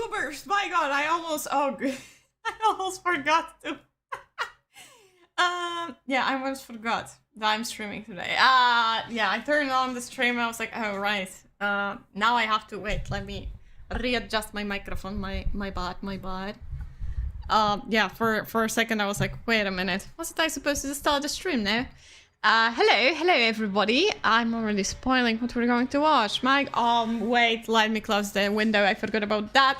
Goobers! My god, I almost forgot to. Yeah, I almost forgot that I'm streaming today. Yeah, I turned on the stream and I was like, oh, right. Now I have to wait. Let me readjust my microphone. My bad. Yeah, for a second I was like, wait a minute. Wasn't I supposed to start the stream now? Hello everybody. I'm already spoiling what we're going to watch. Wait, let me close the window. I forgot about that.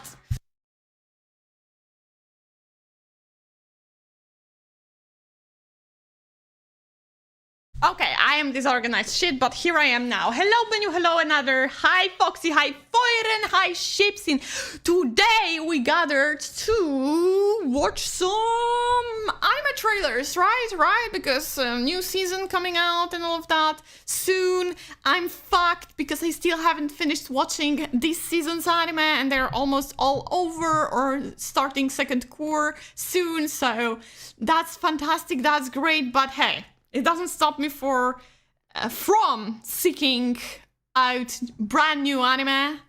Okay, I am disorganized shit, but here I am now. Hello Menu, hello another. Hi Foxy, hi Foyren, hi Sheepsin. Today we gathered to watch some anime trailers, right? Because new season coming out and all of that soon. I'm fucked because I still haven't finished watching this season's anime and they're almost all over or starting second core soon. So that's fantastic, that's great, but hey. It doesn't stop me from seeking out brand new anime.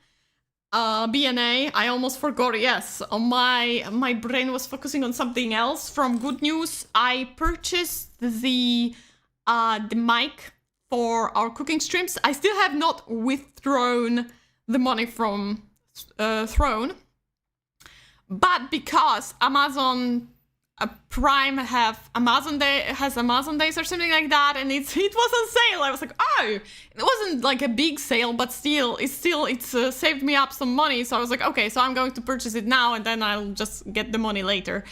BNA, I almost forgot, yes. My brain was focusing on something else. From Good News, I purchased the mic for our cooking streams. I still have not withdrawn the money from Throne. But because Amazon Prime has Amazon Days or something like that, and it was on sale. I was like, oh, it wasn't like a big sale, but still it's saved me up some money. So I was like, okay, so I'm going to purchase it now, and then I'll just get the money later.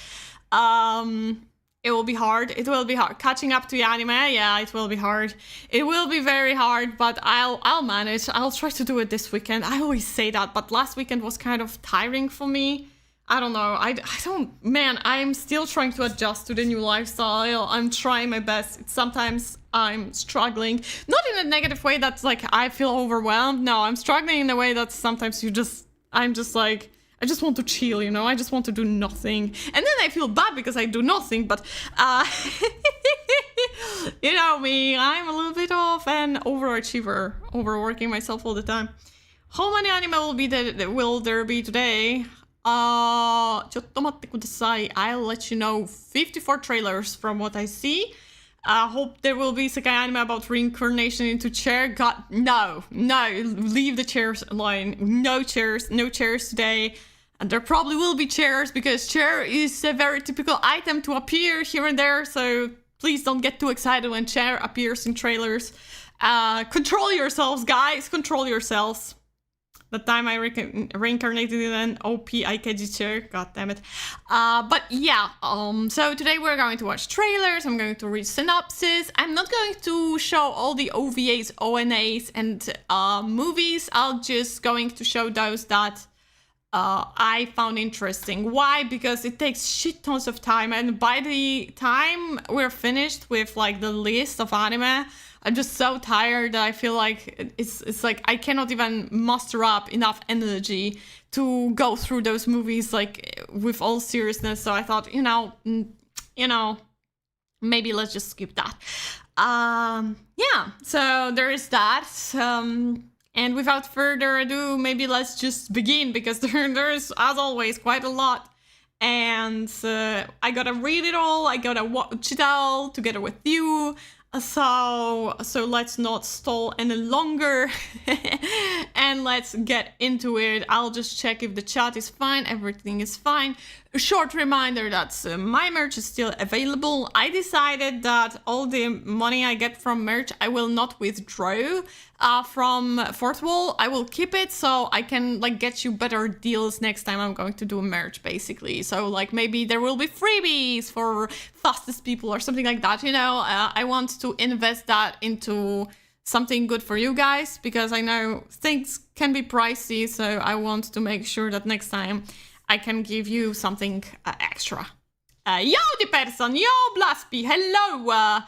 It will be hard. It will be hard catching up to the anime. Yeah, it will be hard. It will be very hard, but I'll manage. I'll try to do it this weekend. I always say that, but last weekend was kind of tiring for me. I don't know, I'm still trying to adjust to the new lifestyle. I'm trying my best. Sometimes I'm struggling. Not in a negative way that's like, I feel overwhelmed. No, I'm struggling in a way that sometimes I'm just like, I just want to chill, you know? I just want to do nothing. And then I feel bad because I do nothing, but, you know me, I'm a little bit of an overachiever, overworking myself all the time. How many anime will there be today? ちょっと待ってください. I'll let you know. 54 trailers from what I see. I hope there will be Sekai anime about reincarnation into chair. God, no, leave the chairs alone. No chairs today. And there probably will be chairs because chair is a very typical item to appear here and there. So please don't get too excited when chair appears in trailers. Control yourselves, guys. Control yourselves. The time I reincarnated in an OP Aikeji chair. God damn it. But yeah, so today we're going to watch trailers. I'm going to read synopsis. I'm not going to show all the OVAs, ONAs, and movies. I'll just going to show those that I found interesting. Why? Because it takes shit tons of time, and by the time we're finished with like the list of anime, I'm just so tired that I feel like it's like I cannot even muster up enough energy to go through those movies like with all seriousness. So I thought, you know, maybe let's just skip that. Yeah, so there is that. And without further ado, maybe let's just begin because there's, as always, quite a lot. And I gotta read it all, I gotta watch it all together with you. So let's not stall any longer and let's get into it. I'll just check if the chat is fine, everything is fine. A short reminder that my merch is still available. I decided that all the money I get from merch, I will not withdraw from Fourth Wall. I will keep it so I can like get you better deals next time I'm going to do merch, basically. So like maybe there will be freebies for fastest people or something like that, you know. I want to invest that into something good for you guys because I know things can be pricey, so I want to make sure that next time I can give you something extra. Yo, the person, yo, Blaspy, hello.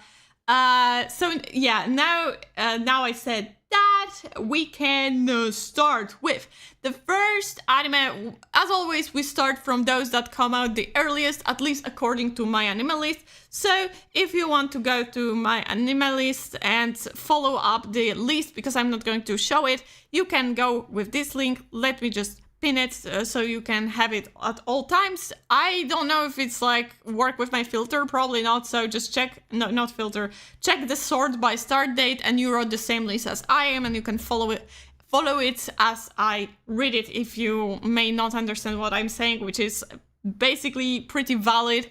So yeah, now I said that we can start with the first anime. As always, we start from those that come out the earliest, at least according to my anime list. So if you want to go to my anime list and follow up the list, because I'm not going to show it, you can go with this link. Let me just pin it so you can have it at all times. I don't know if it's like work with my filter, probably not, so just check, no, not filter, check the sort by start date, and you wrote the same list as I am, and you can follow it as I read it if you may not understand what I'm saying, which is basically pretty valid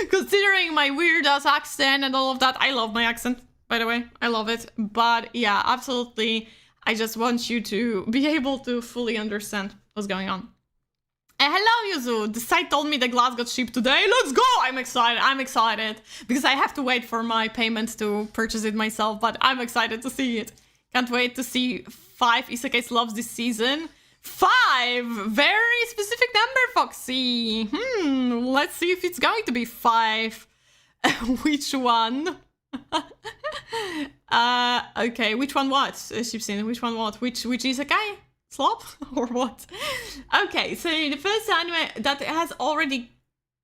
considering my weird ass accent and all of that. I love my accent, by the way, I love it, but yeah, absolutely. I just want you to be able to fully understand what's going on. Hello, Yuzu! The site told me the glass got shipped today. Let's go! I'm excited because I have to wait for my payment to purchase it myself, but I'm excited to see it. Can't wait to see 5 isekais loves this season. 5! Very specific number, Foxy. Let's see if it's going to be 5. Which one? Okay, which one what? Shipsin, which one what? Which isekai? Slop? Or what? Okay, so the first anime that has already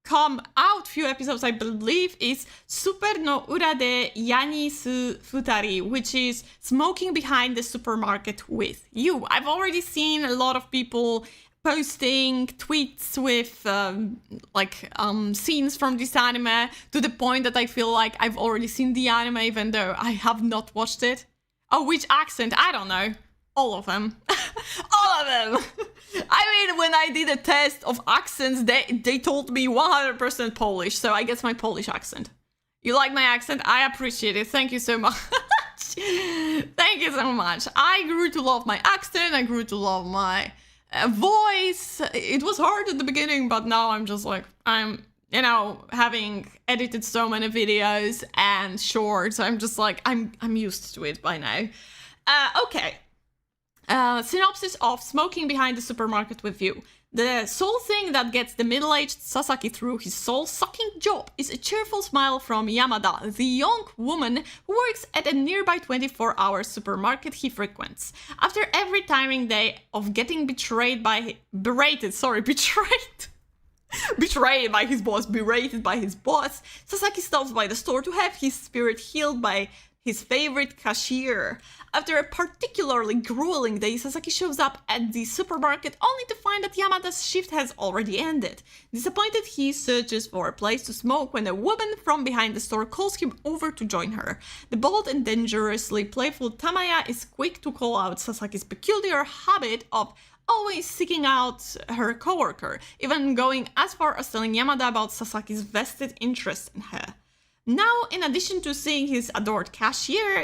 come out, few episodes I believe, is Super no Ura de Yanisu Futari, which is smoking behind the supermarket with you. I've already seen a lot of people posting tweets with scenes from this anime, to the point that I feel like I've already seen the anime even though I have not watched it. Oh, which accent? I don't know. All of them. All of them! I mean, when I did a test of accents, they told me 100% Polish, so I guess my Polish accent. You like my accent? I appreciate it. Thank you so much. Thank you so much. I grew to love my accent. I grew to love my voice. It was hard at the beginning, but now I'm just like, I'm, you know, having edited so many videos and shorts, I'm just like, I'm used to it by now. Okay. Synopsis of Smoking Behind the Supermarket with You. The sole thing that gets the middle-aged Sasaki through his soul-sucking job is a cheerful smile from Yamada, the young woman who works at a nearby 24-hour supermarket he frequents. After every tiring day of getting berated by his boss, Sasaki stops by the store to have his spirit healed by his favorite cashier. After a particularly grueling day, Sasaki shows up at the supermarket only to find that Yamada's shift has already ended. Disappointed, he searches for a place to smoke when a woman from behind the store calls him over to join her. The bold and dangerously playful Tamaya is quick to call out Sasaki's peculiar habit of always seeking out her coworker, even going as far as telling Yamada about Sasaki's vested interest in her. Now, in addition to seeing his adored cashier,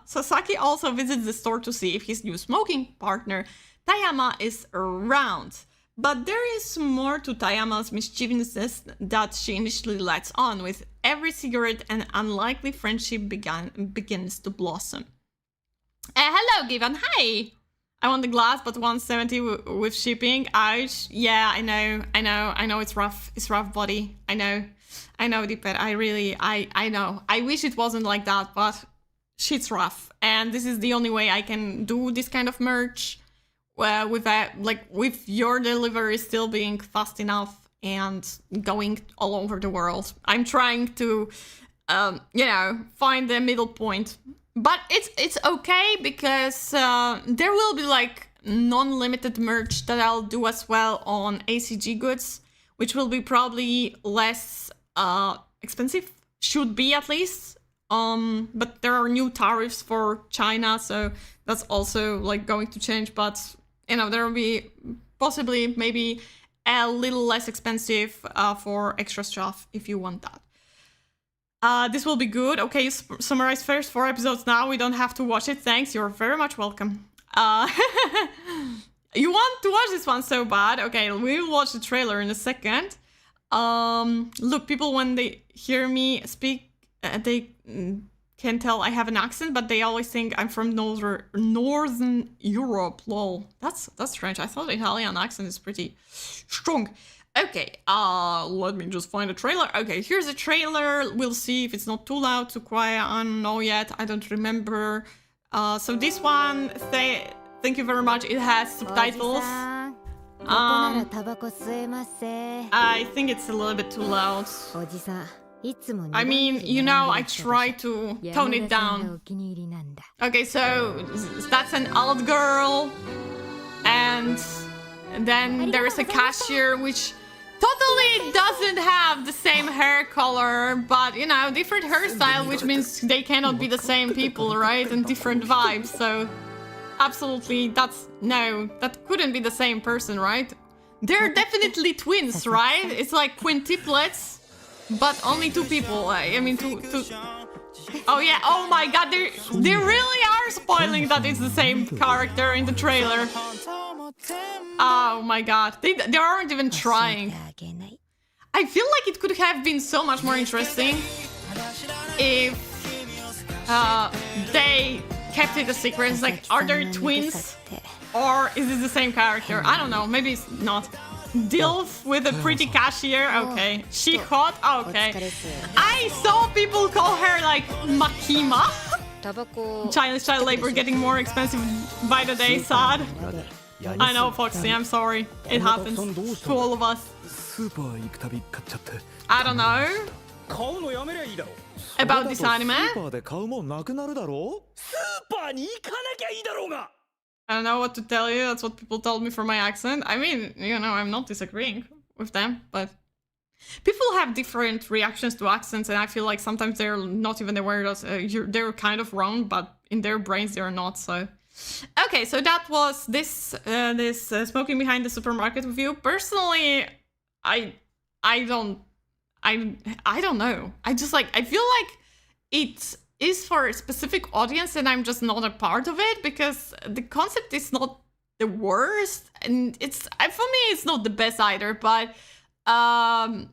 Sasaki also visits the store to see if his new smoking partner, Tayama, is around. But there is more to Tayama's mischievousness that she initially lets on. With every cigarette, an unlikely friendship begins to blossom. Hello, Givan. Hi! I want the glass, but 170 with shipping. Ouch. Yeah, I know. It's rough. It's rough, buddy. I know, Dipper. I know. I wish it wasn't like that, but shit's rough. And this is the only way I can do this kind of merch, with your delivery still being fast enough and going all over the world. I'm trying to, find the middle point. But it's okay because there will be like non-limited merch that I'll do as well on ACG goods, which will be probably less expensive, should be at least. But there are new tariffs for China, so that's also like going to change. But there will be possibly maybe a little less expensive for extra stuff if you want that. This will be good. Okay, summarize first 4 episodes now. We don't have to watch it. Thanks. You're very much welcome. You want to watch this one so bad. Okay, we'll watch the trailer in a second. Look, people, when they hear me speak, they can tell I have an accent, but they always think I'm from Northern Europe. Lol. That's strange. I thought the Italian accent is pretty strong. Okay, let me just find a trailer. Okay, here's a trailer. We'll see if it's not too loud, too quiet. I don't know yet. I don't remember. So this one, thank you very much. It has subtitles. I think it's a little bit too loud. I mean, you know, I try to tone it down. Okay, so that's an old girl. And then there is a cashier, which totally doesn't have the same hair color, but, you know, different hairstyle, which means they cannot be the same people, right? And different vibes, so absolutely, that couldn't be the same person, right? They're definitely twins, right? It's like quintuplets. But only two people. I mean, two. Oh yeah. Oh my God. They really are spoiling that it's the same character in the trailer. Oh my God. They aren't even trying. I feel like it could have been so much more interesting if they kept it a secret. It's like, are there twins, or is it the same character? I don't know. Maybe it's not. Dilf with a pretty cashier, okay. She hot, okay. I saw people call her like Makima. Child labor getting more expensive by the day, sad. I know, Foxy, I'm sorry. It happens to all of us. I don't know about this anime. I don't know what to tell you, that's what people told me for my accent. I mean, you know, I'm not disagreeing with them, but people have different reactions to accents, and I feel like sometimes they're not even aware that they're kind of wrong, but in their brains they're not, so... Okay, so that was this Smoking Behind the Supermarket review. Personally, I don't know. I feel like it's is for a specific audience and I'm just not a part of it, because the concept is not the worst and it's for me it's not the best either, but I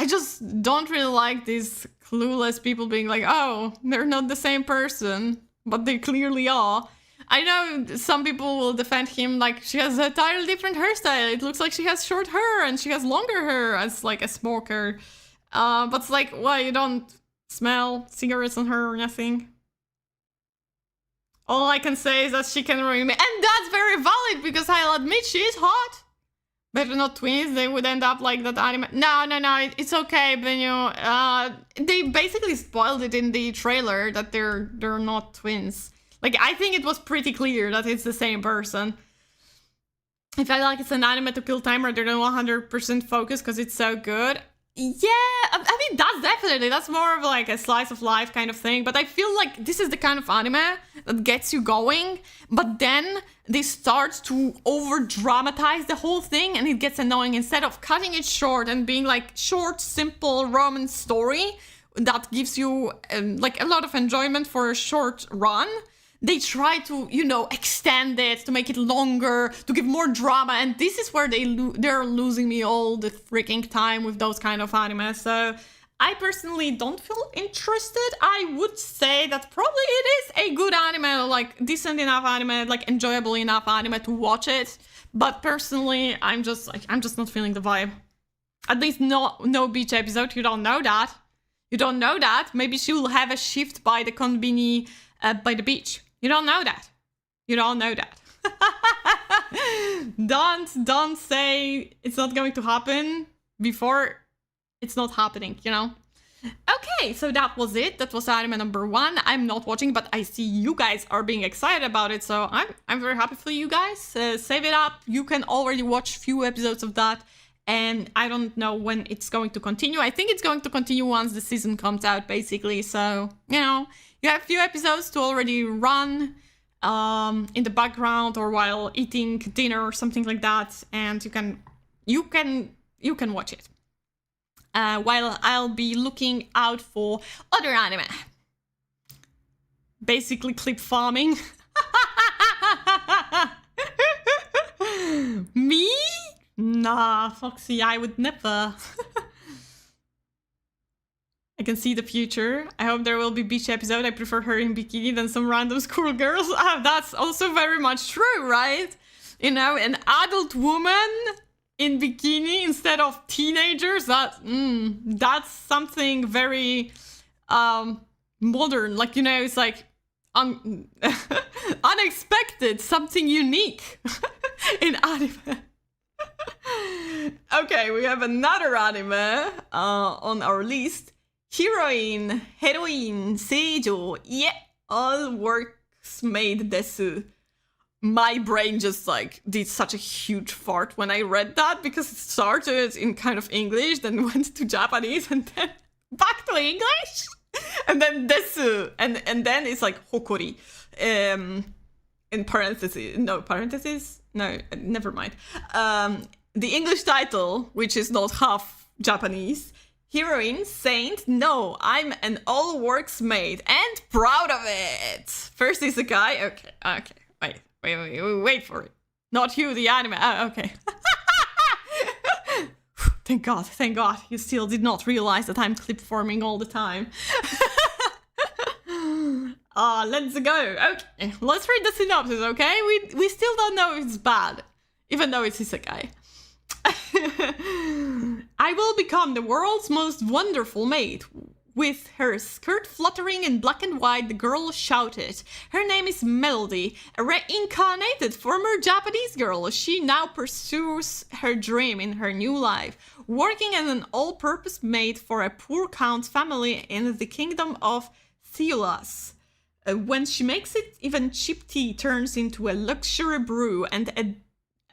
just don't really like these clueless people being like, oh, they're not the same person, but they clearly are. I know some people will defend him like she has a entirely different hairstyle, it looks like she has short hair and she has longer hair as like a smoker, but it's like, why you don't smell cigarettes on her or nothing? All I can say is that she can ring me, and that's very valid because I'll admit she is hot. Better not twins, they would end up like that anime. No, it's okay, Benyo. They basically spoiled it in the trailer that they're not twins. Like, I think it was pretty clear that it's the same person. I feel like it's an anime to kill time rather than 100% focus because it's so good. Yeah, I mean, that's more of like a slice of life kind of thing, but I feel like this is the kind of anime that gets you going, but then they start to over-dramatize the whole thing and it gets annoying. Instead of cutting it short and being like short, simple romance story that gives you like a lot of enjoyment for a short run, they try to, you know, extend it, to make it longer, to give more drama, and this is where they're losing me all the freaking time with those kind of anime. So I personally don't feel interested. I would say that probably it is a good anime, like decent enough anime, like enjoyable enough anime to watch it. But personally, I'm just not feeling the vibe. At least no beach episode. You don't know that. You don't know that. Maybe she will have a shift by the konbini by the beach. You don't know that. You don't know that. Don't say it's not going to happen before it's not happening, you know? Okay, so that was it. That was anime number 1. I'm not watching, but I see you guys are being excited about it, so I'm very happy for you guys. Save it up. You can already watch few episodes of that, and I don't know when it's going to continue. I think it's going to continue once the season comes out, basically, so, you know, you have a few episodes to already run in the background or while eating dinner or something like that, and you can watch it. While I'll be looking out for other anime. Basically clip farming. Me? Nah, Foxy, I would never. I can see the future. I hope there will be beach episode. I prefer her in bikini than some random schoolgirls. That's also very much true, right? You know, an adult woman in bikini instead of teenagers. That's something very modern. Like, you know, it's like unexpected, something unique in anime. Okay, we have another anime on our list. heroine, seijo, yeah, all works made desu. My brain just like did such a huge fart when I read that because it started in kind of English, then went to Japanese, and then back to English, and then desu, and then it's like hokori, in parentheses. No, never mind. The English title, which is not half Japanese. Heroine, saint, no, I'm an all works made and proud of it. First is a guy. Okay, wait for it. Not you, the anime. Oh, okay. Thank God. You still did not realize that I'm clip forming all the time. Let's go. Okay, let's read the synopsis, okay? We still don't know if it's bad, even though it's isekai. I will become the world's most wonderful maid. With her skirt fluttering in black and white, the girl shouted. Her name is Melody, a reincarnated former Japanese girl. She now pursues her dream in her new life, working as an all-purpose maid for a poor count's family in the kingdom of Theolas. When she makes it, even cheap tea turns into a luxury brew, and a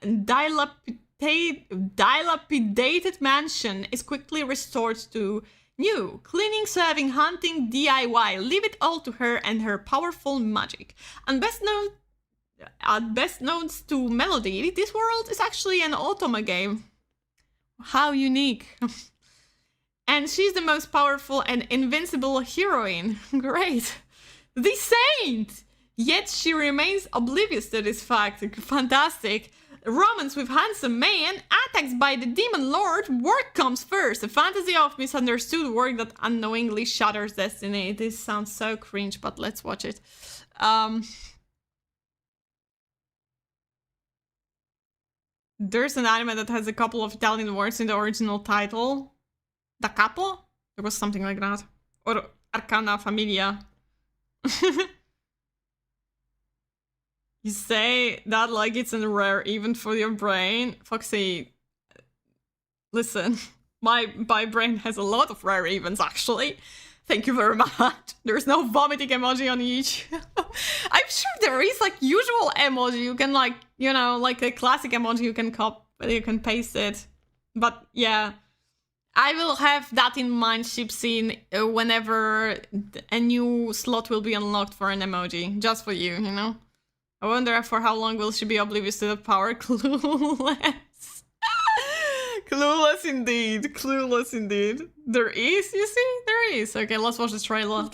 dilapidated mansion is quickly restored to new. Cleaning, serving, hunting, DIY, leave it all to her and her powerful magic. And best known to Melody, this world is actually an Otoma game. How unique. And she's the most powerful and invincible heroine. Great. The saint! Yet she remains oblivious to this fact. Fantastic. Romance with handsome man, attacks by the demon lord, work comes first. A fantasy of misunderstood work that unknowingly shatters destiny. This sounds so cringe, but let's watch it. There's an anime that has a couple of Italian words in the original title. Da capo? There was something like that. Or Arcana Familia. You say that like it's a rare event for your brain. Foxy, listen, my brain has a lot of rare events actually. Thank you very much. There's no vomiting emoji on each. I'm sure there is like usual emoji. You can like, you know, like a classic emoji you can paste it. But yeah, I will have that in mind, Shipsy, whenever a new slot will be unlocked for an emoji. Just for you, you know? I wonder for how long will she be oblivious to the power? Clueless. Clueless indeed. There is, you see? There is. Okay, let's watch the trailer.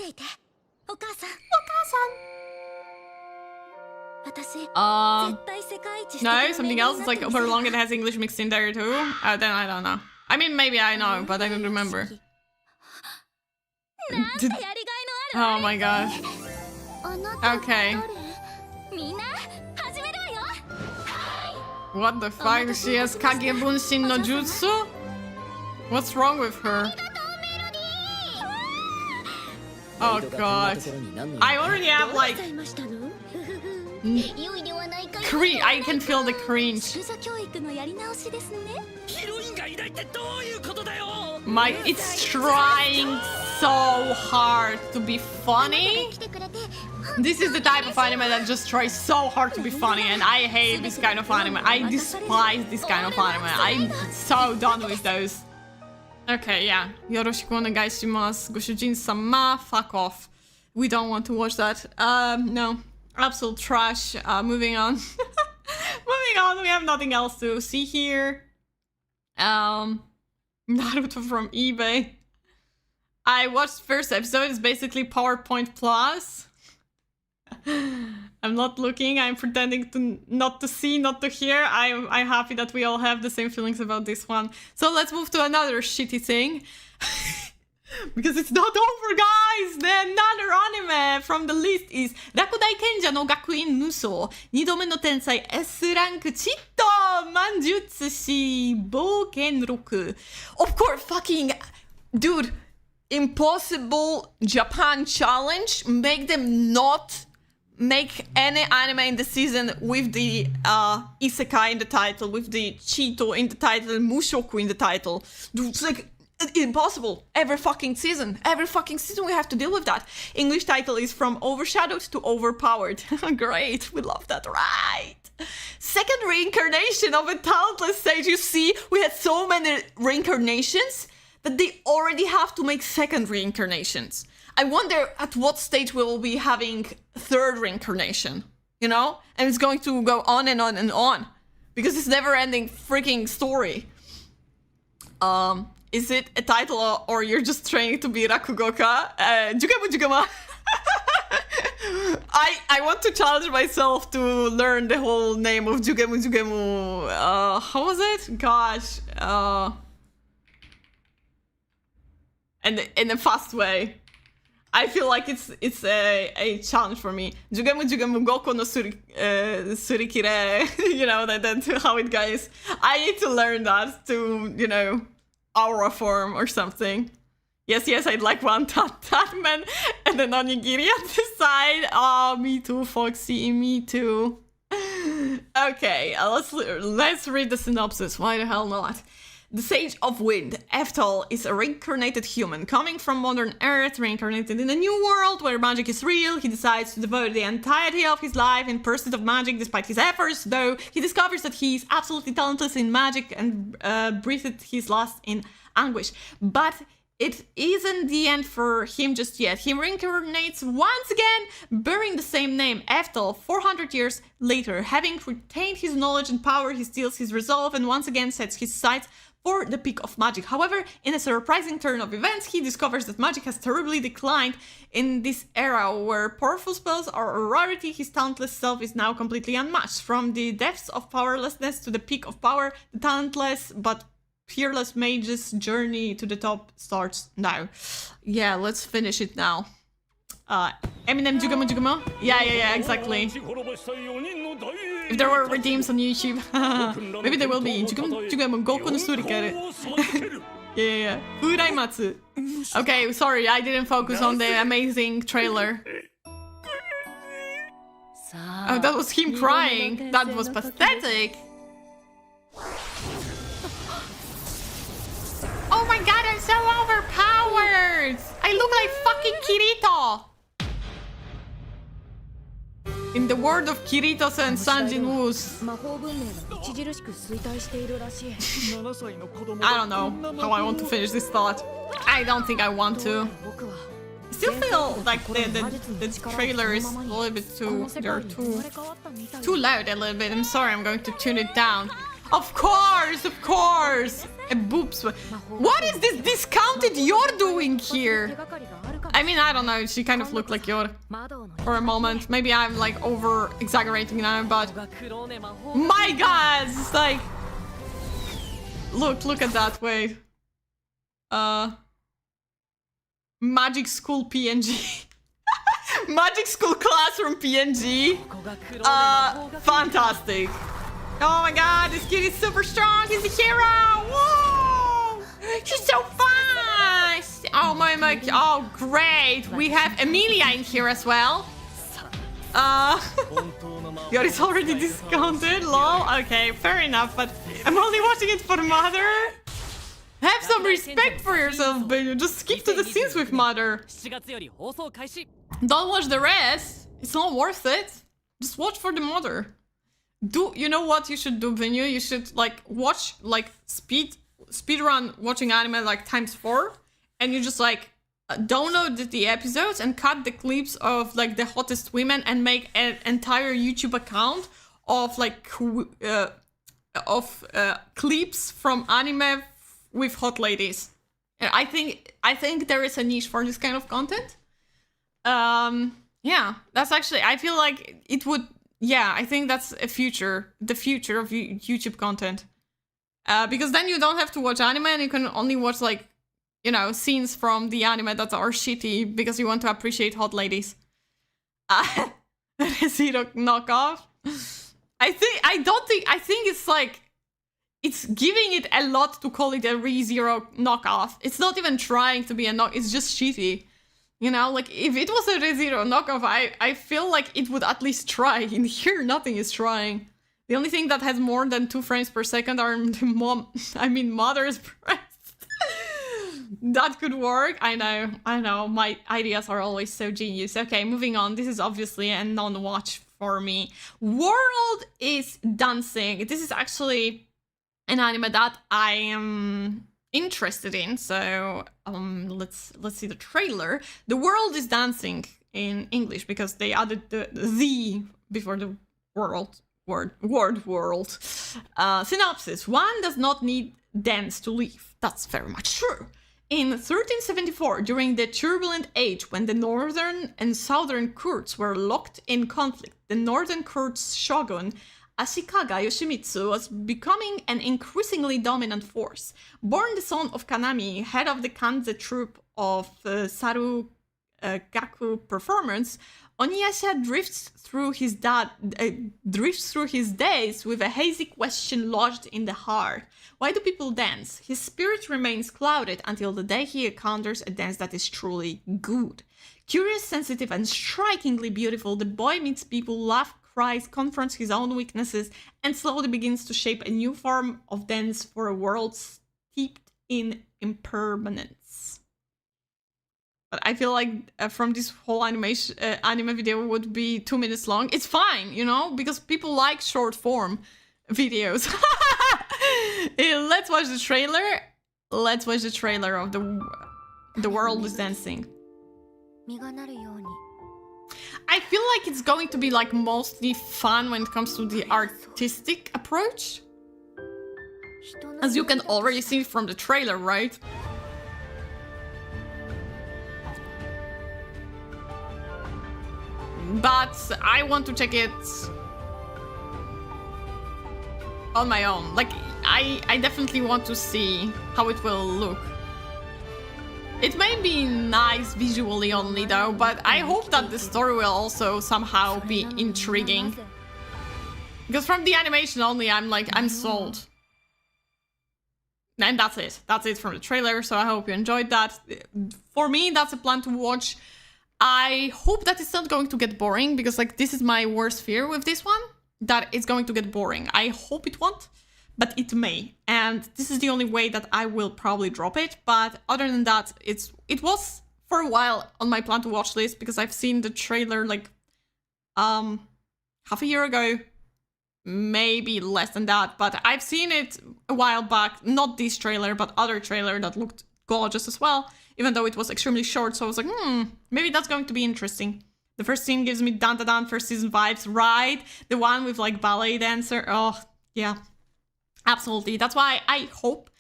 No, something else. It's like over long it has English mixed in there too. Then I don't know. I mean, maybe I know, but I don't remember. Oh my god. Okay. What the fuck? She has Kage Bunshin no Jutsu? What's wrong with her? Oh god. I already have like... I can feel the cringe. It's trying so hard to be funny. This is the type of anime that just tries so hard to be funny, and I hate this kind of anime. I despise this kind of anime. I'm so done with those. Okay, yeah. Yoroshiku onegaishimasu. Goshujin-sama, fuck off. We don't want to watch that. No. Absolute trash. Moving on. Moving on, we have nothing else to see here. Naruto from eBay. I watched first episode. It's basically PowerPoint Plus. I'm not looking. I'm pretending to not to see, not to hear. I'm happy that we all have the same feelings about this one. So let's move to another shitty thing. Because it's not over, guys! Another anime from the list is Rakudai Kenja no Gakuin Muso 2度目の天才 S ランクチットmanjutsu shi Boukenroku. Of course, fucking... Dude, impossible Japan challenge. Make them not make any anime in the season with the isekai in the title, with the Chito in the title, Mushoku in the title. Dude, it's like... impossible. Every fucking season we have to deal with that. English title is From Overshadowed to Overpowered. Great, we love that, right? Second reincarnation of a talentless sage. You see, we had so many reincarnations that they already have to make second reincarnations. I wonder at what stage we will be having third reincarnation, you know? And it's going to go on and on and on. Because it's never-ending freaking story. Is it a title or you're just training to be Rakugoka? Jugemu Jugama. I want to challenge myself to learn the whole name of Jugemu Jugemu. How was it? Gosh. And in a fast way. I feel like it's a challenge for me. Jugemu Jugemu Goko no Surikire. You know, that's how it goes. I need to learn that to, you know, aura form or something. Yes, I'd like one tatman and an onigiri at the side. Oh, me too, Foxy, me too. Okay, let's read the synopsis. Why the hell not? The Sage of Wind, Eftal, is a reincarnated human coming from modern Earth, reincarnated in a new world where magic is real. He decides to devote the entirety of his life in pursuit of magic despite his efforts, though he discovers that he is absolutely talentless in magic and breathed his last in anguish. But it isn't the end for him just yet. He reincarnates once again, bearing the same name, Eftal, 400 years later. Having retained his knowledge and power, he steals his resolve and once again sets his sights for the peak of magic. However, in a surprising turn of events, he discovers that magic has terribly declined in this era where powerful spells are a rarity. His talentless self is now completely unmatched. From the depths of powerlessness to the peak of power, the talentless but fearless mage's journey to the top starts now. Yeah, let's finish it now. Eminem Jugamo Jugamo? Yeah, exactly. If there were redeems on YouTube, maybe there will be. Jugamo Jugamo Goku no Surikare. Yeah. Uraimatsu. Okay, sorry, I didn't focus on the amazing trailer. Oh, that was him crying. That was pathetic. Oh my god, I'm so overpowered! I look like fucking Kirito! In the world of Kiritos and Sanjin Woos. I don't know how I want to finish this thought. I don't think I want to. I still feel like the trailer is a little bit too... They're too loud a little bit. I'm sorry, I'm going to tune it down. Of course! A boobs. What is this discounted Yor doing here? I mean, I don't know. She kind of looked like Yor for a moment. Maybe I'm like over exaggerating now, but my god, it's like look at that. Wait, Magic School PNG. Magic School Classroom PNG. Fantastic. Oh my god, this kid is super strong. He's a hero. Whoa! She's so fast. Oh my, oh great. We have Emilia in here as well. God, it's already discounted. Lol. Okay, fair enough, but I'm only watching it for Mother. Have some respect for yourself, baby. Just skip to the scenes with Mother. Don't watch the rest. It's not worth it. Just watch for the Mother. You know what you should do, Vinu? You should like watch like speedrun watching anime like ×4, and you just like download the episodes and cut the clips of like the hottest women and make an entire YouTube account of like clips from anime with hot ladies. And I think there is a niche for this kind of content. Yeah, that's actually, I feel like it would. Yeah, I think that's the future of YouTube content. Because then you don't have to watch anime and you can only watch like, you know, scenes from the anime that are shitty because you want to appreciate hot ladies. Zero knockoff. I think it's like, it's giving it a lot to call it a ReZero knockoff. It's not even trying to be a knock, it's just shitty. You know, like, if it was a ReZero knockoff, I feel like it would at least try. In here, nothing is trying. The only thing that has more than 2 frames per second are the Mother's breasts. That could work. I know. My ideas are always so genius. Okay, moving on. This is obviously a non-watch for me. World is Dancing. This is actually an anime that I am interested in. So let's see the trailer. The World is Dancing in English because they added the before the world. Synopsis: one does not need dance to live. That's very much true. In 1374, during the turbulent age when the northern and southern courts were locked in conflict, the northern court's shogun, Ashikaga Yoshimitsu, was becoming an increasingly dominant force. Born the son of Kanami, head of the Kanze troupe of Saru Gaku performance, Oniyasha drifts through his days with a hazy question lodged in the heart. Why do people dance? His spirit remains clouded until the day he encounters a dance that is truly good. Curious, sensitive, and strikingly beautiful, the boy meets people, laughs, cries, confronts his own weaknesses, and slowly begins to shape a new form of dance for a world steeped in impermanence. But I feel like from this whole anime video would be 2 minutes long. It's fine, you know, because people like short form videos. Let's watch the trailer. Let's watch the trailer of the World is Dancing. I feel like it's going to be like mostly fun when it comes to the artistic approach. As you can already see from the trailer, right? But I want to check it on my own. Like, I definitely want to see how it will look. It may be nice visually only though, but I hope that the story will also somehow be intriguing. Because from the animation only, I'm sold. And that's it. That's it from the trailer, so I hope you enjoyed that. For me, that's a plan to watch. I hope that it's not going to get boring, because like this is my worst fear with this one, that it's going to get boring. I hope it won't, but it may. And this is the only way that I will probably drop it. But other than that, it was for a while on my plan to watch list, because I've seen the trailer like half a year ago, maybe less than that, but I've seen it a while back. Not this trailer, but other trailer that looked gorgeous as well, even though it was extremely short. So I was like, maybe that's going to be interesting. The first scene gives me Dan Da Dan first season vibes, right? The one with like ballet dancer. Oh, yeah, absolutely. That's why I hope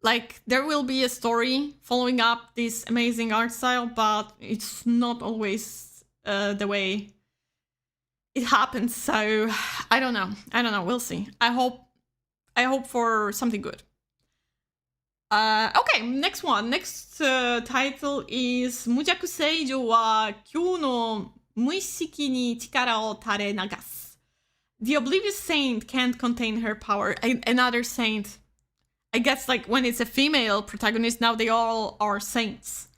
like there will be a story following up this amazing art style, but it's not always the way it happens. So I don't know. We'll see. I hope for something good. Okay, next one. Next title is Mujaku Seijo wa kyou no muishiki ni chikara o tare nagasu. The oblivious saint can't contain her power. Another saint. I guess like when it's a female protagonist, now they all are saints.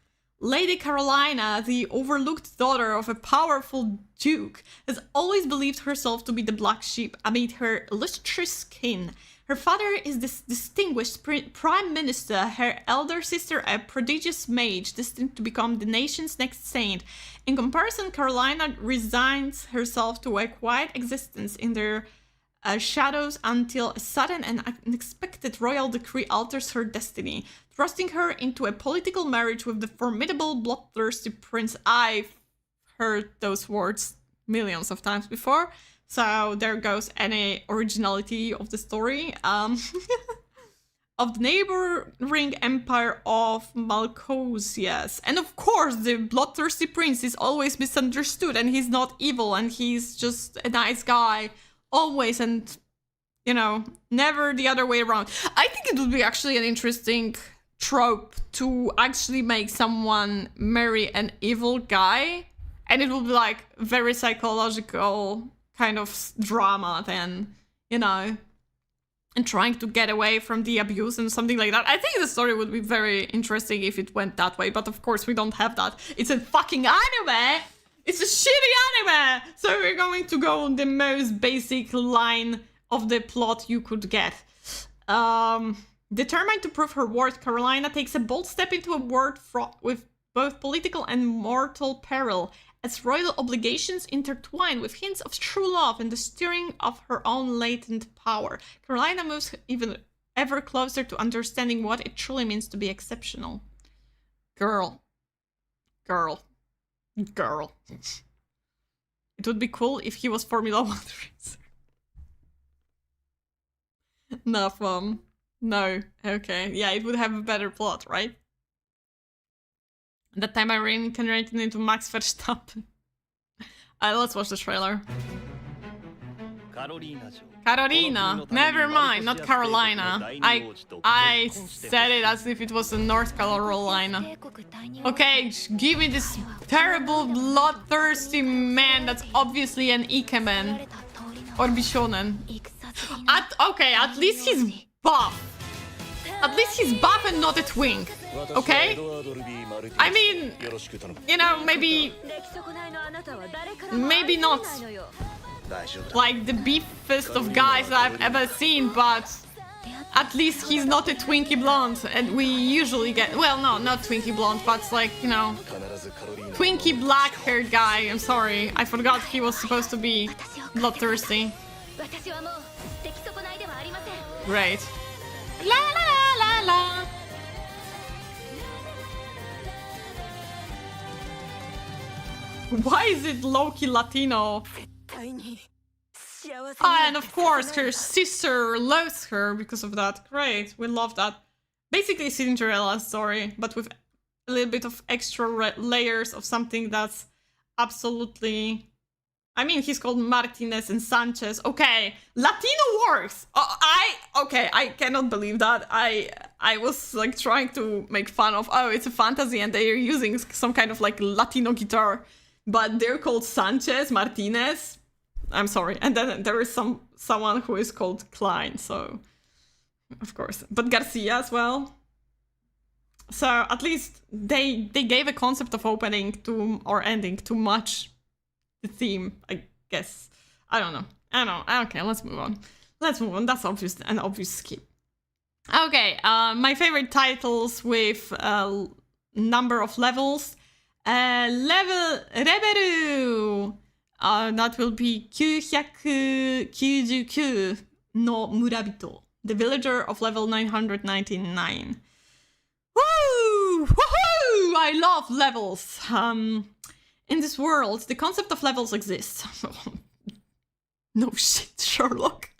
Lady Carolina, the overlooked daughter of a powerful duke, has always believed herself to be the black sheep amid her lustrous skin. Her father is this distinguished prime minister, her elder sister a prodigious mage destined to become the nation's next saint. In comparison, Carolina resigns herself to a quiet existence in their shadows until a sudden and unexpected royal decree alters her destiny, thrusting her into a political marriage with the formidable bloodthirsty prince. I've heard those words millions of times before, so there goes any originality of the story. Of the neighboring empire of Malcosias. And of course, the bloodthirsty prince is always misunderstood, and he's not evil, and he's just a nice guy. Always, and, you know, never the other way around. I think it would be actually an interesting trope to actually make someone marry an evil guy, and it would be like very psychological kind of drama then, you know, and trying to get away from the abuse and something like that. I think the story would be very interesting if it went that way, but of course we don't have that. It's a fucking anime! It's a shitty anime! So we're going to go on the most basic line of the plot you could get. Determined to prove her worth, Carolina takes a bold step into a world fraught with both political and mortal peril, as royal obligations intertwine with hints of true love and the stirring of her own latent power. Carolina moves even ever closer to understanding what it truly means to be exceptional. Girl. Girl. Girl. It would be cool if he was Formula 1 racer. No, no. Okay. Yeah, it would have a better plot, right? That time I reincarnated into Max Verstappen. Let's watch the trailer. Carolina. Never mind, not Carolina. I said it as if it was a North Carolina. Okay, give me this terrible, bloodthirsty man that's obviously an Ikemen. Or Bishonen. Okay, at least he's buff. At least he's buff and not a twink. Okay? I mean, you know, maybe not like the beefest of guys that I've ever seen, but at least he's not a Twinkie blonde, and we usually get, well, no, not Twinkie blonde, but like, you know, Twinkie black-haired guy. I'm sorry, I forgot he was supposed to be bloodthirsty. Great. La la la la. Why is it low-key Latino? And of course, her sister loves her because of that. Great, we love that. Basically, Cinderella's story, but with a little bit of extra layers of something that's absolutely... I mean, he's called Martinez and Sanchez. Okay, Latino works. I cannot believe that. I was like trying to make fun of, oh, it's a fantasy and they're using some kind of like Latino guitar, but they're called Sanchez, Martinez. I'm sorry. And then there is someone who is called Klein, so of course. But Garcia as well. So at least they gave a concept of opening to or ending to match the theme, I guess. I don't know. Okay, let's move on. That's an obvious skip. Okay, my favorite titles with number of levels. Level Reberu. That will be 999 no Murabito, the villager of level 999. Woo! Woohoo! I love levels. In this world, the concept of levels exists. No shit, Sherlock.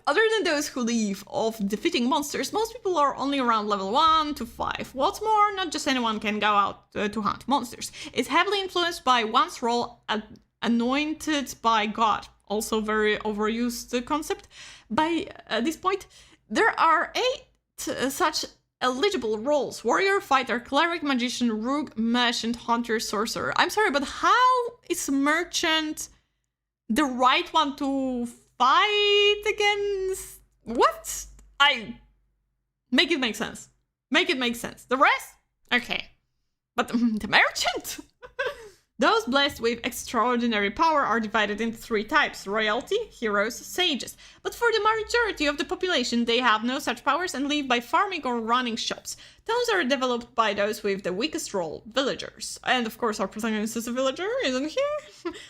Other than those who live off defeating monsters, most people are only around level 1 to 5. What's more, not just anyone can go out to hunt monsters. It's heavily influenced by one's role anointed by God. Also very overused concept. By this point, there are 8 such eligible roles: warrior, fighter, cleric, magician, rogue, merchant, hunter, sorcerer. I'm sorry, but how is merchant the right one to fight against? What? Make it make sense. Make it make sense. The rest? Okay. But the merchant? Those blessed with extraordinary power are divided into 3 types: royalty, heroes, sages. But for the majority of the population, they have no such powers and live by farming or running shops. Those are developed by those with the weakest role, villagers. And of course, our protagonist is a villager, isn't he?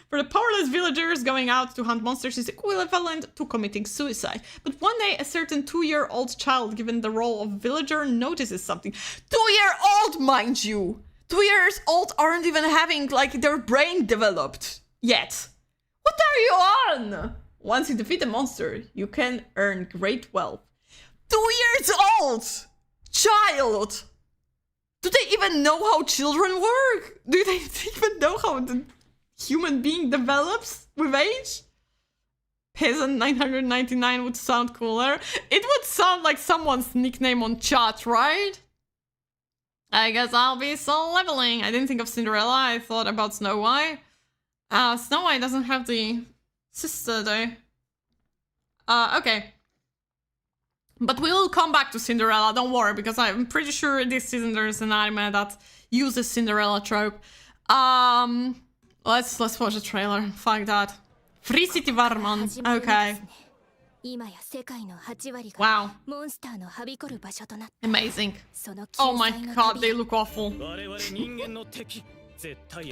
For the powerless villagers, going out to hunt monsters is equivalent to committing suicide. But one day, a certain 2-year-old child given the role of villager notices something. 2-year-old, mind you! 2 years old aren't even having, like, their brain developed yet. What are you on? Once you defeat a monster, you can earn great wealth. 2 years old! Child! Do they even know how children work? Do they even know how the human being develops with age? Peasant 999 would sound cooler. It would sound like someone's nickname on chat, right? I guess I'll be soul leveling. I didn't think of Cinderella. I thought about Snow White. Snow White doesn't have the sister though. Okay. But we'll come back to Cinderella, don't worry, because I'm pretty sure this season there's an anime that uses Cinderella trope. Let's watch the trailer. Fuck that. Free City Varmon. Okay. Wow. Amazing. Oh my god, they look awful.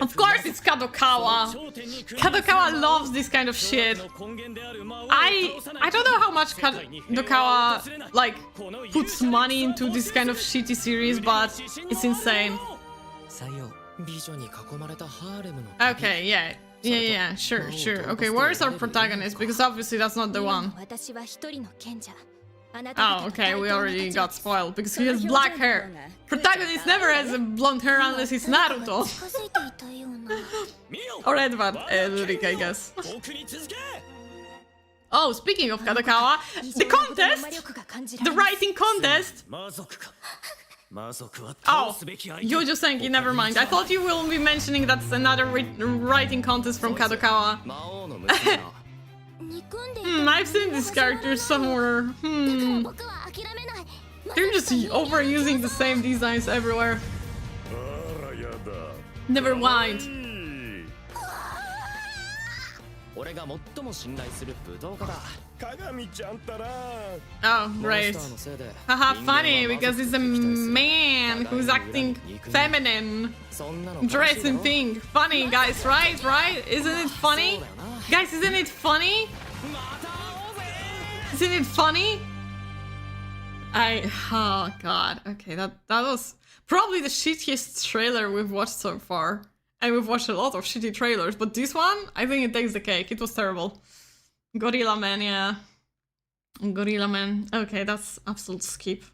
Of course it's Kadokawa. Kadokawa loves this kind of shit. I don't know how much Kadokawa like puts money into this kind of shitty series, but it's insane. Okay, yeah, sure. Okay, where's our protagonist? Because obviously that's not the one. Oh, okay, we already got spoiled because he has black hair. Protagonist never has blonde hair unless it's Naruto. Or Edward, Rick, I guess. Oh, speaking of Kadokawa, the contest! The writing contest! Oh, Yojo Senki, never mind. I thought you will be mentioning that's another writing contest from Kadokawa. I've seen this character somewhere. They're just overusing the same designs everywhere. Never mind. Oh, great. Haha, funny, because it's a man who's acting feminine. Dressing thing. Funny, guys, right? Isn't it funny? Guys, isn't it funny? Isn't it funny? Oh god, okay, that was probably the shittiest trailer we've watched so far. And we've watched a lot of shitty trailers, but this one, I think it takes the cake. It was terrible. Gorilla Man, yeah. Gorilla Man. Okay, that's absolute skip.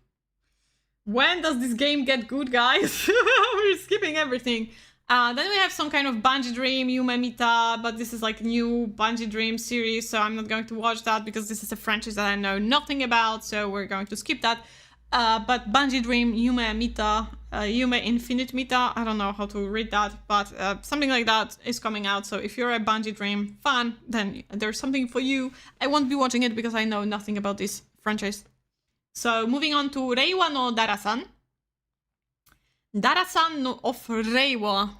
When does this game get good, guys? We're skipping everything. Then we have some kind of Bungie Dream, Yume Mita, but this is like a new Bungie Dream series, so I'm not going to watch that because this is a franchise that I know nothing about, so we're going to skip that. But Bungie Dream, Yume Mita, Yume Infinite Mita, I don't know how to read that, but something like that is coming out, so if you're a Bungie Dream fan, then there's something for you. I won't be watching it because I know nothing about this franchise. So moving on to Reiwa no Darasan. Darasan of Reiwa.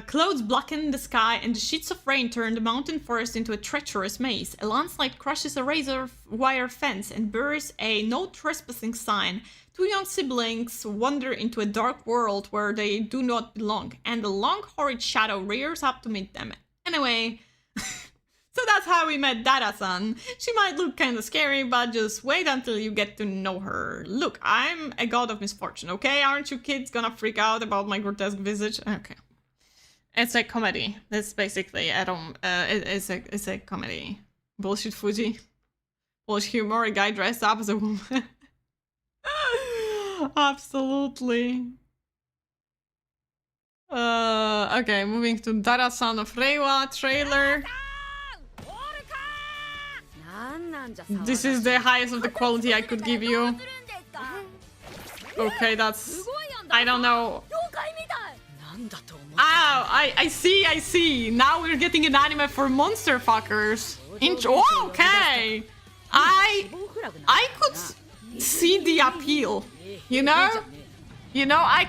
Clouds blacken the sky and the sheets of rain turn the mountain forest into a treacherous maze. A landslide crushes a razor wire fence and buries a no trespassing sign. Two young siblings wander into a dark world where they do not belong, and a long horrid shadow rears up to meet them. Anyway, so that's how we met Dara-san. She might look kinda scary, but just wait until you get to know her. Look, I'm a god of misfortune, okay? Aren't you kids gonna freak out about my grotesque visage? Okay. It's a comedy. That's basically, it's a comedy. Bullshit Fuji. Bullshit humor, a guy dressed up as a woman. Absolutely. Okay, moving to Dara-san of Reiwa trailer. This is the highest of the quality I could give you. Okay, that's... I don't know. Oh, I see. Now we're getting an anime for monster fuckers. Oh, okay. I could see the appeal. You know, I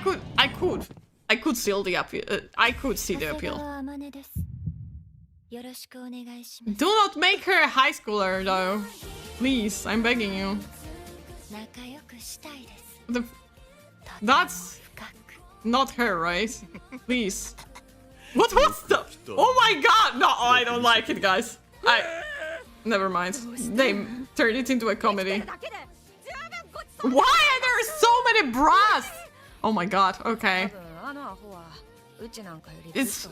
could see the appeal. I could see the appeal. Do not make her a high schooler, though. Please, I'm begging you. That's not her, right? Please. What was the... Oh my god! No, I don't like it, guys. Never mind. They turned it into a comedy. Why are there so many bras? Oh my god, okay. Is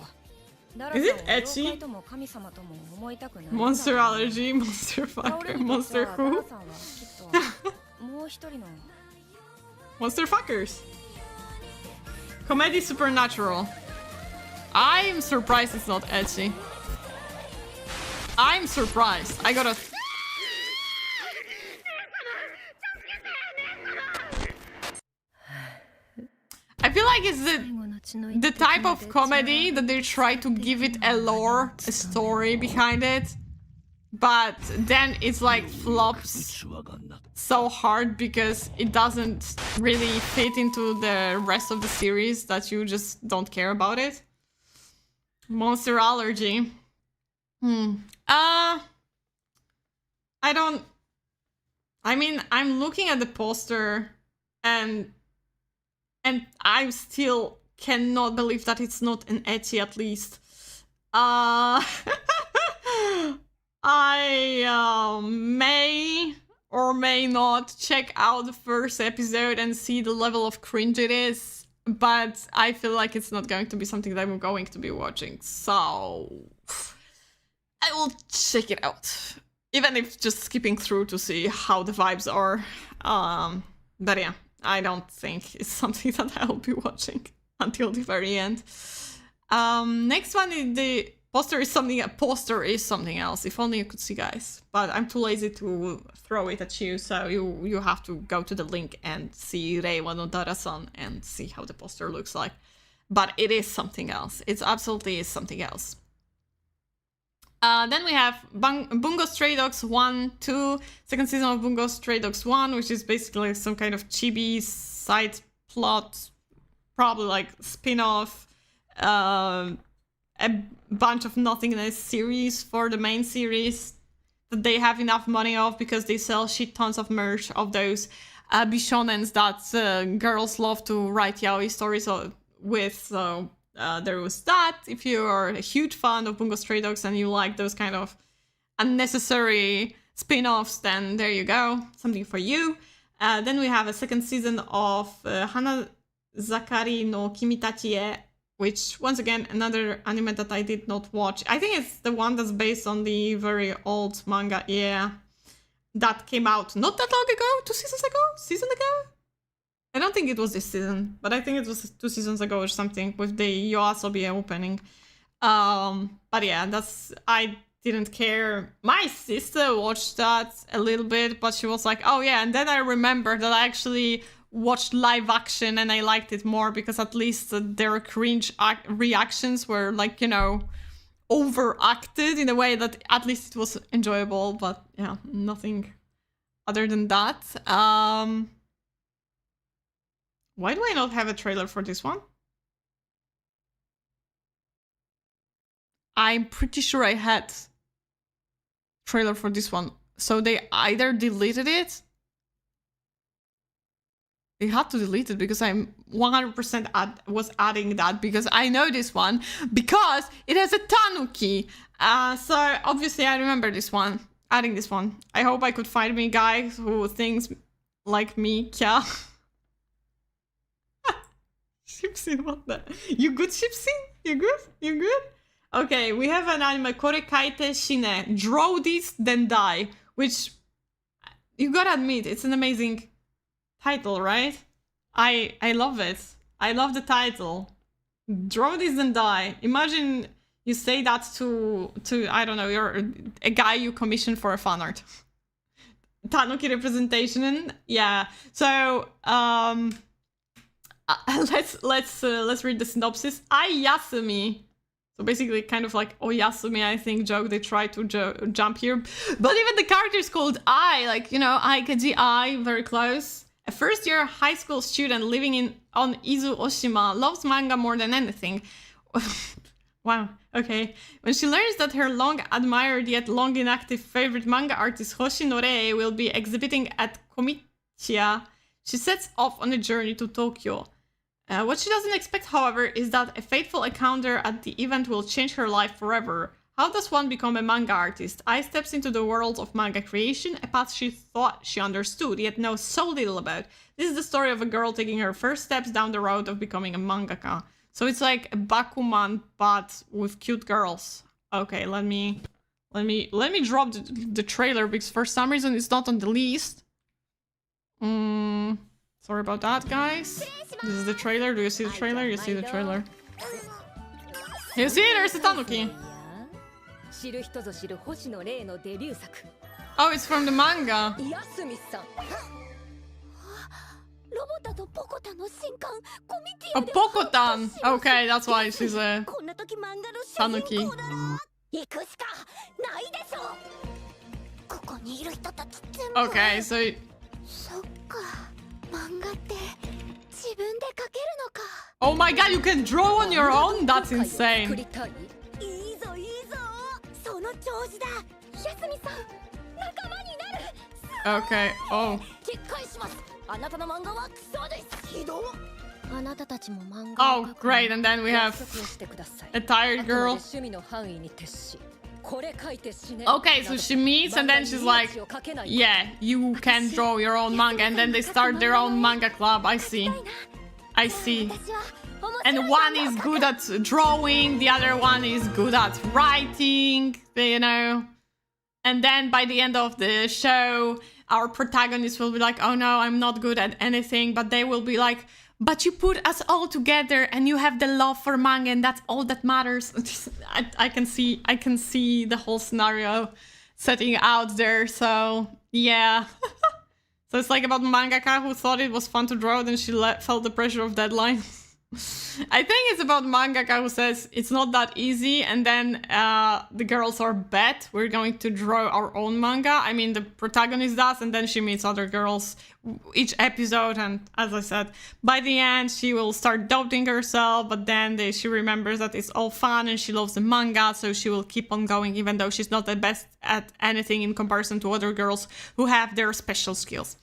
it ecchi? Monster allergy, monster fucker, monster who? Monster fuckers. Comedy supernatural. I'm surprised it's not ecchi. I'm surprised. I gotta... I feel like it's the type of comedy that they try to give it a lore, a story behind it, but then it's like flops so hard because it doesn't really fit into the rest of the series that you just don't care about it. Monster allergy. I don't... I mean, I'm looking at the poster and I still cannot believe that it's not an ecchi at least. I may or may not check out the first episode and see the level of cringe it is, but I feel like it's not going to be something that I'm going to be watching, so I will check it out, even if just skipping through to see how the vibes are. But yeah, I don't think it's something that I'll be watching until the very end. Next one is the poster is something else. If only you could see, guys. But I'm too lazy to throw it at you, so you have to go to the link and see Reiwa no Dara-san and see how the poster looks like. But it is something else. It's absolutely is something else. Then we have Bungo Stray Dogs 1, 2, second season of Bungo Stray Dogs 1, which is basically some kind of chibi side plot, probably like spin-off, a bunch of nothingness series for the main series that they have enough money of because they sell shit tons of merch of those bishonens that girls love to write yaoi stories with, so there was that. If you are a huge fan of Bungo Stray Dogs and you like those kind of unnecessary spin-offs, then there you go, something for you. Then we have a second season of Hana Zakari no Kimitachi e, which, once again, another anime that I did not watch. I think it's the one that's based on the very old manga, yeah, that came out not that long ago, 2 seasons ago? Season ago? I don't think it was this season, but I think it was 2 seasons ago or something with the Yoasobi opening. But yeah, I didn't care. My sister watched that a little bit, but she was like, oh yeah, and then I remember that I actually watched live action and I liked it more because at least their cringe reactions were like, you know, overacted in a way that at least it was enjoyable, but yeah, nothing other than that. Why do I not have a trailer for this one? I'm pretty sure I had trailer for this one. So they either deleted it. They had to delete it because I'm 100% was adding that because I know this one because it has a tanuki. So obviously I remember this one, adding this one. I hope I could find me guys who thinks like me, kya. Shipsin, what the? You good, Shipsin? You good? You good? Okay, we have an anime, Kore Kaite Shine. Draw this, then die. Which, you gotta admit, it's an amazing title, right? I love it. I love the title. Draw this, then die. Imagine you say that to I don't know, you're a guy you commission for a fan art. Tanuki representation, yeah. So, let's read the synopsis. Yasumi. So basically kind of like Oyasumi, I think, joke. They try to jump here. But even the character is called like, you know, Aikeji, very close. A first-year high school student living on Izu Oshima loves manga more than anything. Wow, okay. When she learns that her long-admired yet long-inactive favorite manga artist Hoshinore will be exhibiting at Komichiya, she sets off on a journey to Tokyo. What she doesn't expect, however, is that a fateful encounter at the event will change her life forever. How does one become a manga artist? Ai steps into the world of manga creation, a path she thought she understood, yet knows so little about. This is the story of a girl taking her first steps down the road of becoming a mangaka. So it's like a Bakuman, but with cute girls. Okay, let me drop the trailer because for some reason it's not on the list. Sorry about that, guys. This is the trailer. Do you see the trailer? You see the trailer. You see, there's a tanuki. Oh, it's from the manga. Oh, Pokotan. Okay, that's why she's a tanuki. Okay, so... Oh my god, you can draw on your own? That's insane. Okay. Oh. Oh, great. And then we have a tired girl. Okay, so she meets and then she's like, yeah, you can draw your own manga. And then they start their own manga club. I see. I see. And one is good at drawing, the other one is good at writing, you know. And then by the end of the show, our protagonist will be like, oh no, I'm not good at anything. But they will be like, but you put us all together and you have the love for manga and that's all that matters. I can see the whole scenario setting out there. So yeah. So it's like about mangaka who thought it was fun to draw, then she felt the pressure of deadline. I think it's about mangaka who says it's not that easy, and then the girls are bet we're going to draw our own manga. I mean, the protagonist does, and then she meets other girls each episode, and as I said, by the end she will start doubting herself, but then she remembers that it's all fun and she loves the manga, so she will keep on going even though she's not the best at anything in comparison to other girls who have their special skills.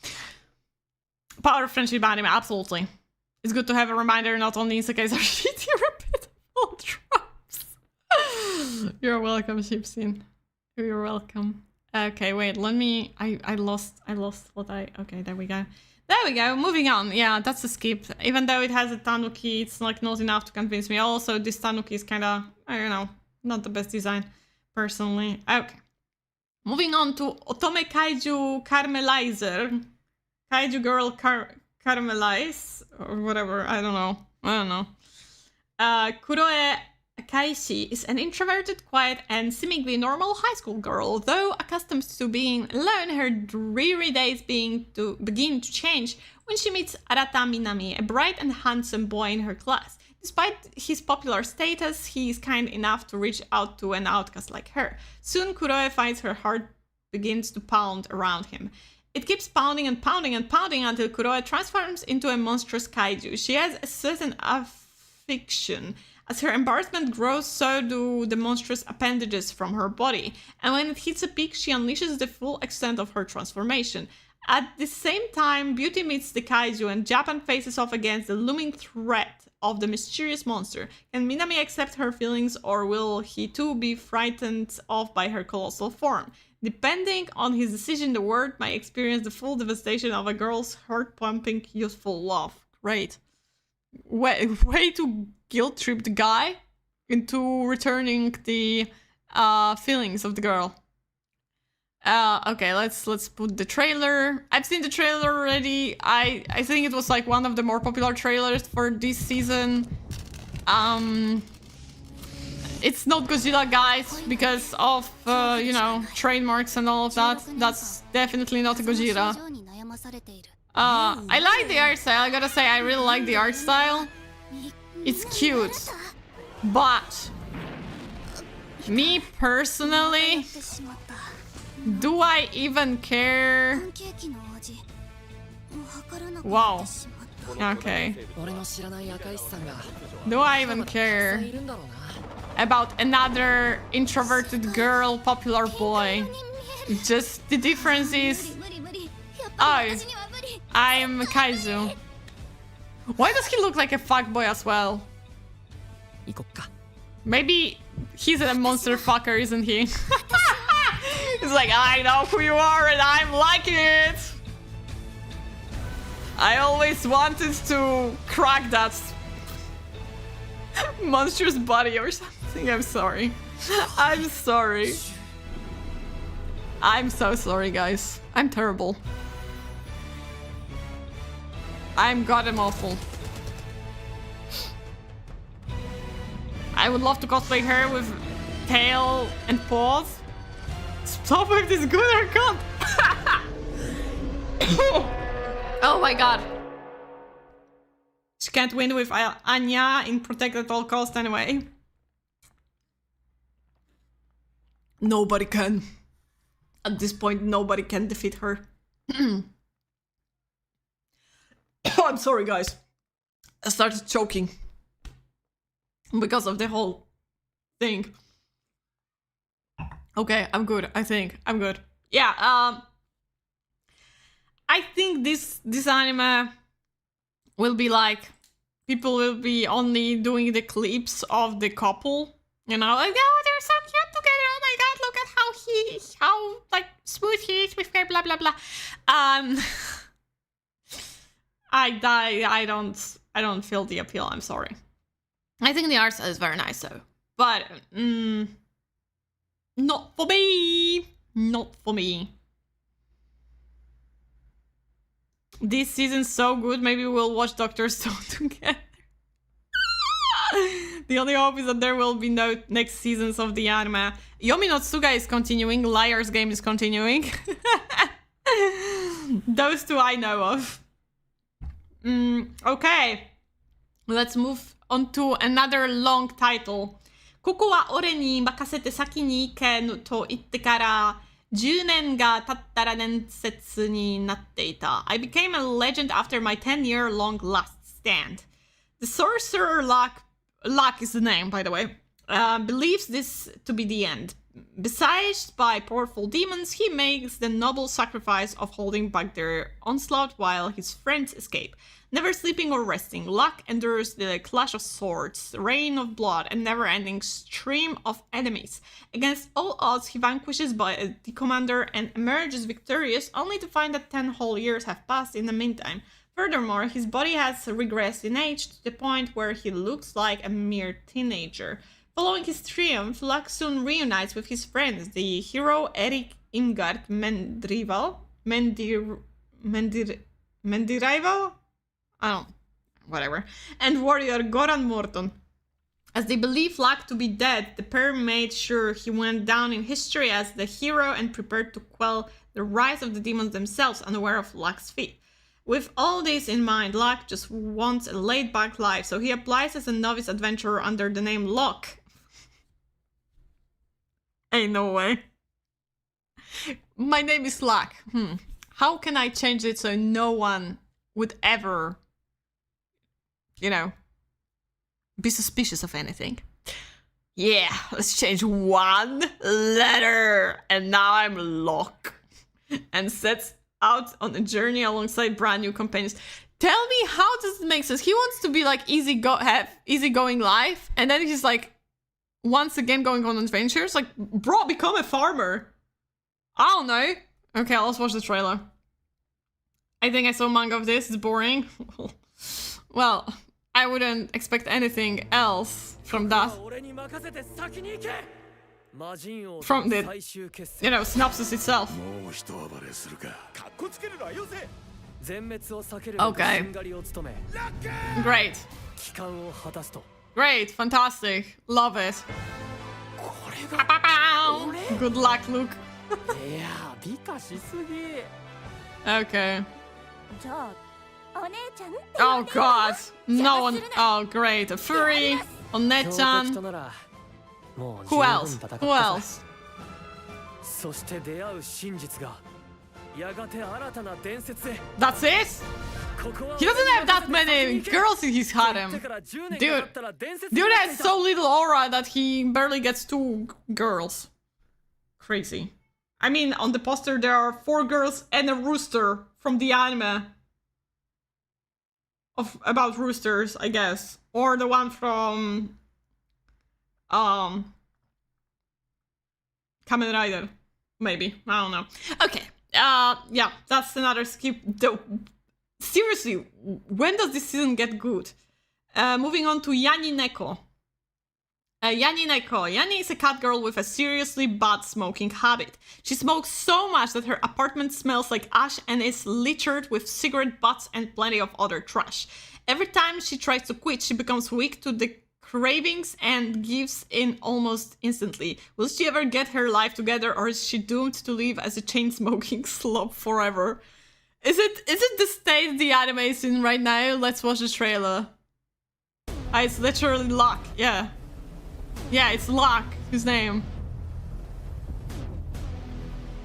Power of friendship anime, absolutely. It's good to have a reminder not only isekais are shitty repeatable tropes. You're welcome, Shipsin. You're welcome. Okay, wait, let me... I lost what okay, there we go. There we go, moving on. Yeah, that's a skip. Even though it has a tanuki, it's like not enough to convince me. Also, this tanuki is kind of, I don't know, not the best design, personally. Okay. Moving on to Otome Kaiju Caramelizer. Kaiju Girl Caramelize. Or whatever, I don't know. Kuroe Kaishi is an introverted, quiet, and seemingly normal high school girl. Though accustomed to being alone, her dreary days begin to change when she meets Arata Minami, a bright and handsome boy in her class. Despite his popular status, he is kind enough to reach out to an outcast like her. Soon, Kuroe finds her heart begins to pound around him. It keeps pounding and pounding and pounding until Kuroe transforms into a monstrous kaiju. She has a certain affliction. As her embarrassment grows, so do the monstrous appendages from her body. And when it hits a peak, she unleashes the full extent of her transformation. At the same time, Beauty meets the kaiju and Japan faces off against the looming threat of the mysterious monster. Can Minami accept her feelings, or will he too be frightened off by her colossal form? Depending on his decision, the world might experience the full devastation of a girl's heart-pumping, youthful love. Great. Way to guilt-trip the guy into returning the feelings of the girl. Okay, let's put the trailer. I've seen the trailer already. I think it was like one of the more popular trailers for this season. It's not Godzilla, guys, because of, you know, trademarks and all of that. That's definitely not a Godzilla. I like the art style. I gotta say, I really like the art style. It's cute. But, me personally, do I even care? Wow. Okay. Do I even care about another introverted girl, popular boy? Just the difference is, oh, I'm Kaizu. Why does he look like a fuckboy as well? Maybe he's a monster fucker, isn't he? He's like, I know who you are and I'm liking it. I always wanted to crack that monstrous body or something. I'm sorry. I'm sorry. I'm so sorry, guys. I'm terrible. I'm goddamn awful. I would love to cosplay her with tail and paws. Stop with this good haircut! Oh my god. She can't win with Anya in Protect at all costs anyway. Nobody can. At this point, nobody can defeat her. I'm sorry, guys. I started choking because of the whole thing. Okay, I'm good. I think I'm good. Yeah. I think this anime will be like, people will be only doing the clips of the couple, you know, like, oh, they're so cute together. Oh my god, look at how like smooth he is with her, blah blah blah. I don't feel the appeal. I'm sorry. I think the art style is very nice though, but not for me. Not for me. This season's so good. Maybe we'll watch Doctor Stone together. The only hope is that there will be no next seasons of the anime. Yomi no Tsuga is continuing. Liar's Game is continuing. Those two I know of. Okay. Let's move on to another long title. ここは俺に任せて先に行けと言ってから10年が経ったら伝説になっていた. I became a legend after my 10-year-long last stand. The sorcerer Luck is the name, by the way, believes this to be the end. Besieged by powerful demons, he makes the noble sacrifice of holding back their onslaught while his friends escape. Never sleeping or resting, Luck endures the clash of swords, rain of blood, and never-ending stream of enemies. Against all odds, he vanquishes the commander and emerges victorious, only to find that 10 whole years have passed in the meantime. Furthermore, his body has regressed in age to the point where he looks like a mere teenager. Following his triumph, Luck soon reunites with his friends, the hero Erik Ingard Mendrival, whatever, and warrior Goran Morton. As they believe Luck to be dead, the pair made sure he went down in history as the hero and prepared to quell the rise of the demons themselves, unaware of Luck's fate. With all this in mind, Luck just wants a laid-back life, so he applies as a novice adventurer under the name Locke. Ain't no way. My name is Luck. How can I change it so no one would ever, you know, be suspicious of anything? Yeah, let's change one letter. And now I'm Locke. And sets out on a journey alongside brand new companions. Tell me, how does it make sense? He wants to be like have easygoing life, and then he's like once again going on adventures. Like, bro, become a farmer. I don't know. Okay, let's watch the trailer. I think I saw manga of this. It's boring. Well, I wouldn't expect anything else from that. From the, you know, synopsis itself. Okay. Great. Great, fantastic. Love it. Good luck, Luke. Okay. Oh god. No one. Oh great. A furry. One-chan. Who else? Who else? That's it? He doesn't have that many girls in his harem. Dude has so little aura that he barely gets 2 girls. Crazy. I mean, on the poster there are 4 girls and a rooster from the anime. About roosters, I guess. Or the one from Kamen Rider. Maybe. I don't know. Okay. Yeah, that's another skip. Though, seriously, when does this season get good? Moving on to Yani Neko. Yani is a cat girl with a seriously bad smoking habit. She smokes so much that her apartment smells like ash and is littered with cigarette butts and plenty of other trash. Every time she tries to quit, she becomes weak to the cravings and gives in almost instantly. Will she ever get her life together, or is she doomed to live as a chain-smoking slob forever? Is it the state the anime is in right now? Let's watch the trailer. It's literally Luck, yeah. Yeah, it's Luck, his name.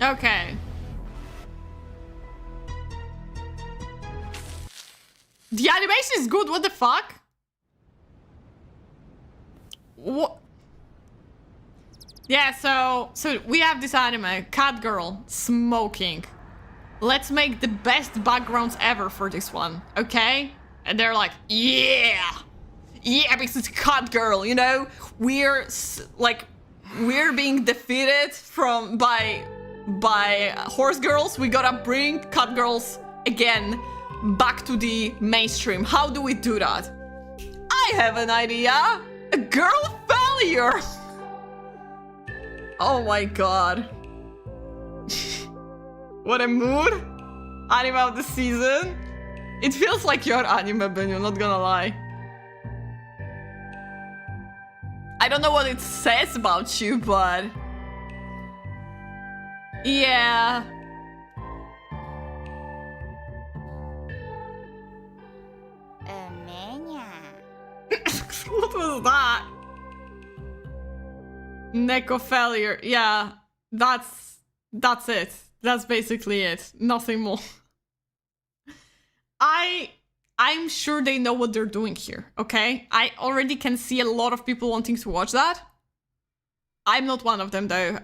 Okay. The animation is good, what the fuck? What? Yeah, so we have this anime, cat girl, smoking. let's make the best backgrounds ever for this one, okay? And they're like, yeah, because it's cut girl, you know? We're being defeated by horse girls. We gotta bring cut girls again back to the mainstream. How do we do that? I have an idea. A girl failure. Oh my god. What a mood. Anime of the season. It feels like your anime, Benyo, not gonna lie. I don't know what it says about you, but... yeah. What was that? Neko failure. Yeah, that's it. That's basically it. Nothing more. I'm sure they know what they're doing here, okay? I already can see a lot of people wanting to watch that. I'm not one of them though.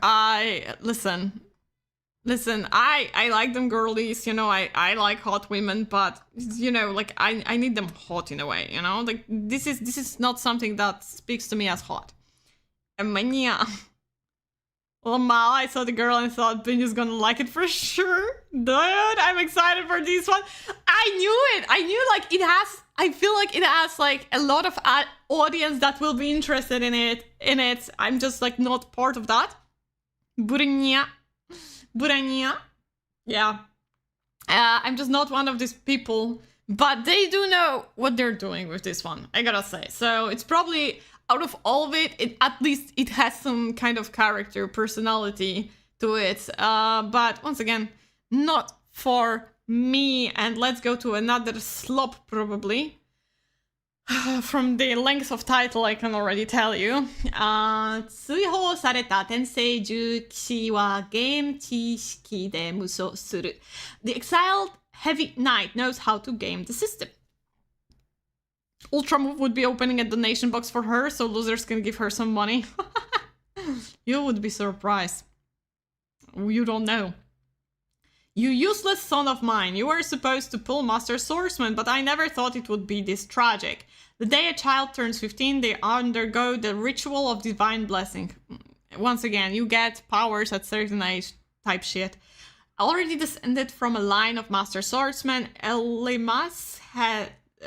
Listen, I like them girlies, you know, I like hot women, but you know, like I need them hot in a way, you know? Like this is not something that speaks to me as hot. Mania. Lamal, I saw the girl and thought Binya's gonna like it for sure. Dude, I'm excited for this one. I knew it. I knew like it has, I feel like it has like a lot of audience that will be interested in it. I'm just like not part of that. Buranya. Yeah. I'm just not one of these people, but they do know what they're doing with this one, I gotta say. So it's probably, out of all of it, at least it has some kind of character, personality to it. But once again, not for me. And let's go to another slop, probably. From the length of title, I can already tell you. 追放された転生獣騎士はゲーム知識で無双する. The exiled heavy knight knows how to game the system. Ultra Move would be opening a donation box for her, so losers can give her some money. You would be surprised. You don't know. You useless son of mine, you were supposed to pull Master Swordsman, but I never thought it would be this tragic. The day a child turns 15, they undergo the ritual of divine blessing. Once again, you get powers at certain age type shit. Already descended from a line of Master Swordsman, Elimas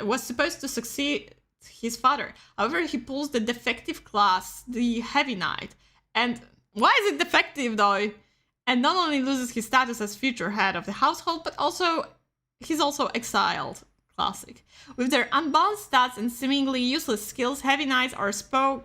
was supposed to succeed his father. However, he pulls the defective class, the Heavy Knight. And why is it defective though? And not only loses his status as future head of the household, but he's also exiled. Classic. With their unbalanced stats and seemingly useless skills, Heavy Knights are spoken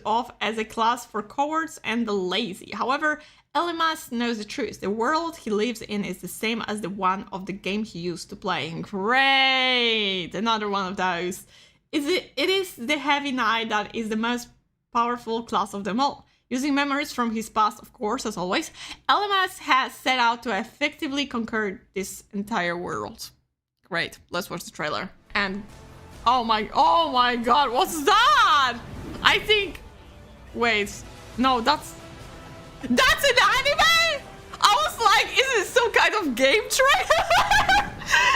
of as a class for cowards and the lazy. However, Elimas knows the truth. The world he lives in is the same as the one of the game he used to play. Great! Another one of those. It is the Heavy Knight that is the most powerful class of them all. Using memories from his past, of course, as always, Elimas has set out to effectively conquer this entire world. Great, let's watch the trailer. And oh my god, what's that? I think, wait, no, that's an anime? I was like, is it some kind of game trailer?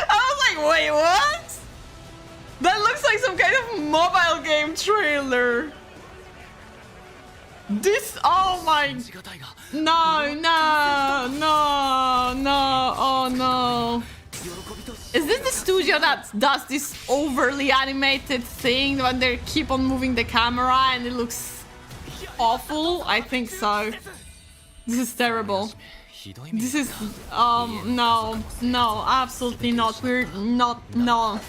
I was like, wait, what? That looks like some kind of mobile game trailer. This, oh my, no, oh no. Is this the studio that does this overly animated thing when they keep on moving the camera and it looks awful? I think so. This is terrible. This is, no, absolutely not. We're not, no.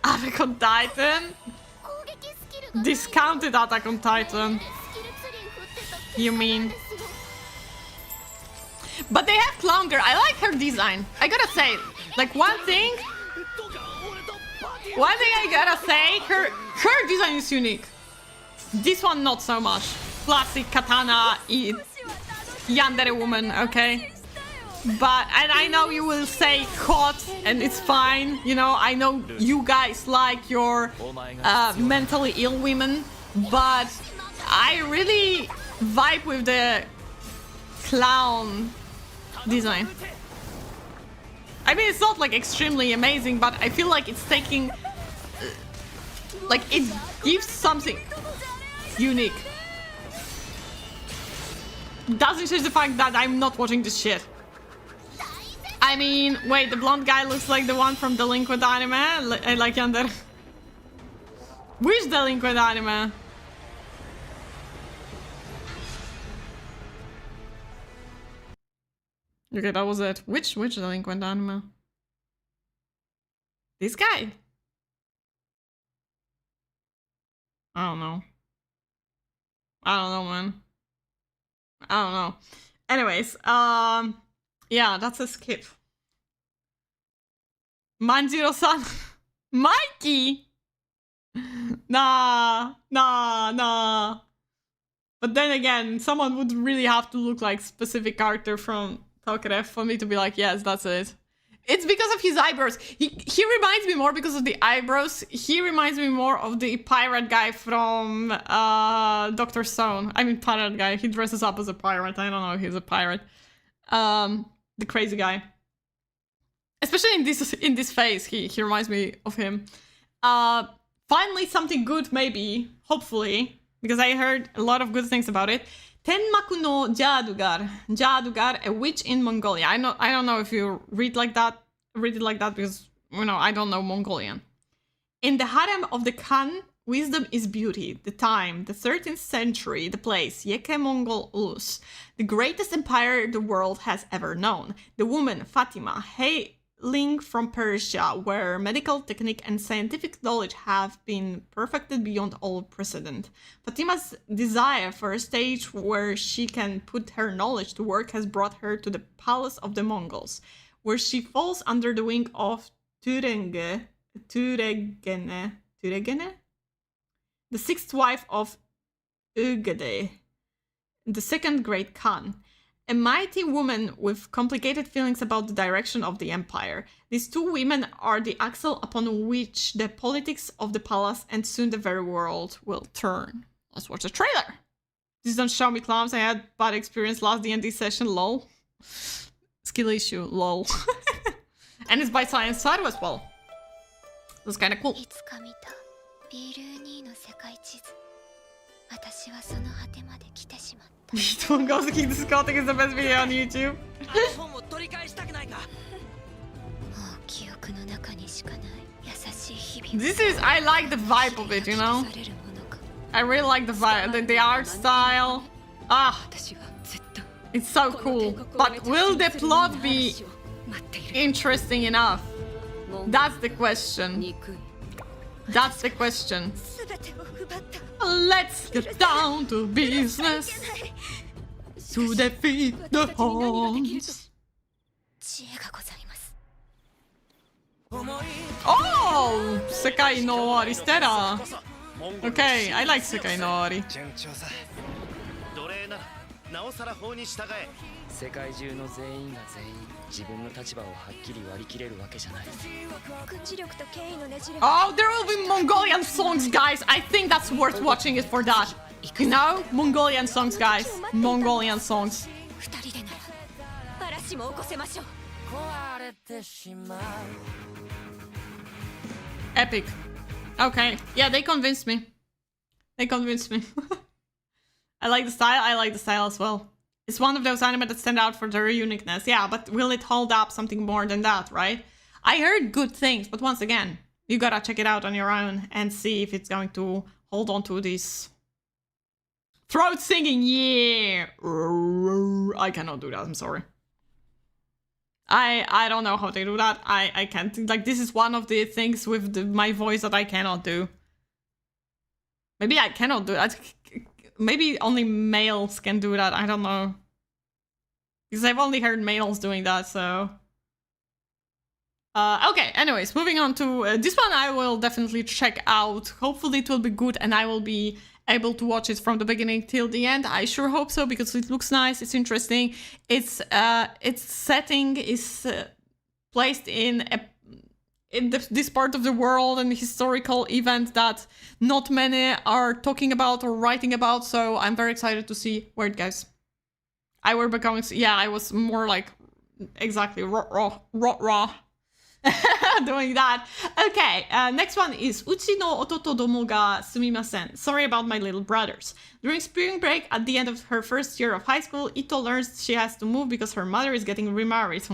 Attack on Titan? Discounted Attack on Titan. You mean? But they have Clown Girl. I like her design. I gotta say, like one thing I gotta say, her design is unique. This one not so much. Classic katana yandere woman, okay? But, and I know you will say hot and it's fine, you know, I know you guys like your mentally ill women, but I really vibe with the clown design. I mean, it's not like extremely amazing, but I feel like it's taking, like it gives something unique. Doesn't change the fact that I'm not watching this shit. I mean, wait, the blonde guy looks like the one from Delinquent Anime. I like Yonder. Which Delinquent Anime? Okay, that was it. Which Delinquent Anime? This guy? I don't know. I don't know, man. I don't know. Anyways, yeah, that's a skip. Manjiro-san. Mikey! Nah. But then again, someone would really have to look like specific character from Tokere for me to be like, yes, that's it. It's because of his eyebrows. He reminds me more because of the eyebrows. He reminds me more of the pirate guy from Dr. Stone. I mean, pirate guy. He dresses up as a pirate. I don't know if he's a pirate. The crazy guy. Especially in this phase, he reminds me of him. Finally, something good, maybe, hopefully, because I heard a lot of good things about it. Tenmaku no Jadugar. Jadugar, a witch in Mongolia. I don't know if you read it like that because, you know, I don't know Mongolian. In the harem of the Khan, wisdom is beauty. The time, the 13th century, the place, Yeke Mongol Ulus, the greatest empire the world has ever known. The woman, Fatima, hailing from Persia, where medical technique and scientific knowledge have been perfected beyond all precedent. Fatima's desire for a stage where she can put her knowledge to work has brought her to the palace of the Mongols, where she falls under the wing of Turegene, the sixth wife of Ugede, the second great Khan. A mighty woman with complicated feelings about the direction of the empire. These two women are the axle upon which the politics of the palace and soon the very world will turn. Let's watch the trailer. Please don't show me clowns. I had bad experience last D&D session, lol. Skill issue, lol. And it's by Science Saru as well. That's kind of cool. Mongolski discotheque is the best video on YouTube. I like the vibe of it, you know? I really like the vibe, the art style. Ah, it's so cool. But will the plot be interesting enough? That's the question. That's the question. Let's get down to business to defeat the horns. Oh! Sekai no Aristera. Okay, I like Sekai no Ari. 世界中の全員が全員自分の立場をはっきり割り切れるわけじゃない。 Oh, there will be Mongolian songs, guys. I think that's worth watching it for that. You know? Mongolian songs, guys. Mongolian songs. Epic. Okay. Yeah, they convinced me. They convinced me. I like the style. I like the style as well. It's one of those anime that stand out for their uniqueness. Yeah, but will it hold up something more than that, right? I heard good things, but once again, you gotta check it out on your own and see if it's going to hold on to this throat singing. Yeah, I cannot do that. I'm sorry. I don't know how to do that. I can't. Like, this is one of the things with my voice that I cannot do. Maybe I cannot do that. Maybe only males can do that. I don't know. Because I've only heard males doing that, so... okay, anyways, moving on to this one I will definitely check out. Hopefully it will be good and I will be able to watch it from the beginning till the end. I sure hope so, because it looks nice, it's interesting. Its setting is placed in this part of the world, and historical event that not many are talking about or writing about, so I'm very excited to see where it goes. I were becoming, yeah, I was more like, exactly, raw. Doing that. Okay, next one is Uchi no ototo domo ga sumimasen. Sorry about my little brothers. During spring break, at the end of her first year of high school, Ito learns she has to move because her mother is getting remarried.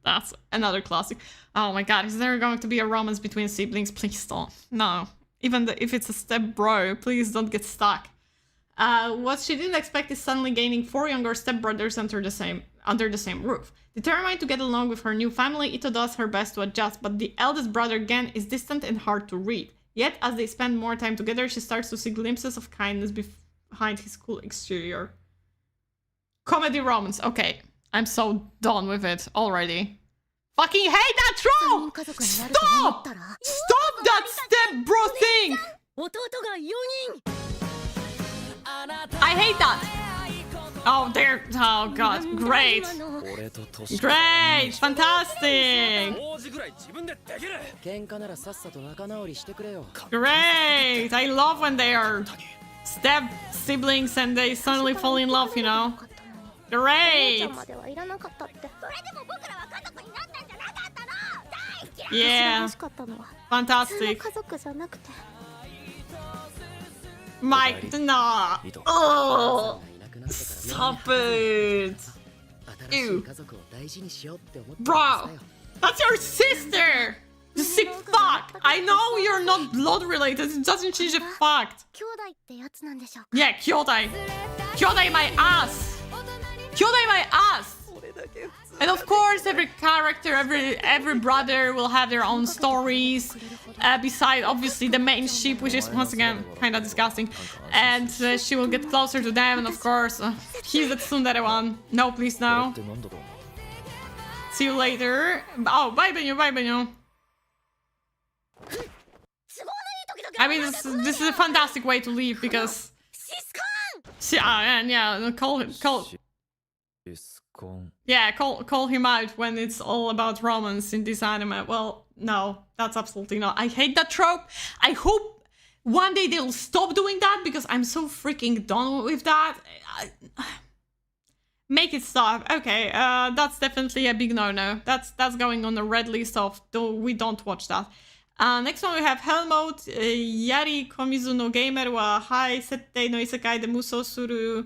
That's another classic. Oh my god, is there going to be a romance between siblings? Please don't. No. Even if it's a step bro, please don't get stuck. What she didn't expect is suddenly gaining 4 younger stepbrothers under the same roof. Determined to get along with her new family, Ito does her best to adjust, but the eldest brother Gen is distant and hard to read. Yet, as they spend more time together, she starts to see glimpses of kindness behind his cool exterior. Comedy romance. Okay, I'm so done with it already. Fucking hate that trope! Stop! Stop that step bro thing! I hate that! Oh, there. Oh, God. Great. Great. Fantastic. Great. I love when they are step siblings and they suddenly fall in love, you know? Great. Yeah. Fantastic. Mike, nah. Oh. Stop it! Ew. Bro! That's your sister! You sick fuck! I know you're not blood related, it doesn't change the fact! Yeah, Kyodai! Kyodai my ass! Kyodai my ass! And of course, every character, every brother will have their own stories. Beside, obviously, the main ship, which is once again kind of disgusting. And she will get closer to them, and of course, he's the tsundere one. No, please, no. See you later. Oh, bye, Benyo, bye, Benyo. I mean, this is a fantastic way to leave because. Yeah, call. Yeah, call him out when it's all about romance in this anime. Well, no, that's absolutely not. I hate that trope. I hope one day they'll stop doing that because I'm so freaking done with that. Make it stop. Okay, that's definitely a big no-no. That's going on the red list of we don't watch that. Next one we have Helmut Yari Komizu no Gamer wa Hai Settei no Isekai de Muso Suru.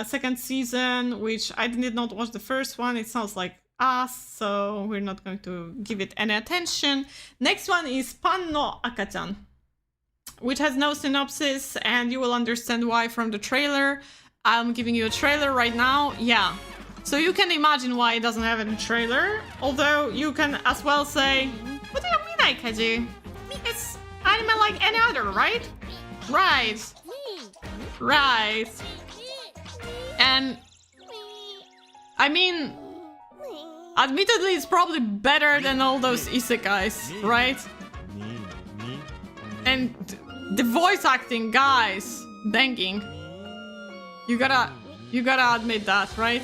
Second season, which I did not watch the first one. It sounds like us, so we're not going to give it any attention. Next one is Pan no Akachan, which has no synopsis, and you will understand why from the trailer. I'm giving you a trailer right now. Yeah, so you can imagine why it doesn't have any trailer, although you can as well say, what do you mean, Aikeji? It's anime like any other, right? Right. Right. And I mean, admittedly, it's probably better than all those isekais, right? And the voice acting, guys, banging. You gotta admit that, right?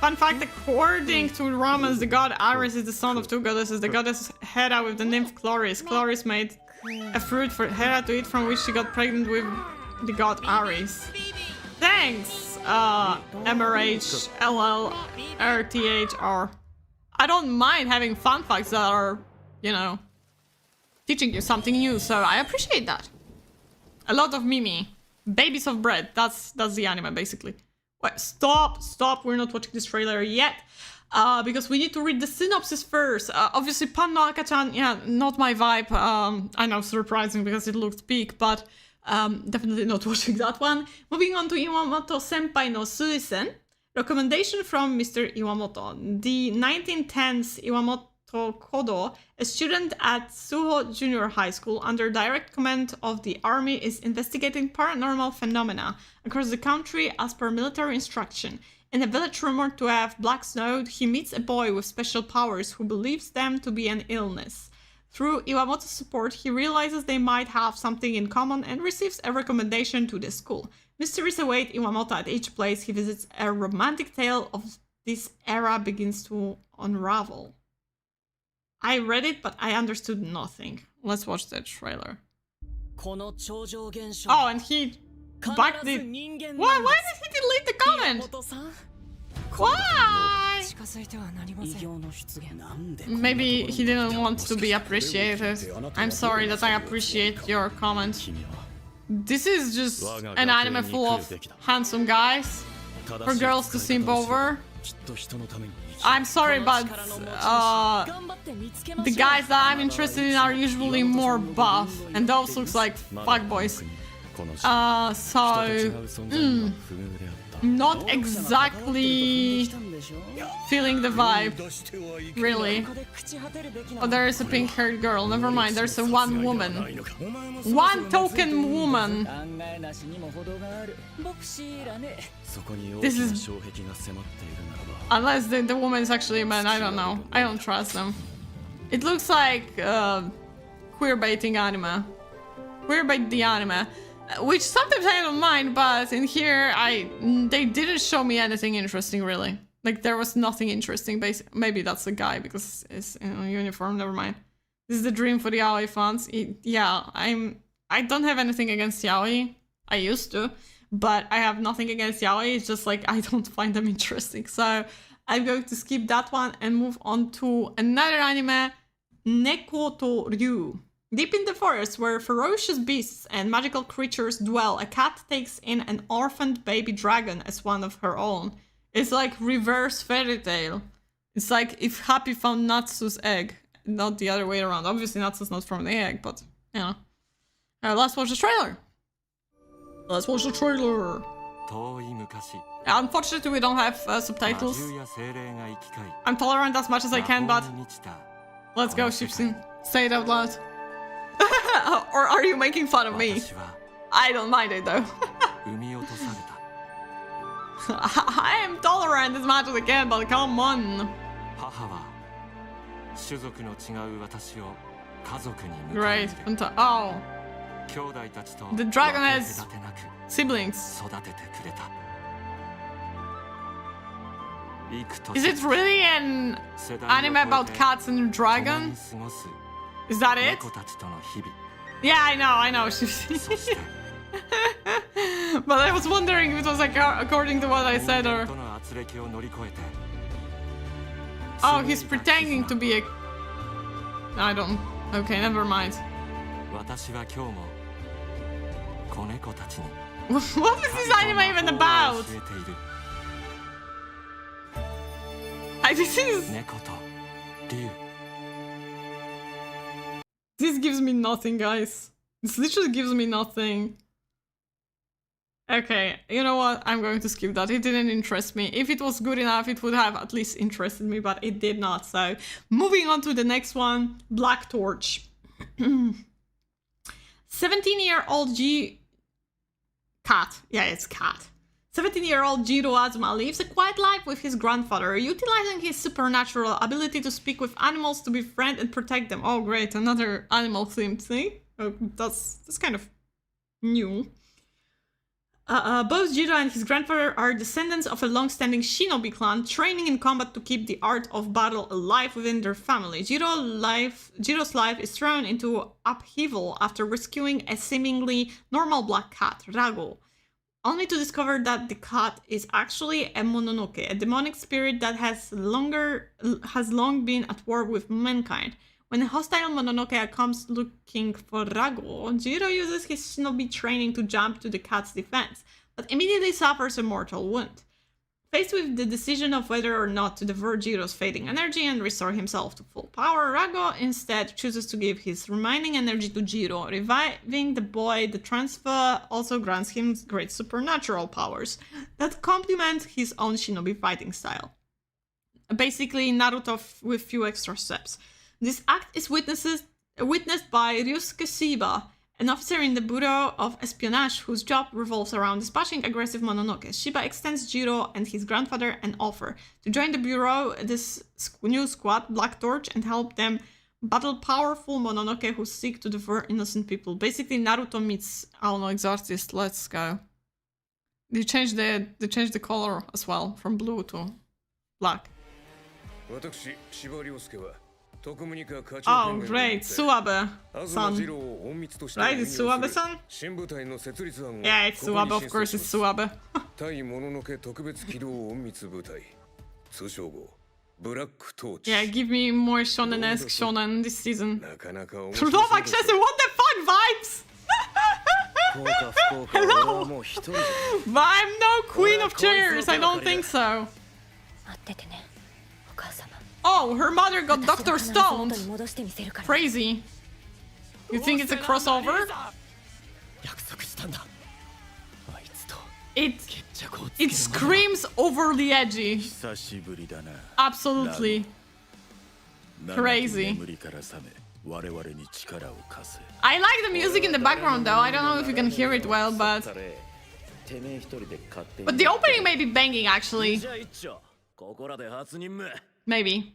Fun fact, according to Romans, the god Ares is the son of two goddesses. The goddess Hera with the nymph Chloris. Chloris made a fruit for Hera to eat, from which she got pregnant with the god Ares. Thanks, MRH, LL, RTHR. I don't mind having fun facts that are, you know, teaching you something new, so I appreciate that. A lot of Mimi. Babies of bread. That's the anime, basically. Wait, stop. We're not watching this trailer yet. Because we need to read the synopsis first. Obviously, Pan no Akachan, yeah, not my vibe. I know, surprising because it looked big, but definitely not watching that one. Moving on to Iwamoto Senpai no Suisen. Recommendation from Mr. Iwamoto. The 1910s Iwamoto Kodo, a student at Suho Junior High School under direct command of the army, is investigating paranormal phenomena across the country as per military instruction. In a village rumored to have black snow, he meets a boy with special powers who believes them to be an illness. Through Iwamoto's support, he realizes they might have something in common and receives a recommendation to the school. Mysteries await Iwamoto at each place he visits. A romantic tale of this era begins to unravel. I read it, but I understood nothing. Let's watch the trailer. Oh, and he Back the... Why did he delete the comment? Why? Maybe he didn't want to be appreciated. I'm sorry that I appreciate your comment. This is just an anime full of handsome guys for girls to simp over. I'm sorry, but the guys that I'm interested in are usually more buff, and those looks like fuckboys. Not exactly feeling the vibe, really. Oh, there is a pink-haired girl. Never mind, there's a one woman. One token woman. This is... Unless the woman is actually a man, I don't know. I don't trust them. It looks like queer-baiting anime. Queer-bait the anime. Which sometimes I don't mind, but in here, they didn't show me anything interesting, really. Like, there was nothing interesting. Maybe that's a guy, because it's in a uniform, never mind. This is the dream for the yaoi fans. Yeah, I don't have anything against yaoi. I used to, but I have nothing against yaoi. It's just like, I don't find them interesting. So, I'm going to skip that one and move on to another anime, Neko to Ryu. Deep in the forest, where ferocious beasts and magical creatures dwell, a cat takes in an orphaned baby dragon as one of her own. It's like reverse fairy tale. It's like if Happy found Natsu's egg, not the other way around. Obviously, Natsu's not from the egg, but, you know. Let's watch the trailer. Let's watch the trailer. Unfortunately, we don't have subtitles. I'm tolerant as much as I can, but... Let's go, Shipsin. Say it out loud. Or are you making fun of me? I don't mind it though. I am tolerant as much as I can, but come on. Great. Oh. The dragon has siblings. Is it really an anime about cats and a dragon? Is that it? Yeah, I know. But I was wondering if it was like according to what I said or... Oh, he's pretending to be a... I don't... Okay, never mind. What is this anime even about? This is... This gives me nothing, guys. This literally gives me nothing. Okay, you know what? I'm going to skip that. It didn't interest me. If it was good enough, it would have at least interested me, but it did not. So, moving on to the next one, Black Torch. 17-year-old Cat. Yeah, it's Cat. 17-year-old Jiro Azuma lives a quiet life with his grandfather, utilizing his supernatural ability to speak with animals to befriend and protect them. Oh, great, another animal-themed thing. Oh, that's kind of new. Both Jiro and his grandfather are descendants of a long-standing shinobi clan, training in combat to keep the art of battle alive within their family. Jiro's life is thrown into upheaval after rescuing a seemingly normal black cat, Rago, only to discover that the cat is actually a Mononoke, a demonic spirit that has long been at war with mankind. When a hostile Mononoke comes looking for Rago, Jiro uses his shinobi training to jump to the cat's defense, but immediately suffers a mortal wound. Faced with the decision of whether or not to divert Jiro's fading energy and restore himself to full power, Rago instead chooses to give his remaining energy to Jiro. Reviving the boy, the transfer also grants him great supernatural powers that complement his own shinobi fighting style. Basically, Naruto with few extra steps. This act is witnessed by Ryusuke Shiba, an officer in the Bureau of Espionage whose job revolves around dispatching aggressive Mononoke. Shiba extends Jiro and his grandfather an offer to join the Bureau, this new squad, Black Torch, and help them battle powerful Mononoke who seek to devour innocent people. Basically, Naruto meets, I don't know, Exorcist. Let's go. They changed the color as well, from blue to black. Oh, great. Suabe son. Right? It's Suabe son? Yeah, it's Suabe. Of course, it's Suabe. Yeah, give me more shonen-esque shonen this season. Love Accessory, what the fuck, vibes? Hello? But I'm no queen of chairs, I don't think so. Oh, her mother got Dr. Stoned. Crazy. You think it's a crossover? It screams overly edgy. Absolutely. Crazy. I like the music in the background though. I don't know if you can hear it well, but the opening may be banging actually. Maybe.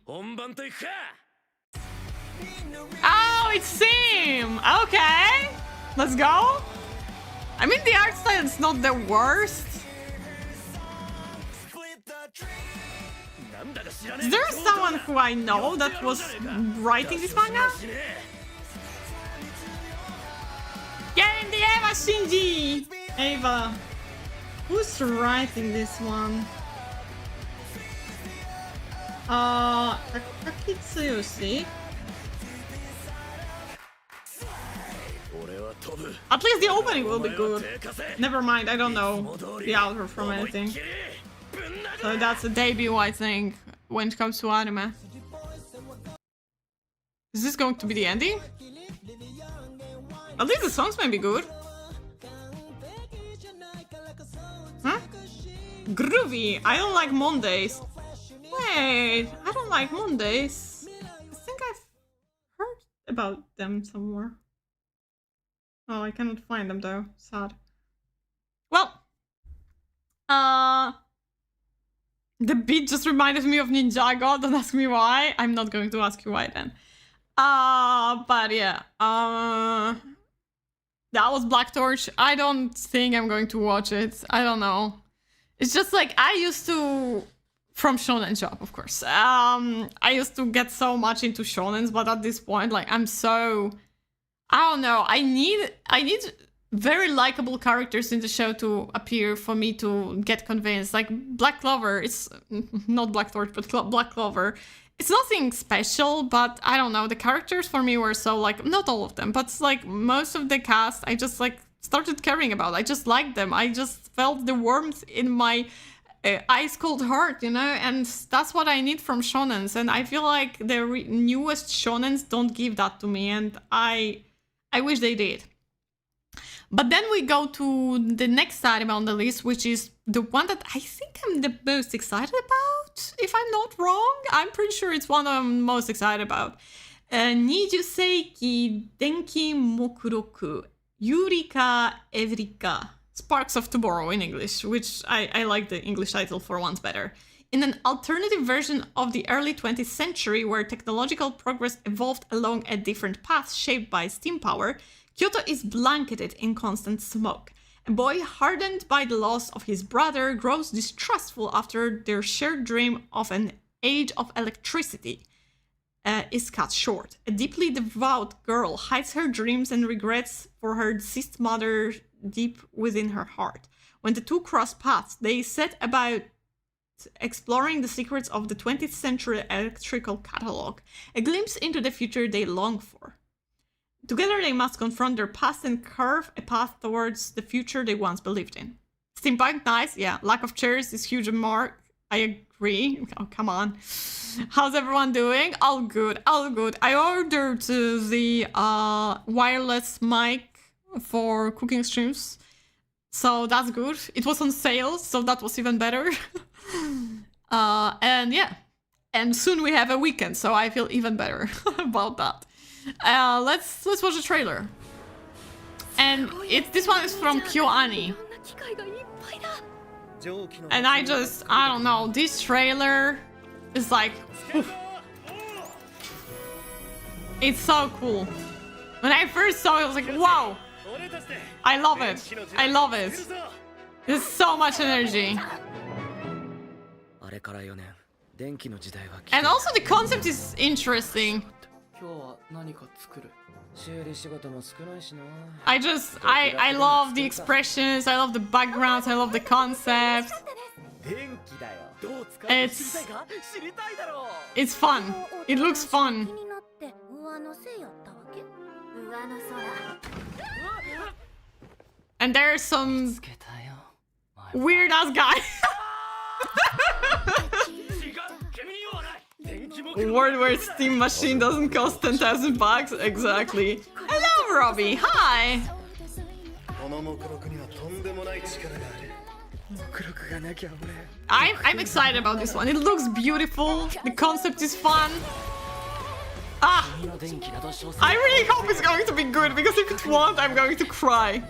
Oh, it's Sim! Okay! Let's go! I mean, the art style is not the worst. Is there someone who I know that was writing this manga? Get in the Eva, Shinji! Eva. Who's writing this one? Akitsuyoshi. At least the opening will be good. Never mind, I don't know the outro from anything. So that's a debut, I think, when it comes to anime. Is this going to be the ending? At least the songs may be good. Huh? Groovy. I don't like Mondays. Wait, I don't like Mondays. I think I've heard about them somewhere. Oh, I cannot find them though. Sad. Well, the beat just reminded me of Ninjago. Don't ask me why. I'm not going to ask you why then. But yeah. That was Black Torch. I don't think I'm going to watch it. I don't know. It's just like I used to, from Shonen Jump, of course. I used to get so much into shonens, but at this point, like I'm so, I don't know. I need very likable characters in the show to appear for me to get convinced. Like Black Clover, it's not Black Torch, but Black Clover. It's nothing special, but I don't know. The characters for me were so like, not all of them, but like most of the cast, I just like started caring about. I just liked them. I just felt the warmth in my ice cold heart, you know, and that's what I need from shonens. And I feel like the newest shonens don't give that to me, and I wish they did. But then we go to the next anime on the list, which is the one that I think I'm the most excited about, if I'm not wrong. I'm pretty sure it's one I'm most excited about. 20世紀 Denki Mokuroku Eureka Evrika. Sparks of Tomorrow in English, which I like the English title for once better. In an alternative version of the early 20th century where technological progress evolved along a different path shaped by steam power, Kyoto is blanketed in constant smoke. A boy hardened by the loss of his brother grows distrustful after their shared dream of an age of electricity is cut short. A deeply devout girl hides her dreams and regrets for her deceased mother deep within her heart. When the two cross paths, they set about exploring the secrets of the 20th century electrical catalog, a glimpse into the future they long for. Together they must confront their past and carve a path towards the future they once believed in. Steampunk, nice, yeah. Lack of chairs is huge mark. I agree. Oh, come on. How's everyone doing? All good, all good. I ordered the wireless mic for cooking streams, so that's good. It was on sale, so that was even better. And yeah, and soon we have a weekend, so I feel even better about that. Let's watch the trailer. And this one is from KyoAni. And I don't know, this trailer is like, oof. It's so cool. When I first saw it, I was like, wow, I love it. I love it. There's so much energy. And also the concept is interesting. I love the expressions, I love the backgrounds, I love the concept. It's fun. It looks fun. And there's some weird ass guy. Word where Steam Machine doesn't cost 10,000 bucks? Exactly. Hello, Robbie. Hi. I'm excited about this one. It looks beautiful. The concept is fun. Ah! I really hope it's going to be good, because if it won't, I'm going to cry.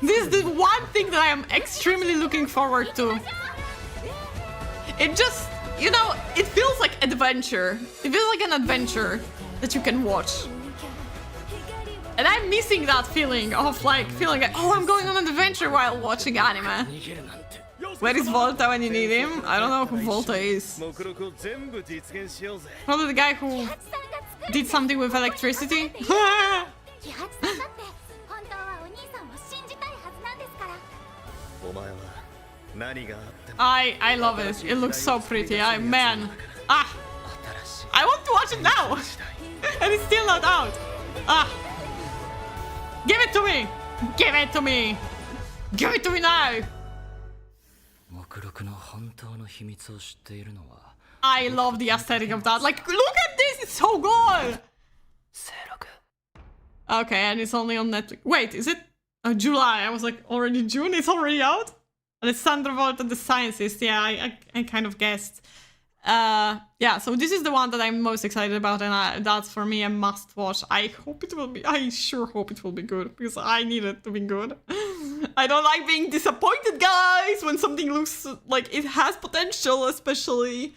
This is the one thing that I am extremely looking forward to. It just, you know, it feels like adventure. It feels like an adventure that you can watch. And I'm missing that feeling of like, feeling like, oh, I'm going on an adventure while watching anime. Where is Volta when you need him? I don't know who Volta is. Probably the guy who did something with electricity. I love it. It looks so pretty. Man. Ah! I want to watch it now! And it's still not out. Ah! Give it to me! Give it to me! Give it to me now! I love the aesthetic of that. Like, look at this! It's so good! Okay, and it's only on Netflix. Wait, is it July? I was like, already June? It's already out? And it's Sandra Volta, the scientist. Yeah, I kind of guessed. Yeah, so this is the one that I'm most excited about, and that's for me a must watch. I hope it will be. I sure hope it will be good, because I need it to be good. I don't like being disappointed, guys, when something looks like it has potential, especially.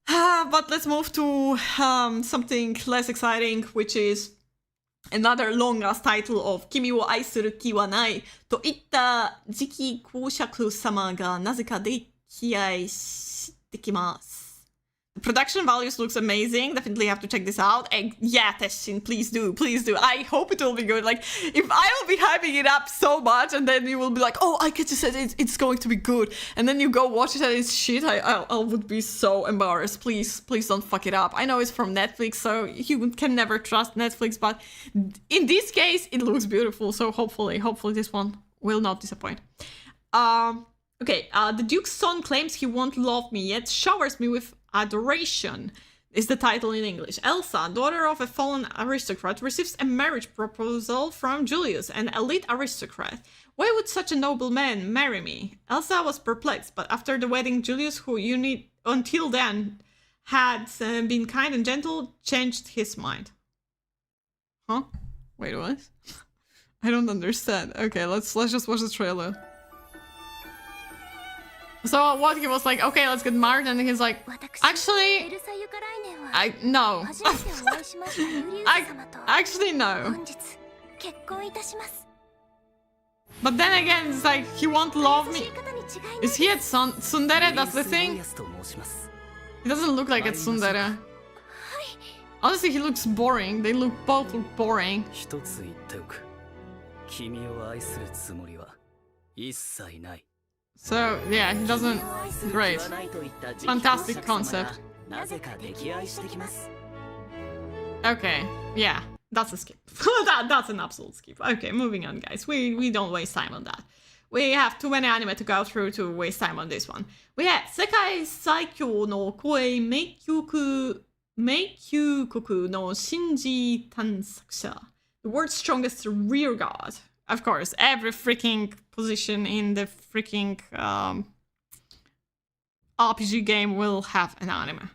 But let's move to something less exciting, which is another long-ass title of Kimi wo aisuru ki wa nai to itta jiki koushaku sama ga nazeka dekiai shitekimasu. The production values looks amazing. Definitely have to check this out. And yeah, Teshin, please do, please do. I hope it will be good. Like, if I will be hyping it up so much, and then you will be like, oh, Aikeji said it's going to be good, and then you go watch it and it's shit, I would be so embarrassed. Please don't fuck it up. I know it's from Netflix, so you can never trust Netflix, but in this case, it looks beautiful. So hopefully this one will not disappoint. Okay, the Duke's son claims he won't love me, yet showers me with adoration, is the title in English. Elsa, daughter of a fallen aristocrat, receives a marriage proposal from Julius, an elite aristocrat. Why would such a noble man marry me? Elsa was perplexed, but after the wedding, Julius, who until then had been kind and gentle, changed his mind. Huh? Wait, what? I don't understand. Okay, let's just watch the trailer. So what, he was like, okay, let's get married, and he's like, actually, no. Actually, no. But then again, it's like, he won't love me. Is he at tsundere? That's the thing? He doesn't look like a tsundere. Honestly, he looks boring. They both look boring. So, yeah, he doesn't... Great. Fantastic concept. Okay, yeah, that's a skip. That's an absolute skip. Okay, moving on, guys. We don't waste time on that. We have too many anime to go through to waste time on this one. We have Sekai Saikyou no Koei Meikyukoku no Shinji Tansakusha. The world's strongest rear guard. Of course, every freaking position in the freaking RPG game will have an anime.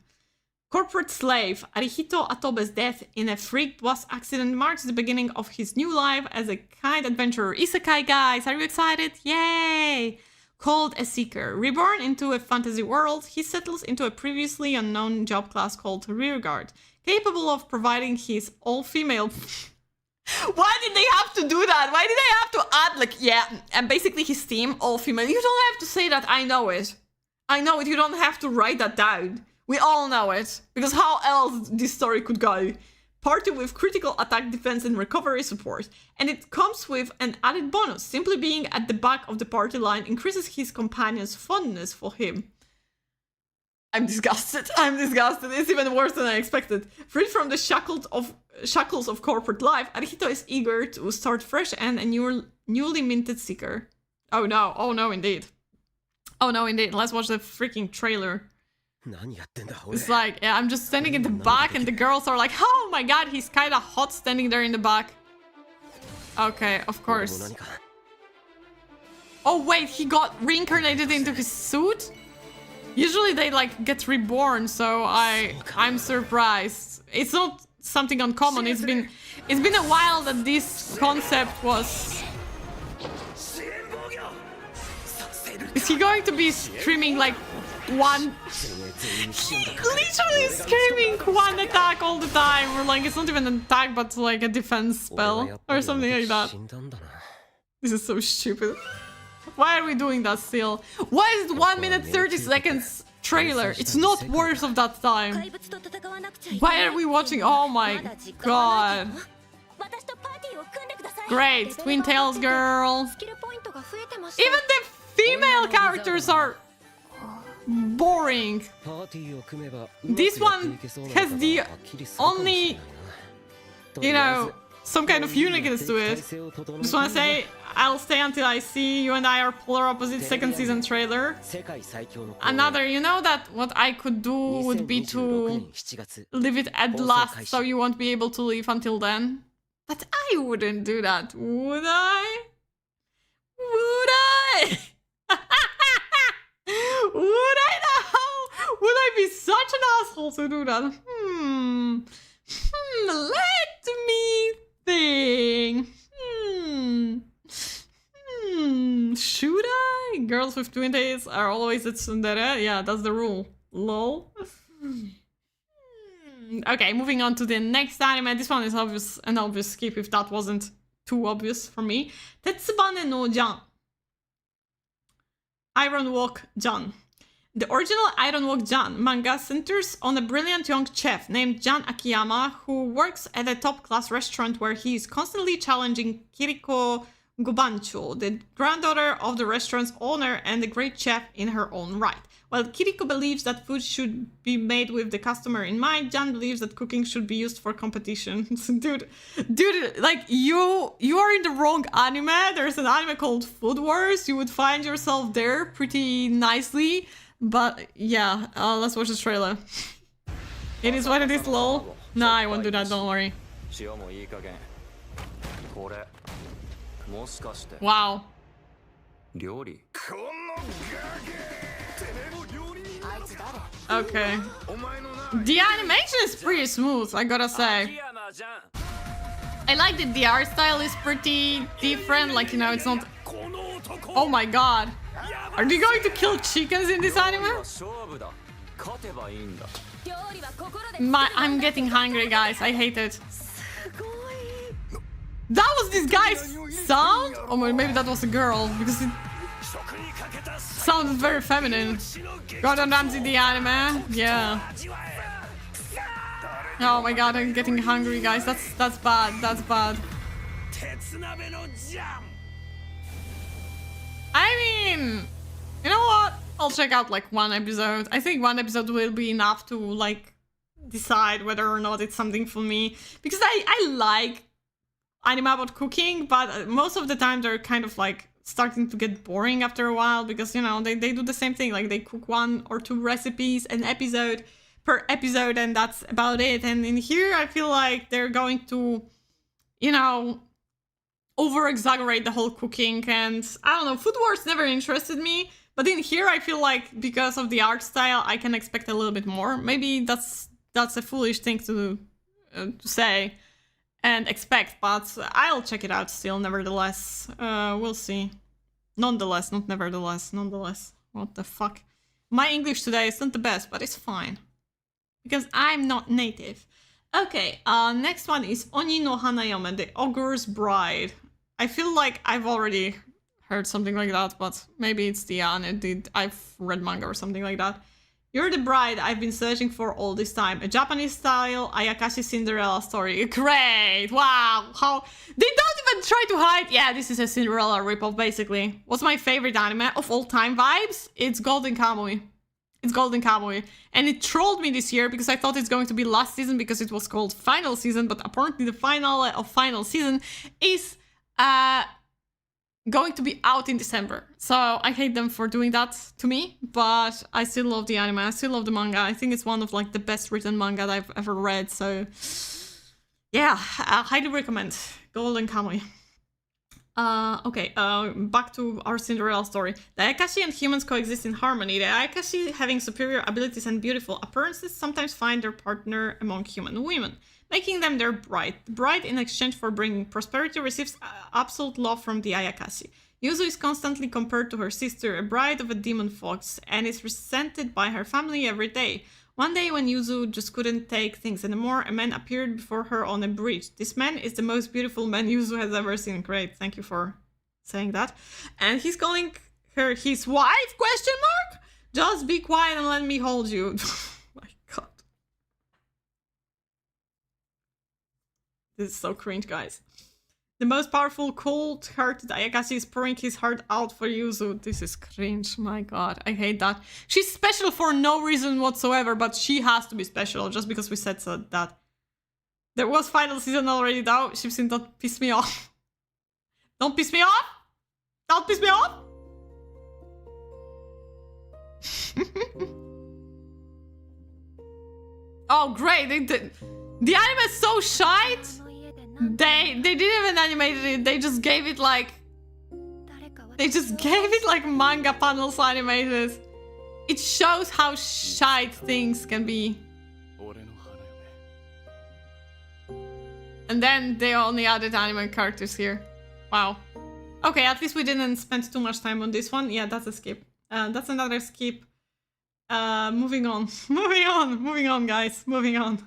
Corporate slave Arihito Atobe's death in a freak bus accident marks the beginning of his new life as a kind adventurer. Isekai, guys, are you excited? Yay! Called a seeker. Reborn into a fantasy world, he settles into a previously unknown job class called rearguard, capable of providing his all-female... Why did they have to do that? Why did they have to add, like, yeah, and basically his team, all female? You don't have to say that, I know it. I know it, you don't have to write that down. We all know it. Because how else this story could go? Party with critical attack, defense, and recovery support. And it comes with an added bonus. Simply being at the back of the party line increases his companion's fondness for him. I'm disgusted. I'm disgusted. It's even worse than I expected. Freed from the shackles of corporate life, Arihito is eager to start fresh and a newly minted seeker. Oh no. Oh no, indeed. Oh no, indeed. Let's watch the freaking trailer. It's like, yeah, I'm just standing in the back and the girls are like, oh my god, he's kind of hot standing there in the back. Okay, of course. Oh wait, he got reincarnated into his suit? Usually they like get reborn, so I'm surprised. It's not something uncommon. It's been a while that this concept was. Is he going to be screaming like one? He literally is screaming one attack all the time, or like it's not even an attack, but like a defense spell or something like that. This is so stupid. Why are we doing that still? Why is it 1 minute 30 seconds trailer? It's not worth of that time. Why are we watching? Oh my god. Great, Twin Tails girl. Even the female characters are boring. This one has the only, you know, some kind of uniqueness to it. Just wanna say, I'll stay until I see You and I Are Polar Opposites second season trailer. Another, you know that what I could do would be to leave it at last so you won't be able to leave until then. But I wouldn't do that, would I? Would I? Would I now? Would I be such an asshole to do that? Let me think. Should I? Girls with twin tails are always at tsundere. Yeah, that's the rule. Lol. Okay, moving on to the next anime. This one is an obvious skip if that wasn't too obvious for me. Tetsubane no Jan. Iron Walk Jan. The original Iron Walk Jan manga centers on a brilliant young chef named Jan Akiyama who works at a top-class restaurant where he is constantly challenging Kiriko Gobancho, the granddaughter of the restaurant's owner and a great chef in her own right. While Kiriko believes that food should be made with the customer in mind, Jan believes that cooking should be used for competition. dude, like you are in the wrong anime. There's an anime called Food Wars. You would find yourself there pretty nicely. But yeah, let's watch the trailer. It is what it is, lol. Nah, I won't do that, don't worry. Wow. Okay. The animation is pretty smooth, I gotta say. I like that the art style is pretty different, like, you know, it's not... Oh my god. Are they going to kill chickens in this anime? I'm getting hungry, guys. I hate it. That was this guy's sound? Or maybe that was a girl, because it sounded very feminine. Gordon Ramsay the anime? Yeah. Oh my god, I'm getting hungry, guys. That's bad. That's bad. I mean, you know what? I'll check out like one episode. I think one episode will be enough to like decide whether or not it's something for me. Because I like anime about cooking, but most of the time they're kind of like starting to get boring after a while because, you know, they do the same thing. Like they cook 1 or 2 recipes an episode per episode and that's about it. And in here I feel like they're going to, you know, over-exaggerate the whole cooking, and I don't know, Food Wars never interested me, but in here I feel like because of the art style I can expect a little bit more. Maybe that's a foolish thing to say and expect, but I'll check it out still nevertheless. We'll see. Nonetheless, not nevertheless, nonetheless. What the fuck? My English today is not the best, but it's fine. Because I'm not native. Okay, next one is Oni no Hanayome, the Ogre's Bride. I feel like I've already heard something like that, but maybe it's the I've read manga or something like that. You're the bride I've been searching for all this time. A Japanese-style Ayakashi Cinderella story. Great! Wow! How... They don't even try to hide... Yeah, this is a Cinderella ripoff, basically. What's my favorite anime of all time vibes? It's Golden Kamuy. It's Golden Kamuy. And it trolled me this year because I thought it's going to be last season because it was called Final Season, but apparently the finale of Final Season is... going to be out in December. So I hate them for doing that to me, but I still love the anime. I still love the manga. I think it's one of like the best written manga that I've ever read. So yeah, I highly recommend Golden Kamuy. Okay, back to our Cinderella story. The Aikashi and humans coexist in harmony. The Aikashi, having superior abilities and beautiful appearances, sometimes find their partner among human women, making them their bride. The bride, in exchange for bringing prosperity, receives absolute love from the Ayakashi. Yuzu is constantly compared to her sister, a bride of a demon fox, and is resented by her family every day. One day, when Yuzu just couldn't take things anymore, a man appeared before her on a bridge. This man is the most beautiful man Yuzu has ever seen. Great, thank you for saying that. And he's calling her his wife? Question mark? Just be quiet and let me hold you. My god. This is so cringe, guys. The most powerful, cold-hearted Ayakashi is pouring his heart out for Yuzu. This is cringe, my god. I hate that. She's special for no reason whatsoever, but she has to be special just because we said so that. There was final season already though. Shipsin, don't piss me off. Don't piss me off! Don't piss me off! Oh, great. The anime is so shite. They didn't even animate it. They just gave it like... They just gave it like manga panels animated. It shows how shite things can be. And then they only added anime characters here. Wow. Okay, at least we didn't spend too much time on this one. Yeah, that's a skip. That's another skip. Moving on. Moving on, guys. Moving on.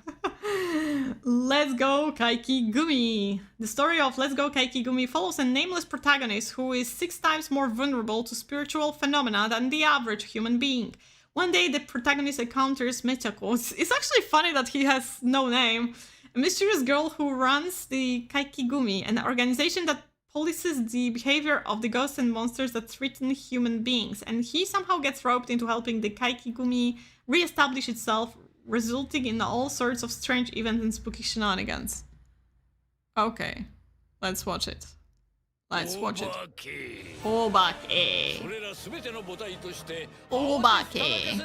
Let's Go Kaiki Gumi. The story of Let's Go Kaiki Gumi follows a nameless protagonist who is 6 times more vulnerable to spiritual phenomena than the average human being. One day, the protagonist encounters Mechako. It's actually funny that he has no name. A mysterious girl who runs the Kaiki Gumi, an organization that polices the behavior of the ghosts and monsters that threaten human beings. And he somehow gets roped into helping the Kaiki Gumi re-establish itself, resulting in all sorts of strange events and spooky shenanigans. Okay, let's watch it. Let's watch it. Obake. Obake.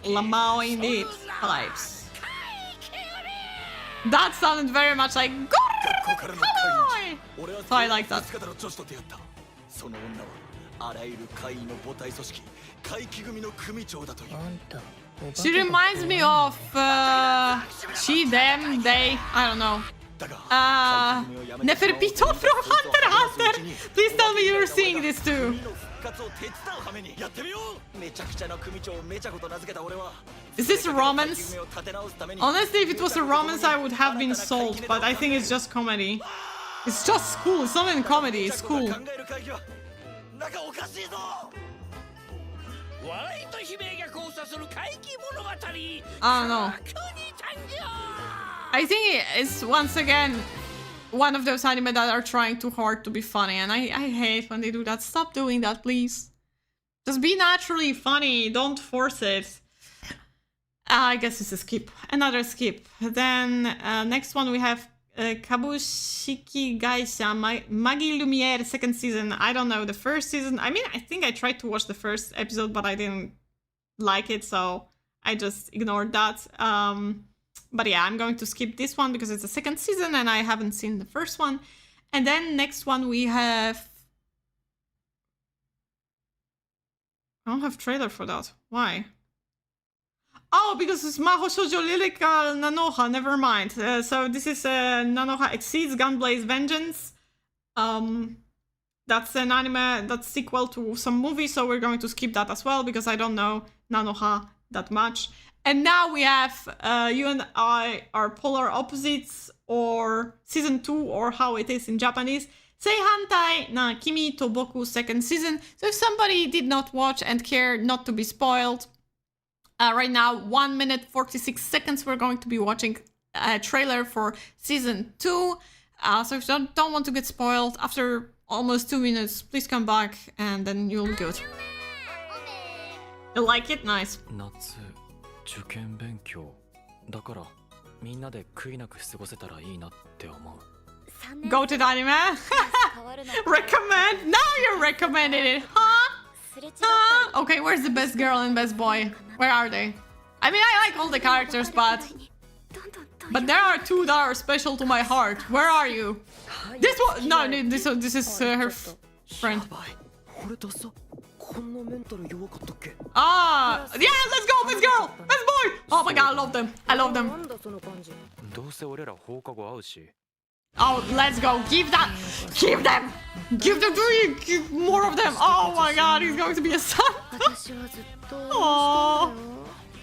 Lamau indeed. Types. That sounded very much like Goobers! So I like that. She reminds me of she, them, they, I don't know. Neferpito from Hunter x Hunter! Please tell me you're seeing this too. Is this a romance? Honestly, if it was a romance, I would have been sold, but I think it's just comedy. It's just cool, it's not even comedy, it's cool. I don't know. I think it's once again one of those anime that are trying too hard to be funny, and I hate when they do that. Stop doing that, please. Just be naturally funny, don't force it. I guess it's a skip. Another skip. Then next one we have Kabushiki Gaisha Magi Lumiere second season. I don't know, the first season. I mean, I think I tried to watch the first episode, but I didn't like it, so I just ignored that. But yeah, I'm going to skip this one because it's the second season and I haven't seen the first one. And then next one we have... I don't have trailer for that. Why? Oh, because it's Maho Shoujo Lyrical Nanoha, never mind. So this is Nanoha Exceeds Gunblaze Vengeance. That's an anime that's sequel to some movie, so we're going to skip that as well because I don't know Nanoha that much. And now we have You and I Are Polar Opposites, or Season 2, or how it is in Japanese. Seihantai na Kimi to Boku second season. So if somebody did not watch and care not to be spoiled, right now 1 minute 46 seconds we're going to be watching a trailer for season 2. So if you don't want to get spoiled after almost 2 minutes, please come back and then you'll be good. You like it? Nice. 夏受験勉強だからみんなで悔いなく過ごせたらいいなって思う Go to the anime? Recommend? Now you're recommending it, huh? Okay, where's the best girl and best boy? Where are they? I mean, I like all the characters, but there are two that are special to my heart. Where are you? This one? No, this is her friend. Ah, yeah, let's go, best girl, best boy. Oh my god, I love them. I love them. Oh, let's go. Give them to me. Give more of them. Oh my god, he's going to be a son. Oh.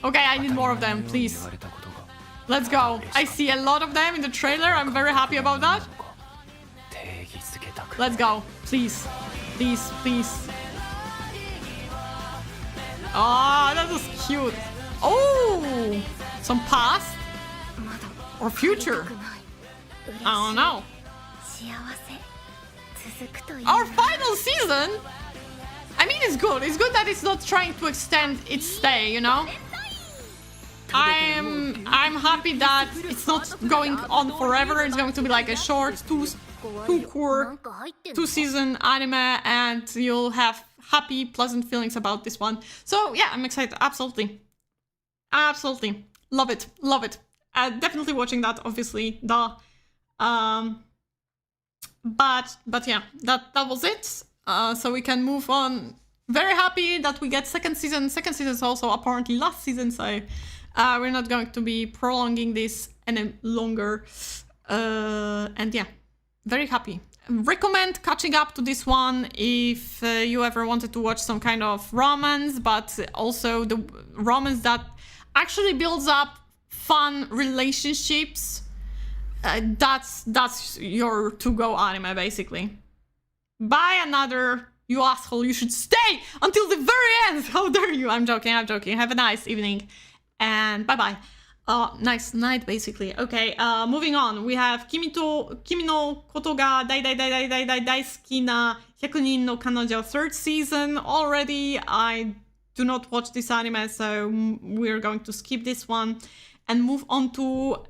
Okay, I need more of them, please. Let's go. I see a lot of them in the trailer. I'm very happy about that. Let's go. Please. Please, please. Oh, that was cute. Oh, some past or future. I don't know. Our final season? I mean, it's good. It's good that it's not trying to extend its stay, you know? I'm happy that it's not going on forever. It's going to be like a short two-season anime, and you'll have happy, pleasant feelings about this one. So yeah, I'm excited. Absolutely. Absolutely. Love it. Love it. Definitely watching that, obviously. Duh. But yeah, that was it. So we can move on. Very happy that we get second season. Second season is also apparently last season, so we're not going to be prolonging this any longer. And yeah, very happy. Recommend catching up to this one if you ever wanted to watch some kind of romance, but also the romance that actually builds up fun relationships. That's your to-go anime, basically. Buy another, you asshole. You should stay until the very end. How dare you? I'm joking. I'm joking. Have a nice evening, and bye-bye. Nice night, basically. Okay, moving on. We have Kimi no koto ga daisuki na 100 nin no kanojo third season already. I do not watch this anime, so we're going to skip this one and move on to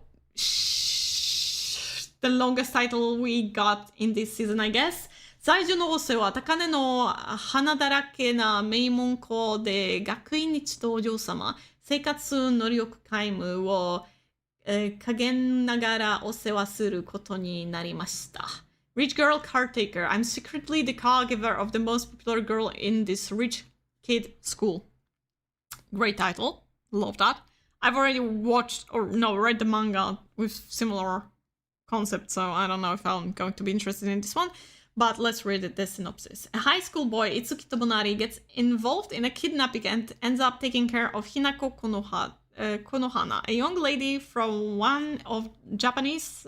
the longest title we got in this season, I guess. 最初のオセは高嶺の花だらけな名門校で学院一同嬢様生活能力皆無を陰ながらお世話することになりました。Rich girl caretaker. I'm secretly the caregiver of the most popular girl in this rich kid school. Great title. Love that. I've already watched or no read the manga with similar concept, so I don't know if I'm going to be interested in this one. But let's read the synopsis. A high school boy, Itsuki Tobonari, gets involved in a kidnapping and ends up taking care of Hinako Konohana, a young lady from one of Japan's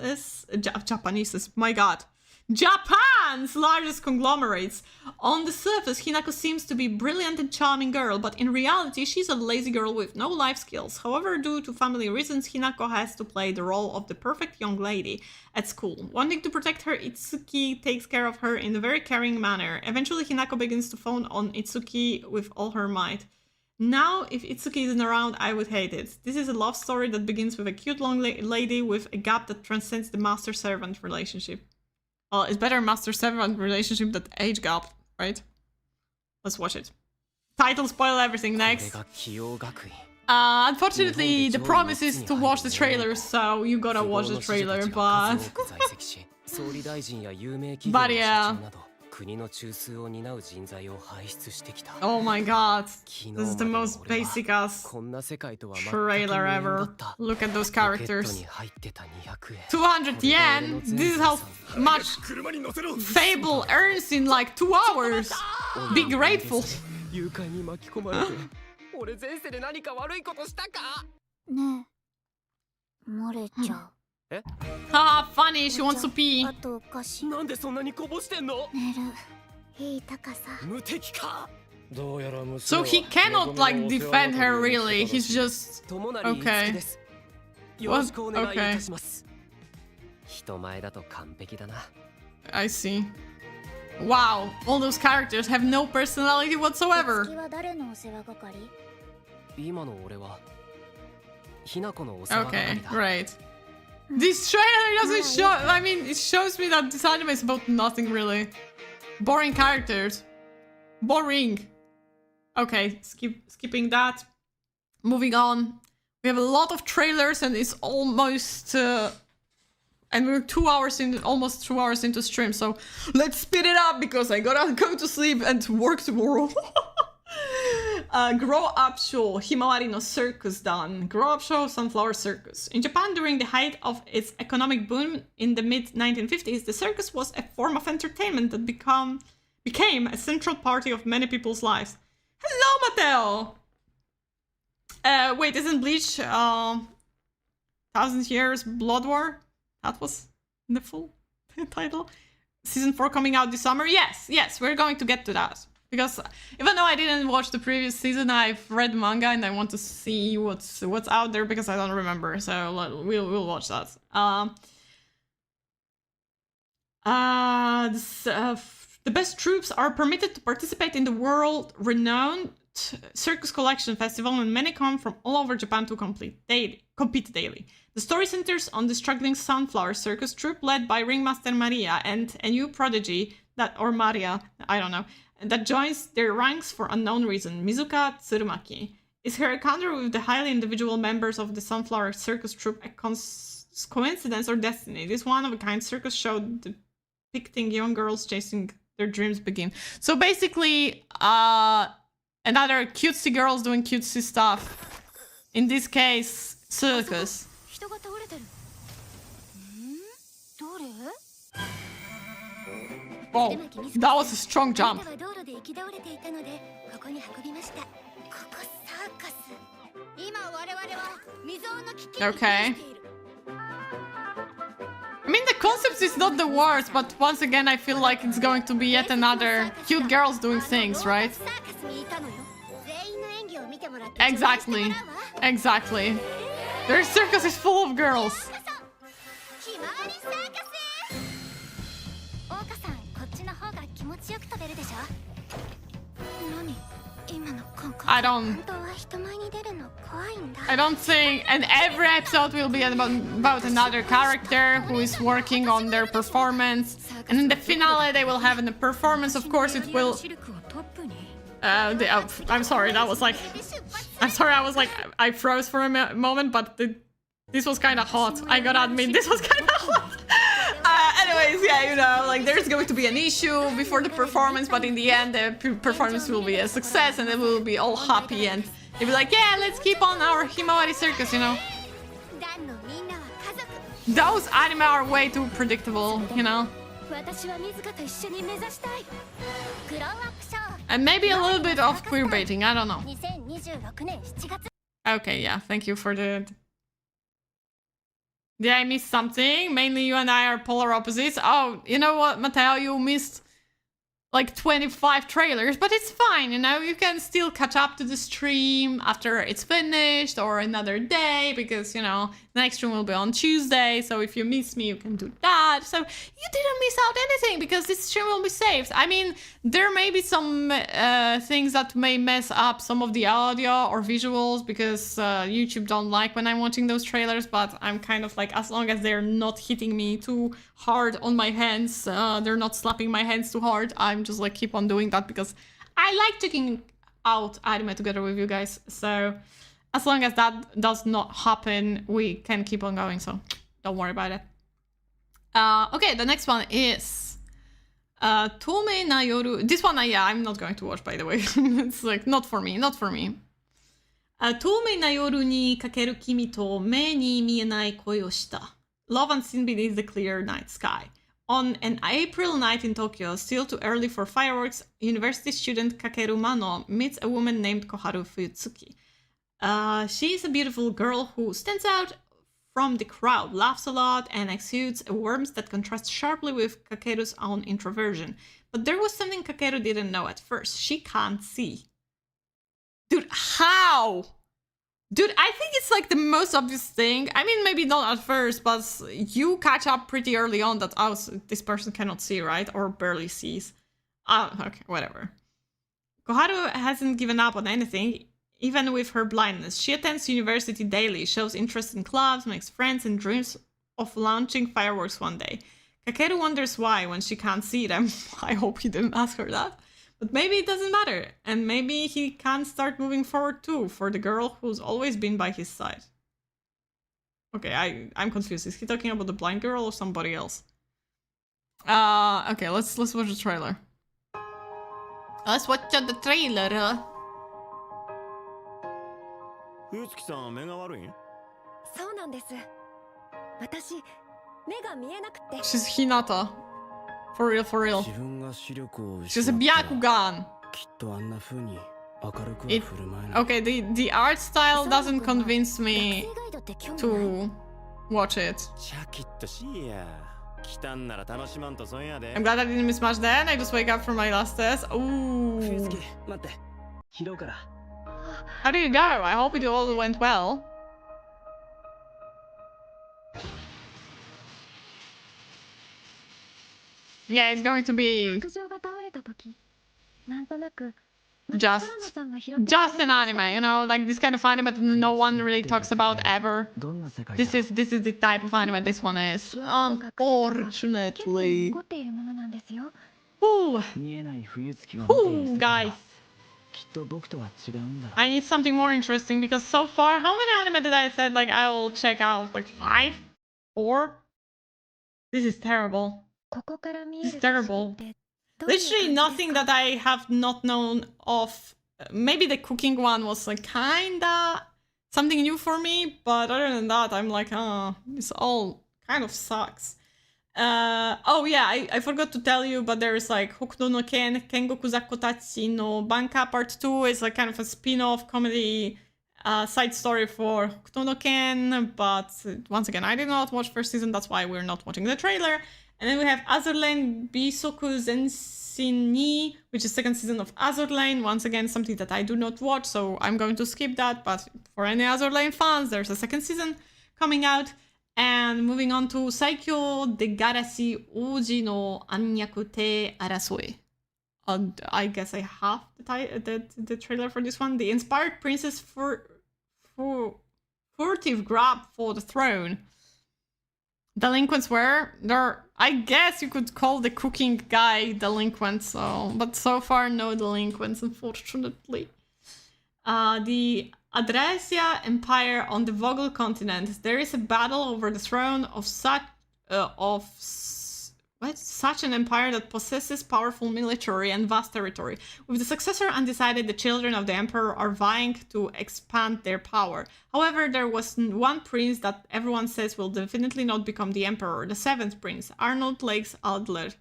largest conglomerates. On the surface, Hinako seems to be a brilliant and charming girl, but in reality, she's a lazy girl with no life skills. However, due to family reasons, Hinako has to play the role of the perfect young lady at school. Wanting to protect her, Itsuki takes care of her in a very caring manner. Eventually, Hinako begins to phone on Itsuki with all her might. Now, if Itsuki isn't around, I would hate it. This is a love story that begins with a cute young lady with a gap that transcends the master-servant relationship. Well, it's better master-servant relationship than age gap, right? Let's watch it. Title spoil everything. Next. Unfortunately, the promise is to watch the trailer, so you gotta watch the trailer, but... but yeah. Oh my god, this is the most basic ass trailer ever. Look at those characters. 200 yen? This is how much Fable earns in like 2 hours. Be grateful. Haha, funny. She wants to pee. あとおかしい。なんでそんなにこぼしてんの？寝る。いい高さ。無敵か。 So he cannot like defend her really. He's just okay. What? Okay. 人前だと完璧だな。 I see. Wow, all those characters have no personality whatsoever. 月は誰のお世話係？今の俺はひなこのお世話係 Okay, だ。 right. This trailer doesn't show. I mean, it shows me that this anime is about nothing really. Boring characters. Boring. Okay, skipping that. Moving on. We have a lot of trailers and it's almost and we're 2 hours in, almost 2 hours into stream, so let's speed it up because I gotta go to sleep and to work tomorrow. Grow Up Show, Himawari no Circus Dan. Grow Up Show, Sunflower Circus. In Japan, during the height of its economic boom in the mid-1950s, the circus was a form of entertainment that became a central part of many people's lives. Hello, Mateo! Wait, isn't Bleach 1000 Years Blood War? That was the full title. Season 4 coming out this summer? Yes, we're going to get to that. Because even though I didn't watch the previous season, I've read manga and I want to see what's out there because I don't remember. So we'll watch that. The best troops are permitted to participate in the world-renowned Circus Collection Festival, and many come from all over Japan to compete daily. The story centers on the struggling Sunflower Circus troupe led by ringmaster Maria and a new prodigy or Maria, I don't know, that joins their ranks for unknown reason, Mizuka Tsurumaki. Is her encounter with the highly individual members of the Sunflower Circus troupe a coincidence or destiny? This one-of-a-kind circus show depicting young girls chasing their dreams begin. So basically, another cutesy girls doing cutesy stuff. In this case, circus. Oh, that was a strong jump. Okay. I mean, the concept is not the worst, but once again, I feel like it's going to be yet another cute girls doing things, right? Exactly. Exactly. Their circus is full of girls. I don't think, and every episode will be about another character who is working on their performance, and in the finale they will have a performance. Of course, it will. I'm sorry, that was like, I'm sorry, I froze for a moment, but this was kind of hot. I gotta admit, this was kind of hot. Anyways, yeah, you know, like there's going to be an issue before the performance, but in the end, the performance will be a success, and they will be all happy, and they'll be like, yeah, let's keep on our Himawari circus, you know. Those anime are way too predictable, you know. And maybe a little bit of queerbaiting, I don't know. Okay, yeah, thank you for the... Did I miss something? Mainly you and I are polar opposites. Oh, you know what, Mateo, you missed like 25 trailers, but it's fine, you know, you can still catch up to the stream after it's finished or another day, because, you know, the next stream will be on Tuesday, so if you miss me, you can do that. So you didn't miss out anything because this stream will be saved. I mean, there may be some things that may mess up some of the audio or visuals because YouTube don't like when I'm watching those trailers, but I'm kind of like, as long as they're not hitting me too hard on my hands, they're not slapping my hands too hard, I'm just like keep on doing that because I like checking out anime together with you guys. So as long as that does not happen, we can keep on going, so don't worry about it. Okay, the next one is Tomei na Yoru. This one, yeah, I'm not going to watch, by the way. It's like, not for me, not for me. Tomei na yoru ni kakeru kimi to me ni mienai koi o shita. Love unseen beneath the clear night sky. On an April night in Tokyo, still too early for fireworks, university student Kakeru Mano meets a woman named Koharu Fuyutsuki. She is a beautiful girl who stands out from the crowd, laughs a lot, and exudes a warmth that contrasts sharply with Kakeru's own introversion. But there was something Kakeru didn't know at first. She can't see. Dude, how? Dude, I think it's like the most obvious thing. I mean, maybe not at first, but you catch up pretty early on that this person cannot see, right? Or barely sees. Okay, whatever. Koharu hasn't given up on anything, even with her blindness. She attends university daily, shows interest in clubs, makes friends, and dreams of launching fireworks one day. Kakeru wonders why when she can't see them. I hope he didn't ask her that. But maybe it doesn't matter, and maybe he can start moving forward too, for the girl who's always been by his side. Okay, I'm confused. Is he talking about the blind girl or somebody else? Okay, let's watch the trailer. Let's watch the trailer. 冬月さん目が悪いん？そうなんです。私目が見えなくて。 She's Hinata. For real, for real. 自分が視力を She's 失 a ったら Byakugan. きっとあんな風に明るくは It, 振る舞えない。 okay, the art style doesn't convince me 学生ガイドって興味ない？ to watch it. シャキッとしいや。来たんなら楽しまんと損やで。 I'm glad I didn't miss much then. I just wake up from my last test. 冬 Ooh. 月待って。拾うから。 How did it go? I hope it all went well. Yeah, it's going to be 白杖が倒れた時なんとなく just 空野さんが拾って just an anime, you know, like this kind of anime that no one really talks about ever. どんな世界 This is the type of anime this one is. 結構 Unfortunately. 残っているものなんですよ Ooh, 見えない冬月が見ている ooh, 世界 guys. はきっと僕とは違うんだ。 I need something more interesting because so far, how many anime did I said like I will check out? Like 5? 4? This is terrible. ここから見え It's る terrible. 景色ってどういう感じ Literally です nothing か that I have not known of. Maybe the cooking one was like kinda something new for me, but other than that, I'm like, this all kind of sucks. Oh yeah, I forgot to tell you, but there's like Hokuto no Ken, Kengoku Zakkotachi no Banka Part 2 is like kind of a spin-off comedy side story for Hokuto no Ken, but once again, I did not watch first season, that's why we're not watching the trailer. And then we have Azur Lane Bisoku Zensin ni, which is second season of Azur Lane. Once again, something that I do not watch, so I'm going to skip that. But for any Azur Lane fans, there's a second season coming out. And moving on to Saikyo de Garashi Uji no Anyaku te Arasoi. I guess I have the trailer for this one. The inspired princess furtive grab for the throne. Delinquents were there. I guess you could call the cooking guy delinquent, but so far no delinquents, unfortunately. The Adresia Empire on the Vogel continent. There is a battle over the throne of such an empire that possesses powerful military and vast territory. With the successor undecided, the children of the emperor are vying to expand their power. However, there was one prince that everyone says will definitely not become the emperor, the seventh prince, Arnold Lakes Adler.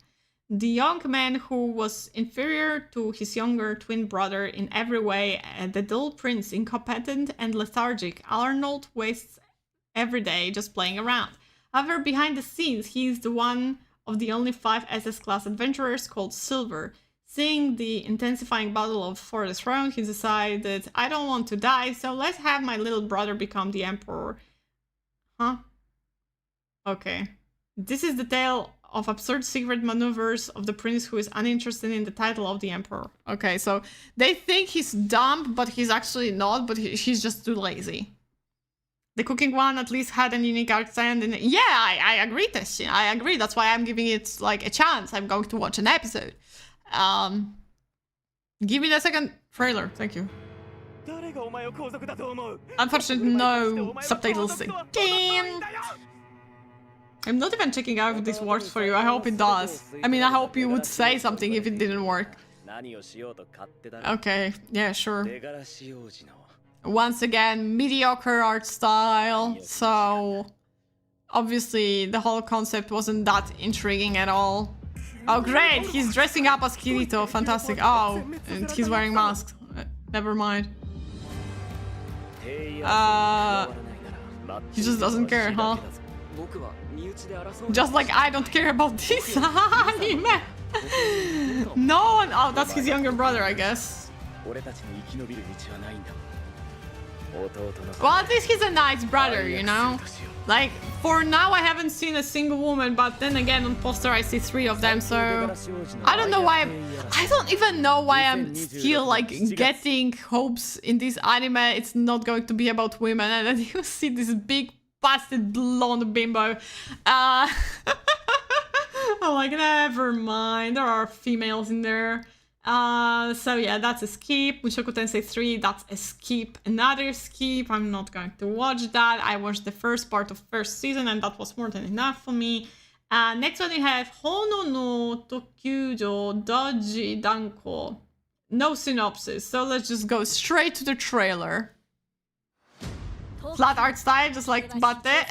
The young man who was inferior to his younger twin brother in every way, the dull prince, incompetent and lethargic, Arnold wastes every day just playing around. However, behind the scenes, he is the one of the only 5 SS-class adventurers called Silver. Seeing the intensifying battle for the throne, he decided, I don't want to die, so let's have my little brother become the emperor. Huh? Okay. This is the tale of absurd secret maneuvers of the prince who is uninterested in the title of the emperor. Okay, so they think he's dumb, but he's actually not, but he's just too lazy. The cooking one at least had a unique accent. And yeah, I agree, Tessie. I agree. That's why I'm giving it like a chance. I'm going to watch an episode. Give me the second trailer. Thank you. Unfortunately, no subtitles again. I'm not even checking out if this works for you. I hope it does. I mean, I hope you would say something if it didn't work. Okay, yeah, sure. Once again, mediocre art style, so obviously the whole concept wasn't that intriguing at all. Oh great, he's dressing up as Kirito, fantastic. Oh, and he's wearing masks. Never mind. He just doesn't care, huh? Just like I don't care about this anime. No one. Oh, that's his younger brother, I guess. Well, at least he's a nice brother, you know? Like, for now I haven't seen a single woman, but then again on poster I see 3 of them, so... I don't know why I don't even know why I'm still, like, getting hopes in this anime it's not going to be about women, and then you see this big bastard blonde bimbo. I'm like, never mind, there are females in there. So yeah, that's a skip. Mushoku Tensei 3, that's a skip. Another skip. I'm not going to watch that. I watched the first part of first season and that was more than enough for me. Next one we have Hono no Tokyujo Doji Danko. No synopsis, so let's just go straight to the trailer. Flat art style, just like Bate.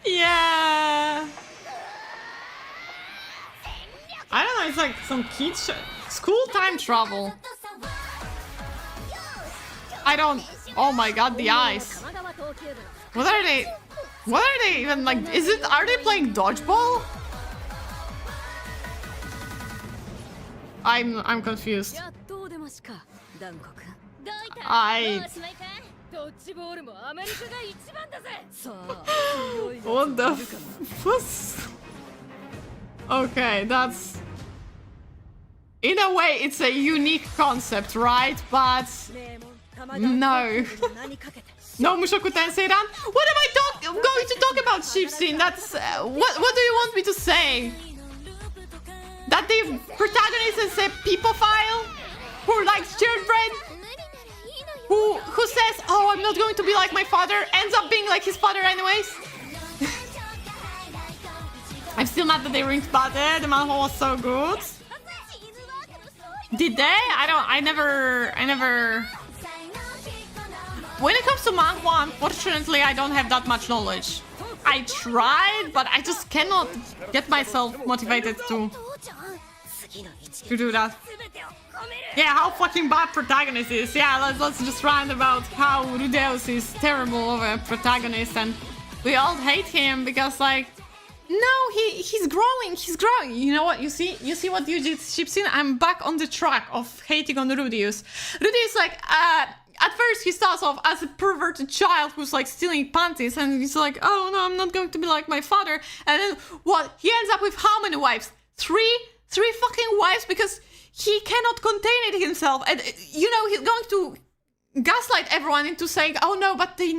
Yeah. I don't know, it's like some kids school time travel. I don't... Oh my god, the eyes. What are they... What are they even like... Is it... Are they playing dodgeball? I'm confused. What the fuss? Okay, that's... In a way, it's a unique concept, right? But... No. No Mushoku Tensei-ran? What am I going to talk about, Shipsin? That's... what do you want me to say? That the protagonist is a pedophile? Who likes children? Who says, oh, I'm not going to be like my father, ends up being like his father anyways? I'm still mad that they rinked Bate. The manhwa was so good. Did they? I never... When it comes to manhwa, unfortunately, I don't have that much knowledge. I tried, but I just cannot get myself motivated to do that. Yeah, how fucking bad protagonist is. Yeah, let's just rant about how Rudeus is terrible of a protagonist, and we all hate him because, like, no, he's growing. You know what? You see what you did, Shipsin? I'm back on the track of hating on Rudeus. Rudeus, like, at first he starts off as a perverted child who's like stealing panties, and he's like, oh no, I'm not going to be like my father. And then what? He ends up with how many wives? Three fucking wives, because he cannot contain it himself. And you know, he's going to gaslight everyone into saying, oh no, but they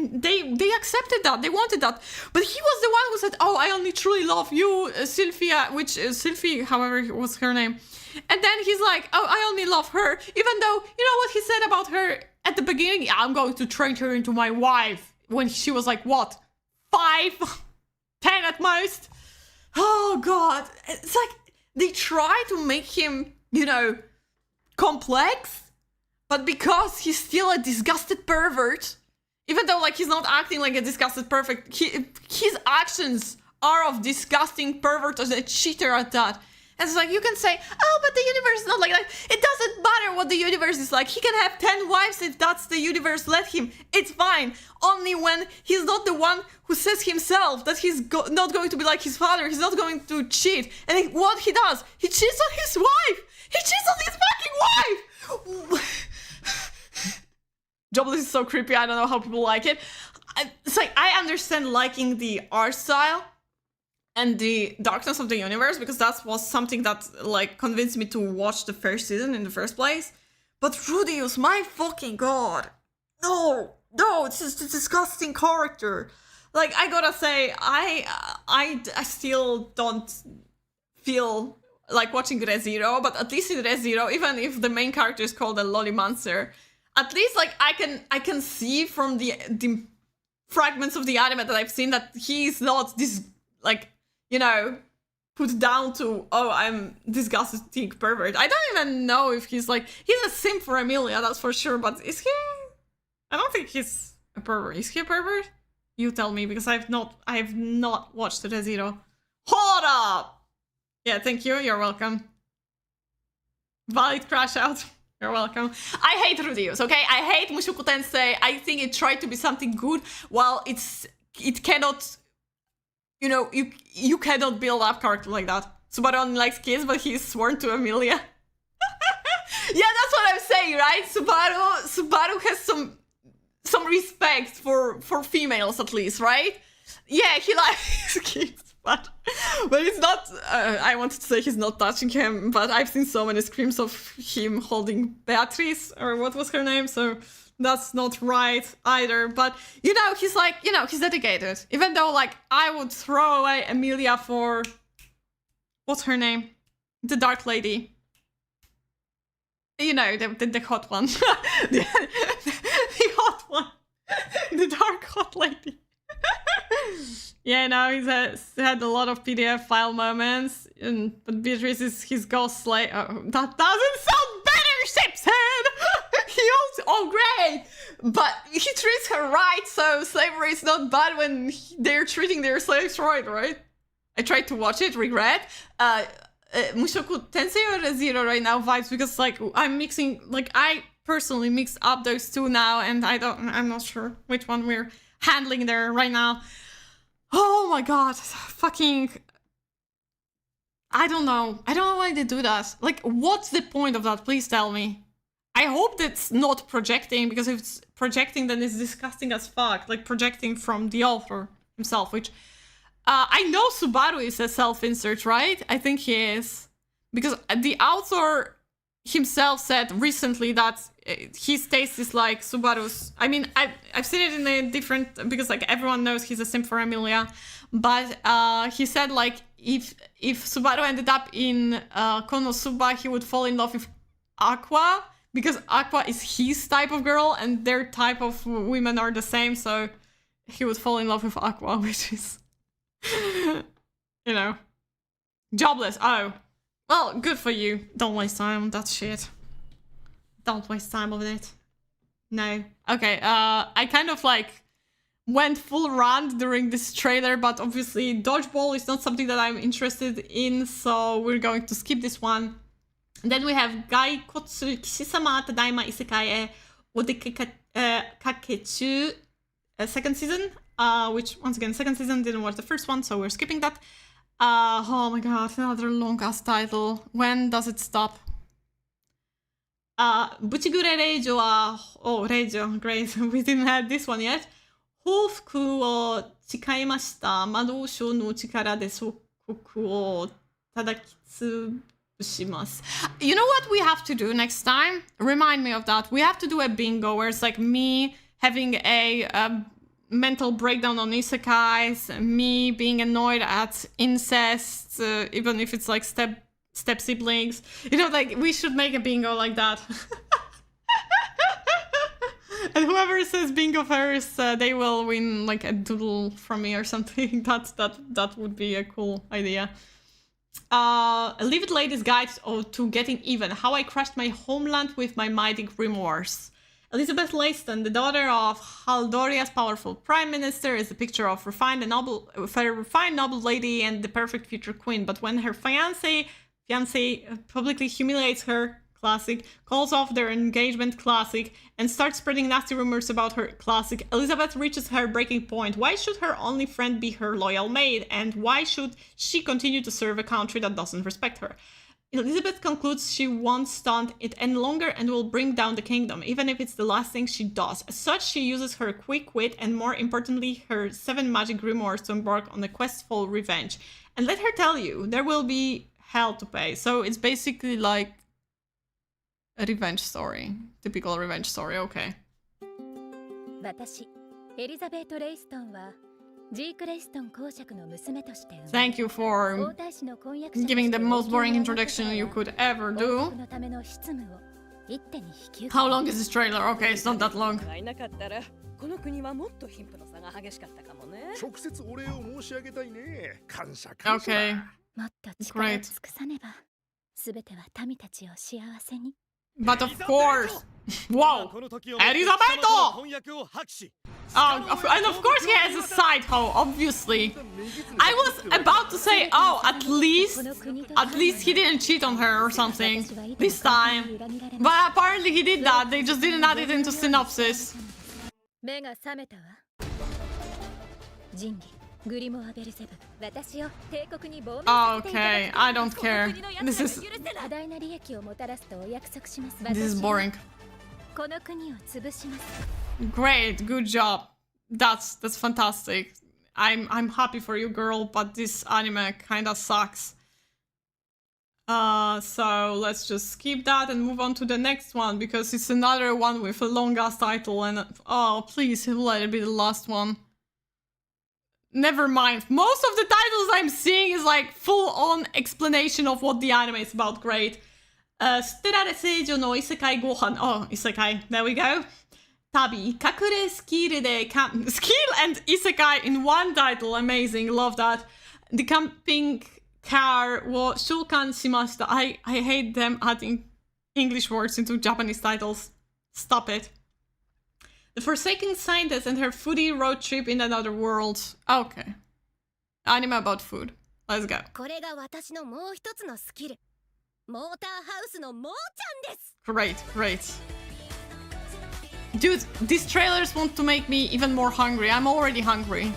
accepted that, they wanted that. But he was the one who said, oh, I only truly love you, Sylphia, which Sylphie, however was her name. And then he's like, oh, I only love her, even though, you know what he said about her at the beginning? Yeah, I'm going to train her into my wife, when she was like, what, 5? 10 at most? Oh god, it's like, they try to make him, you know, complex, but because he's still a disgusted pervert, even though, like, he's not acting like a disgusted pervert, his actions are of disgusting pervert as a cheater at that. And it's like, you can say, oh, but the universe is not like that. It doesn't matter what the universe is like. He can have 10 wives if that's the universe let him. It's fine. Only when he's not the one who says himself that he's not going to be like his father. He's not going to cheat. And what he does, he cheats on his wife. He cheats on his fucking wife. Jobless is so creepy. I don't know how people like it. It's like, I understand liking the art style and the darkness of the universe, because that was something that, like, convinced me to watch the first season in the first place. But Rudeus, my fucking god. No, it's just a disgusting character. Like, I gotta say, I still don't feel like watching Re:Zero, but at least in Re:Zero, even if the main character is called a lolly monster, at least, like, I can see from the fragments of the anime that I've seen that he's not this, like, you know, put down to, oh, I'm disgusting pervert. I don't even know if he's like, he's a simp for Emilia, that's for sure, but is he? I don't think he's a pervert. Is he a pervert? You tell me, because I have not watched Re:Zero. Hold up! Yeah, thank you, you're welcome. Valid crash out. You're welcome. I hate reviews, okay? I hate Mushoku Tensei. I think it tried to be something good while it cannot, you know, you cannot build up character like that. Subaru only likes kids, but he's sworn to Emilia. Yeah, that's what I'm saying, right? Subaru has some respect for females at least, right? Yeah, he likes kids. But it's not, I wanted to say he's not touching him, but I've seen so many screams of him holding Beatrice, or what was her name, so that's not right either. But, you know, he's like, you know, he's dedicated. Even though, like, I would throw away Emilia for, what's her name? The Dark Lady. You know, the hot one. the hot one. The dark hot lady. Yeah, no, he's had a lot of PDF file moments, but Beatrice is his ghost slave. Oh, that doesn't sound better, Shipshead! Great! But he treats her right, so slavery is not bad when they're treating their slaves right? I tried to watch it, regret. Mushoku Tensei or Zero right now vibes, because, like, I'm mixing, like, I personally mixed up those two now, and I'm not sure which one we're handling there right now. Oh my god, fucking... I don't know why they do that. Like, what's the point of that? Please tell me. I hope that's not projecting, because if it's projecting, then it's disgusting as fuck. Like, projecting from the author himself, which... I know Subaru is a self-insert, right? I think he is. Because the author himself said recently that his taste is like Subaru's. I mean, I've seen it in a different... Because, like, everyone knows he's a simp for Emilia. But he said, like, if Subaru ended up in Konosuba, he would fall in love with Aqua. Because Aqua is his type of girl, and their type of women are the same. So he would fall in love with Aqua, which is... you know, jobless. Oh, well, good for you. Don't waste time on that shit. Don't waste time on it. No. Okay, I kind of, like, went full rant during this trailer, but obviously dodgeball is not something that I'm interested in, so we're going to skip this one. And then we have Gai Kotsu Kishisama Tadaima Isekai e Odeke Kakechu, second season. Which, once again, second season didn't watch the first one, so we're skipping that. Oh my god, another long-ass title. When does it stop? Buchigure Reijo wa... Oh, Reijo, great. We didn't have this one yet. Houfuku wo chikaimashita. Madousho no chikara de sokoku wo tadakitsubushimasu. You know what we have to do next time? Remind me of that. We have to do a bingo where it's like me having a mental breakdown on isekais, me being annoyed at incest, even if it's like step siblings. You know, like, we should make a bingo like that. And whoever says bingo first, they will win like a doodle from me or something. That would be a cool idea. Leave It Lady's Guide to Getting Even. How I Crushed My Homeland with My Mighty Remorse. Elizabeth Leiston, the daughter of Haldoria's powerful prime minister, is a picture of a refined noble lady and the perfect future queen. But when her fiancé publicly humiliates her, classic, calls off their engagement, classic, and starts spreading nasty rumors about her, classic, Elizabeth reaches her breaking point. Why should her only friend be her loyal maid? And why should she continue to serve a country that doesn't respect her? Elizabeth concludes she won't stand it any longer and will bring down the kingdom, even if it's the last thing she does. As such, she uses her quick wit and, more importantly, her 7 magic grimoires to embark on a quest for revenge. And let her tell you, there will be hell to pay. So it's basically like a revenge story. Typical revenge story, okay. 私、エリザベート・レイストンは Thank you for giving the most boring introduction you could ever do. How long is this trailer? Okay, it's not that long. Okay. Great. But of course... Whoa! Elisabetto! Oh, and of course he has a side hoe, obviously. I was about to say, oh, at least he didn't cheat on her or something this time. But apparently he did that, they just didn't add it into synopsis. 目が覚めたわ。仁義、グリモアベルセブ、私を帝国に亡命させていただ Okay, I don't care. This is 多大な利益をもたらすとお約束します。 this is boring. この国を潰します。 Great, good job. That's fantastic. I'm happy for you, girl, but this anime kinda sucks. So let's just skip that and move on to the next one because it's another one with a long ass title and oh please let it be the last one. Never mind. Most of the titles I'm seeing is like full on explanation of what the anime is about. Great. 捨てられ聖女の異世界ご飯. Oh, 異世界. There we go. 旅、隠れスキルでskill and isekai in one title. Amazing. Love that. The camping car を召喚しました. I hate them adding English words into Japanese titles. Stop it. The Forsaken Scientist and her foodie road trip in another world. Okay. Anime about food. Let's go. これが私のもう一つのスキル。モーターハウスのモーちゃんです。 Great, great. Dude, these trailers want to make me even more hungry. I'm already hungry.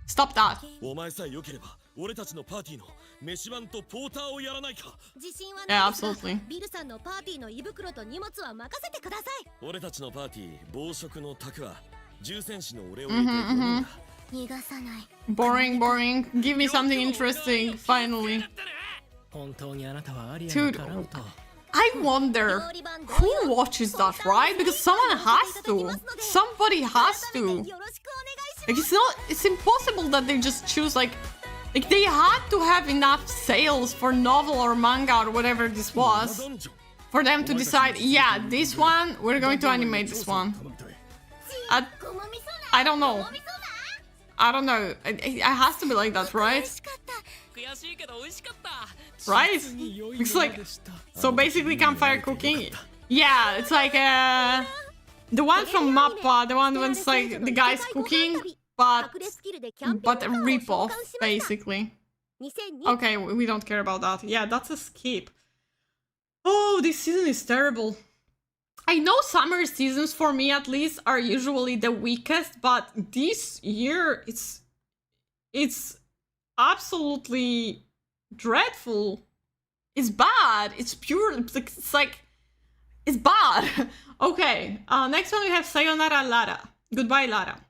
Stop that. お前さえ良ければ俺たちのパーティーの飯番とポーターをやらないか。自信は Yeah, ないですが absolutely. ビルさんのパーティーの胃袋と荷物は任せてください。俺たちのパーティー暴食の卓は重戦士の俺を入れて5人だ。逃がさない。 Boring, boring. Give me something interesting, finally. 本当にあなたはアリア Dude, の殻をと I wonder who watches that, right? Because someone has to. Somebody has to. よろしくお願いします。 Like, it's impossible that they just choose, like they had to have enough sales for novel or manga or whatever this was for them to decide, yeah, this one, we're going to animate this one. I don't know. I don't know. It has to be like that, right? Right? It's like, so basically campfire cooking. Yeah, it's like the one from Mappa, the one when it's like the guy's cooking, but a ripoff, basically. Okay, we don't care about that. Yeah, that's a skip. Oh, this season is terrible. I know summer seasons, for me at least, are usually the weakest, but this year it's absolutely dreadful. It's bad. It's pure. It's like it's bad. Okay. Next one we have Sayonara Lara. Goodbye, Lara.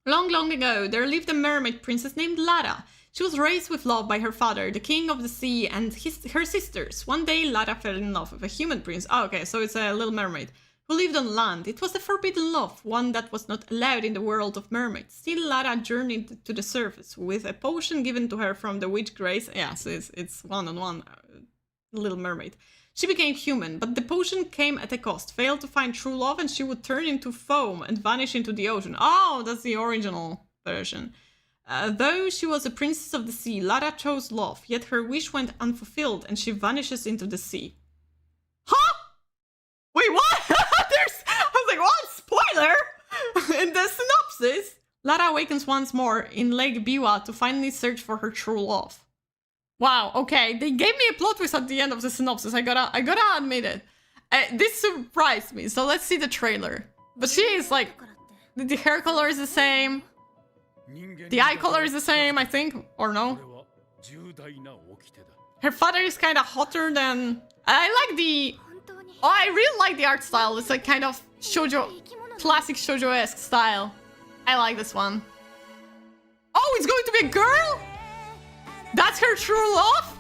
Long, long ago, there lived a mermaid princess named Lara. She was raised with love by her father, the king of the sea, and her sisters. One day, Lara fell in love with a human prince. Oh, okay, so it's a little mermaid who lived on land. It was a forbidden love, one that was not allowed in the world of mermaids. Still, Lara journeyed to the surface with a potion given to her from the witch Grace. Yes, it's one-on-one, Little Mermaid. She became human, but the potion came at a cost. Failed to find true love, and she would turn into foam and vanish into the ocean. Oh, that's the original version. Though she was a princess of the sea, Lara chose love, yet her wish went unfulfilled, and she vanishes into the sea. Huh? Wait, what? I was like, what? Spoiler! In the synopsis, Lara awakens once more in Lake Biwa to finally search for her true love. Wow, okay, they gave me a plot twist at the end of the synopsis, I gotta admit it. This surprised me, so let's see the trailer. But she is like, the hair color is the same, the eye color is the same, I think, or no? Her father is kind of hotter than... I like the... Oh, I really like the art style, it's like kind of shoujo, classic shoujo-esque style. I like this one. Oh, it's going to be a girl? That's her true love?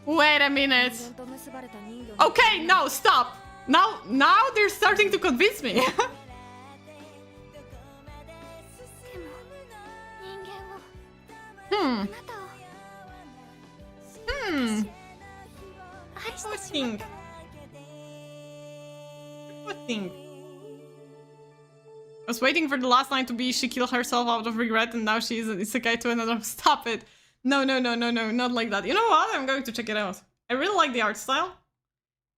Wait a minute. Okay, no, stop. Now they're starting to convince me. Poor thing. Poor thing. I was waiting for the last line to be she killed herself out of regret and now she is an isekai to another. Stop it. No, not like that. You know what? I'm going to check it out. I really like the art style.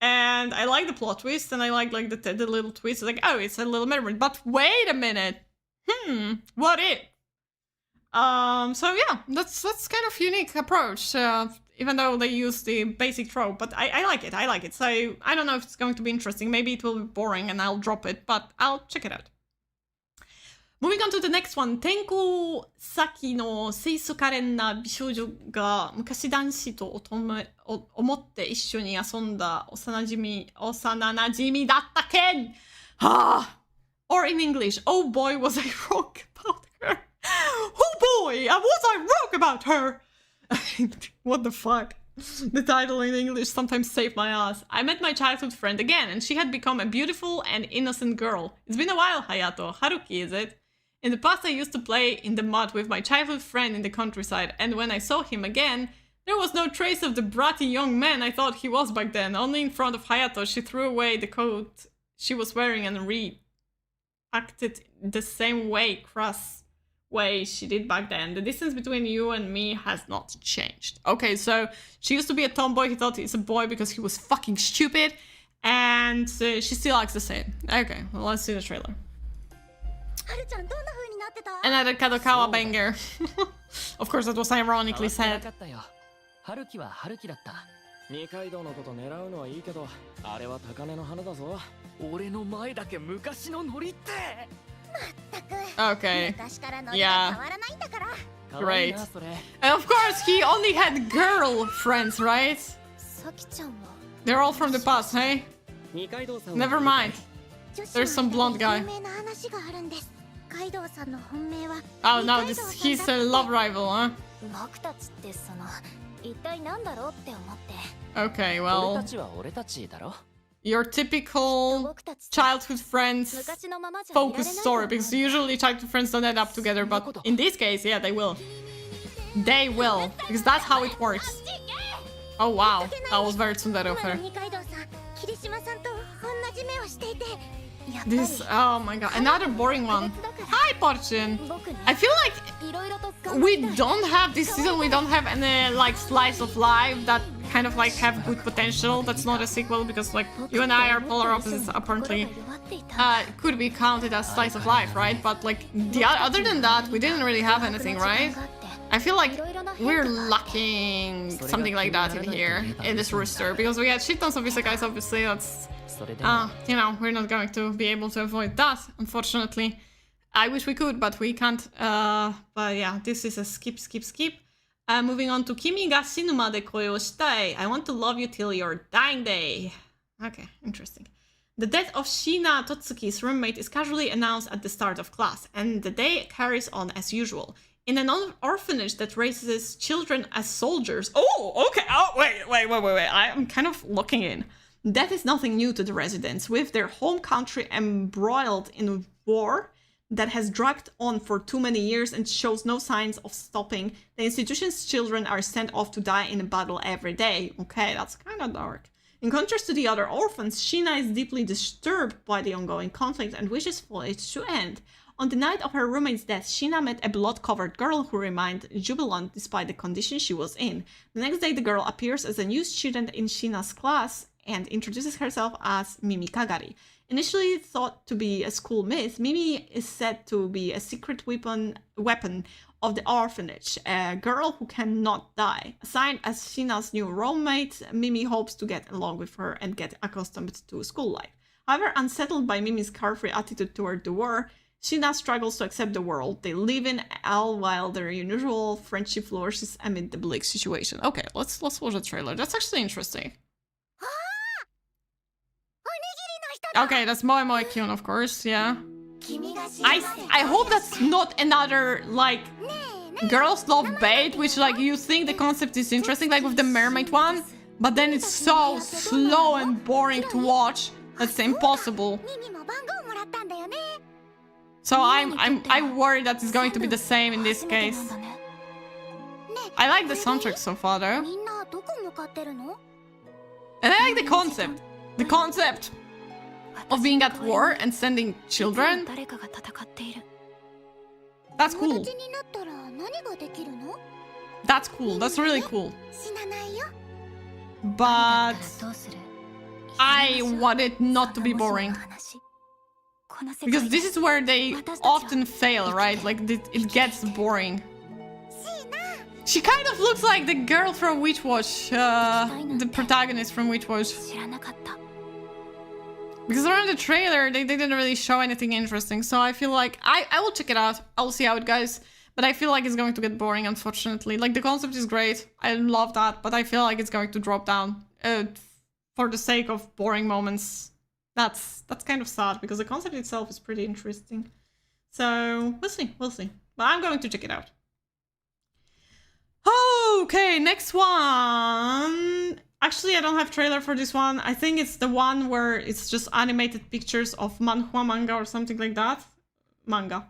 And I like the plot twist, and I like the little twist. Like, oh, it's a little memory. But wait a minute. What if? So yeah, that's kind of unique approach. Even though they use the basic trope, but I like it. I like it. So I don't know if it's going to be interesting. Maybe it will be boring, and I'll drop it. But I'll check it out. Moving on to the next one. 転校先の清楚可憐な美少女が昔男子と思って一緒に遊んだ幼馴染だった件。Or in English, oh boy, was I wrong about her. Oh boy, was I wrong about her. What the fuck? The title in English sometimes saved my ass. I met my childhood friend again, and she had become a beautiful and innocent girl. It's been a while, Hayato. Haruki, is it? In the past, I used to play in the mud with my childhood friend in the countryside, and when I saw him again, there was no trace of the bratty young man I thought he was back then. Only in front of Hayato, she threw away the coat she was wearing and acted the same crass way she did back then. The distance between you and me has not changed. Okay, so she used to be a tomboy. He thought he's a boy because he was fucking stupid, and she still acts the same. Okay, well, let's see the trailer. Another Kadokawa banger. Of course, that was ironically said. 春樹は春樹だった。二階堂のこと狙うのはいいけど、あれは高嶺の花だぞ。俺の前だけ昔のノリって。Okay. Yeah. Great. And of course, he only had girlfriends, right? They're all from the past, hey? Never mind. There's some blonde guy. Oh no, he's a love rival, huh? Okay, well, your typical childhood friends focused story, because usually childhood friends don't end up together, but in this case, yeah, they will. They will, because that's how it works. Oh wow, that was very tsundere of her. This, oh my god, another boring one. Hi, Porchin. I feel like we don't have this season, we don't have any like slice of life that kind of like have good potential. That's not a sequel because like you and I are polar opposites apparently. Could be counted as slice of life, right? But like other than that, we didn't really have anything, right? I feel like we're lacking something like that in here, in this rooster, because we had shit tons of isekais, obviously, that's... you know, we're not going to be able to avoid that, unfortunately. I wish we could, but we can't. But yeah, this is a skip. Moving on to Kimi ga shinu made koi o shitai. I want to love you till your dying day. Okay, interesting. The death of Shina Totsuki's roommate is casually announced at the start of class, and the day carries on as usual. In an orphanage that raises children as soldiers. Oh, okay. Oh, wait. I'm kind of looking in. That is nothing new to the residents, with their home country embroiled in war that has dragged on for too many years and shows no signs of stopping. The institution's children are sent off to die in a battle every day. Okay, that's kind of dark. In contrast to the other orphans, Shina is deeply disturbed by the ongoing conflict and wishes for it to end. On the night of her roommate's death, Shina met a blood-covered girl who remained jubilant despite the condition she was in. The next day, the girl appears as a new student in Shina's class and introduces herself as Mimi Kagari. Initially thought to be a school myth, Mimi is said to be a secret weapon of the orphanage, a girl who cannot die. Assigned as Shina's new roommate, Mimi hopes to get along with her and get accustomed to school life. However, unsettled by Mimi's carefree attitude toward the war, Shina struggles to accept the world they live in, all while their unusual friendship flourishes amid the bleak situation. Okay, let's watch the trailer. That's actually interesting. Okay, that's Moe Moe Kyun, of course, yeah. I hope that's not another, like, girls love bait, which, like, you think the concept is interesting, like with the mermaid one, but then it's so slow and boring to watch, that's impossible. So I worry that it's going to be the same in this case. I like the soundtrack so far, though. And I like the concept. The concept of being at war and sending children. That's cool. That's cool. That's really cool. but I want it not to be boring. Because this is where they often fail, right? Like, it gets boring. She kind of looks like the girl from Witch Watch, the protagonist from Witch Watch. Because around the trailer, they didn't really show anything interesting, so I feel like I will check it out. I will see how it goes, but I feel like it's going to get boring, unfortunately. Like, the concept is great, I love that, but I feel like it's going to drop down for the sake of boring moments. That's kind of sad, because the concept itself is pretty interesting. So, we'll see. But I'm going to check it out. Okay, next one. Actually, I don't have trailer for this one. I think it's the one where it's just animated pictures of manhwa manga or something like that. Manga.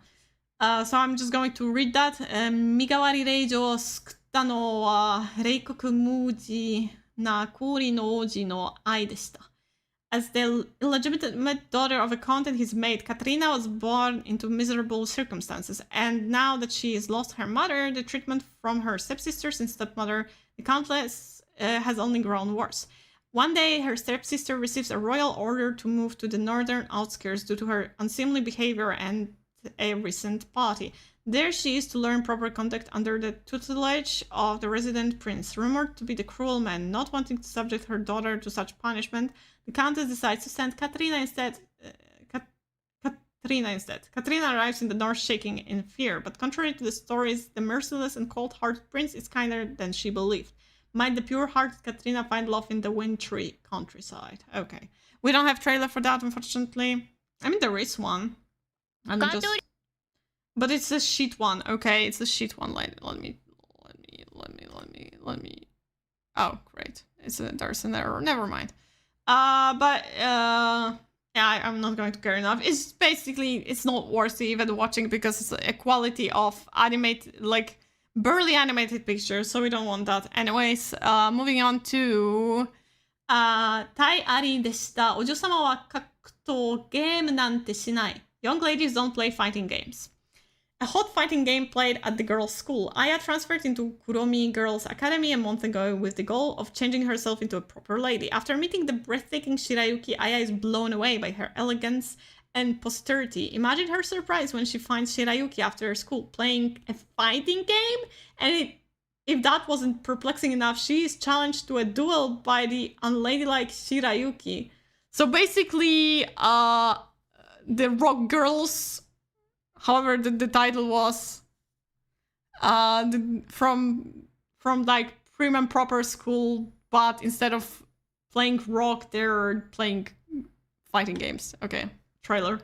So I'm just going to read that. Migawari Reijo sukutta no wa reikoku muji na kori no oji no ai deshita. As the illegitimate daughter of a content he's made, Katrina was born into miserable circumstances, and now that she has lost her mother, the treatment from her stepsisters and stepmother, the Countess, has only grown worse. One day, her stepsister receives a royal order to move to the northern outskirts due to her unseemly behavior and a recent party. There she is to learn proper conduct under the tutelage of the resident prince. Rumored to be the cruel man, not wanting to subject her daughter to such punishment, the Countess decides to send Katrina instead. Katrina arrives in the north shaking in fear, but contrary to the stories, the merciless and cold-hearted prince is kinder than she believed. Might the pure-hearted Katrina find love in the wintry countryside? Okay. We don't have trailer for that, unfortunately. I mean, there is one. But it's a sheet one. Okay, it's a sheet one. Let me. Oh, great. There's an error. Never mind. Yeah, I'm not going to care enough. It's basically, it's not worth even watching because it's a quality of animated, like, barely animated pictures, so we don't want that. Anyways, moving on to Tai Ari deshita. Ojo-sama wa kakuto game nante shinai. Young ladies don't play fighting games. A hot fighting game played at the girls' school. Aya transferred into Kuromi Girls' Academy a month ago with the goal of changing herself into a proper lady. After meeting the breathtaking Shirayuki, Aya is blown away by her elegance and posterity. Imagine her surprise when she finds Shirayuki after school playing a fighting game, and if that wasn't perplexing enough, she is challenged to a duel by the unladylike Shirayuki. So basically, the rock girls, however the title was, from like prim and proper school, but instead of playing rock, they're playing fighting games. Okay, trailer,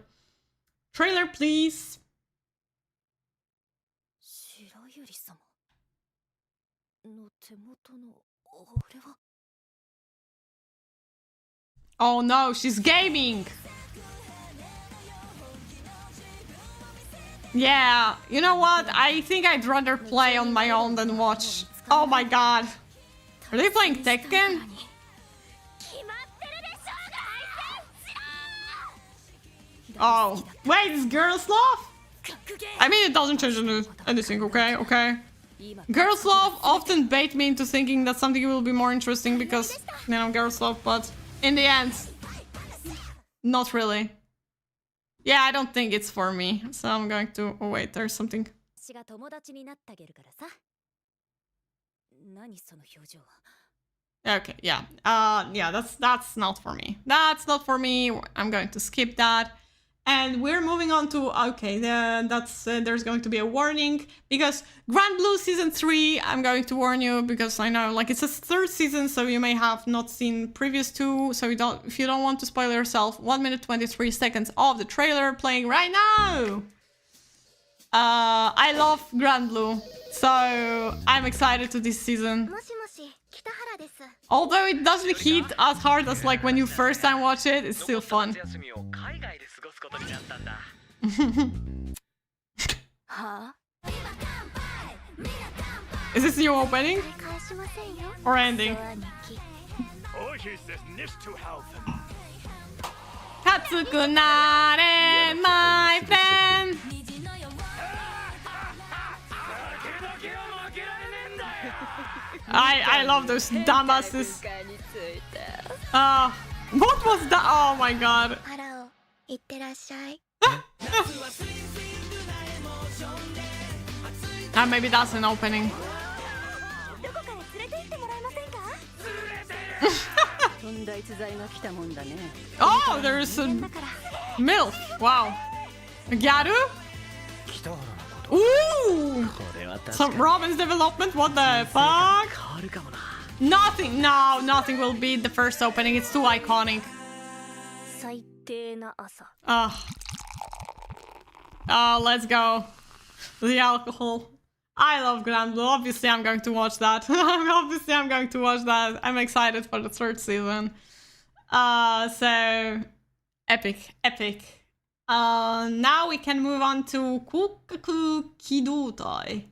please. Oh no, she's gaming. Yeah, you know what? I think I'd rather play on my own than watch. Oh my god. Are they playing Tekken? Oh, wait, it's Girls Love? I mean, it doesn't change anything, okay? Girls Love often bait me into thinking that something will be more interesting because, you know, Girls Love, but in the end, not really. Yeah, I don't think it's for me, so I'm going to... Oh wait, there's something. Okay, yeah. Yeah, that's not for me. That's not for me. I'm going to skip that. And we're moving on to... Okay, there's going to be a warning. Because Grand Blue Season 3, I'm going to warn you because I know, like, it's a third season, so you may have not seen previous two. So if you don't want to spoil yourself, 1 minute 23 seconds of the trailer playing right now. I love Grand Blue, so I'm excited to this season. Although it doesn't hit as hard as like when you first time watch it, it's still fun. Is this new opening? Or ending? Katsukunare, my friend! I love those dumbasses. What was that? Oh my god. 腹をいってらっしゃい。 Maybe that's an opening. どこかへ連れて行ってもらえませんか？ Oh, there's a MILF. Wow. A Gyaru? Ooh! Some Robin's development? What the fuck? Nothing. No, nothing will beat the first opening. It's too iconic. 最低な朝。 Oh, let's go. The alcohol. I love Grand Blue. Obviously, I'm going to watch that. Obviously, I'm going to watch that. I'm excited for the third season. So, epic. Now we can move on to Kokaku Kidotai.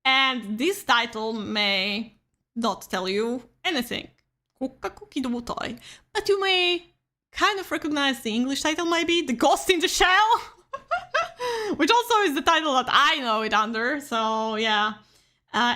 And this title may not tell you anything. Kokaku Kidotai. But you may kind of recognize the English title, maybe? The Ghost in the Shell? Which also is the title that I know it under, so yeah.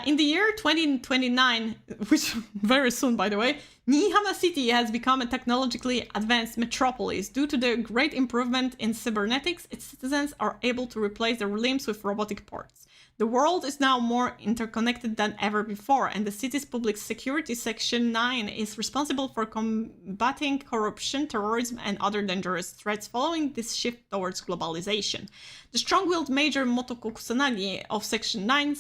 In the year 2029, which very soon by the way, Niihama City has become a technologically advanced metropolis. Due to the great improvement in cybernetics, its citizens are able to replace their limbs with robotic parts. The world is now more interconnected than ever before, and the city's public security section 9 is responsible for combating corruption, terrorism, and other dangerous threats following this shift towards globalization. The strong-willed Major Motoko Kusanagi of section 9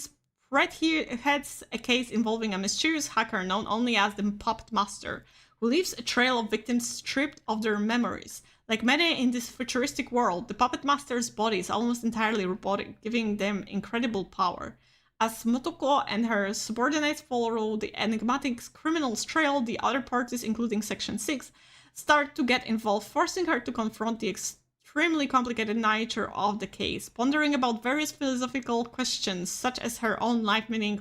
heads a case involving a mysterious hacker known only as the Puppet Master, who leaves a trail of victims stripped of their memories. Like many in this futuristic world, the Puppet Master's body is almost entirely robotic, giving them incredible power. As Motoko and her subordinates follow the enigmatic criminal's trail, the other parties, including Section 6, start to get involved, forcing her to confront the extremely complicated nature of the case. Pondering about various philosophical questions, such as her own life meaning,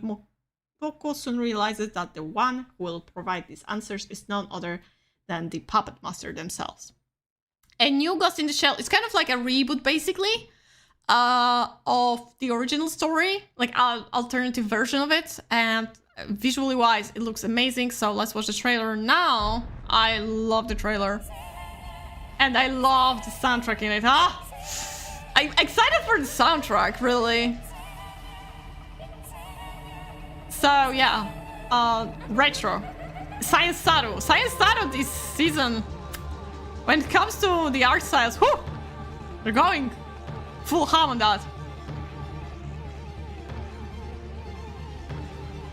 Motoko soon realizes that the one who will provide these answers is none other than the Puppet Master themselves. A new Ghost in the Shell. It's kind of like a reboot, basically, of the original story, like an alternative version of it. And visually wise, it looks amazing. So let's watch the trailer now. I love the trailer, and I love the soundtrack in it. I'm excited for the soundtrack, really. So yeah, retro, Science Saru this season. When it comes to the art styles, whoo, they're going full ham on that.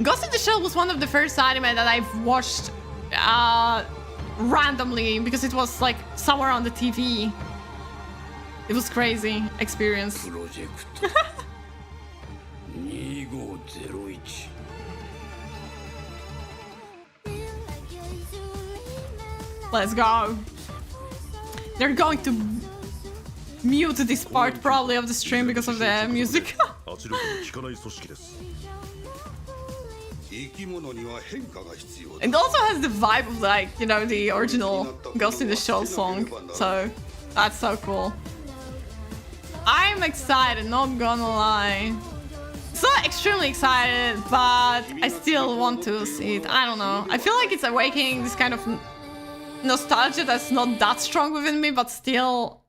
Ghost in the Shell was one of the first anime that I've watched randomly because it was like somewhere on the TV. It was crazy experience. Let's go. They're going to mute this part probably of the stream because of the music. It also has the vibe of, like, you know, the original Ghost in the Shell song. So that's so cool. I'm excited, not gonna lie. So extremely excited, but I still want to see it. I don't know. I feel like it's awakening this kind of nostalgia that's not that strong within me, but still,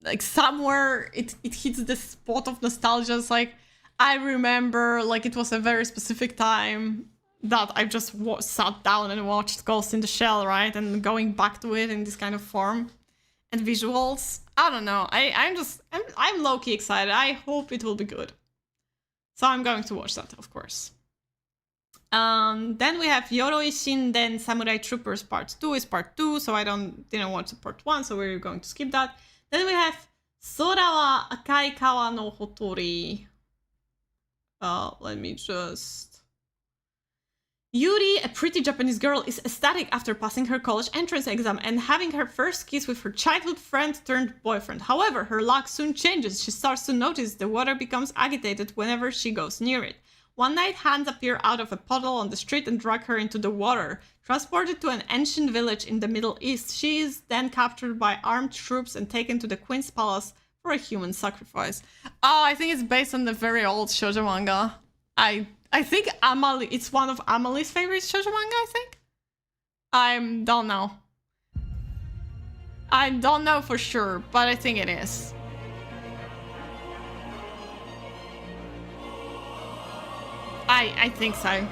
like, somewhere it hits the spot of nostalgia. It's like, I remember, like, it was a very specific time that I just sat down and watched Ghost in the Shell, right? And going back to it in this kind of form and visuals. I don't know. I'm low-key excited. I hope it will be good. So I'm going to watch that, of course. Then we have Yoroi Shinden Samurai Troopers Part 2 is Part 2, so I didn't watch the Part 1, so we're going to skip that. Then we have Sora wa Akai Kawa no Hotori. Let me just... Yuri, a pretty Japanese girl, is ecstatic after passing her college entrance exam and having her first kiss with her childhood friend turned boyfriend. However, her luck soon changes. She starts to notice the water becomes agitated whenever she goes near it. One night, hands appear out of a puddle on the street and drag her into the water. Transported to an ancient village in the Middle East, she is then captured by armed troops and taken to the Queen's Palace for a human sacrifice. Oh, I think it's based on the very old shoujo manga. I think Amalie, it's one of Amalie's favorite shoujo manga, I think. I don't know. I don't know for sure, but I think it is. I think so.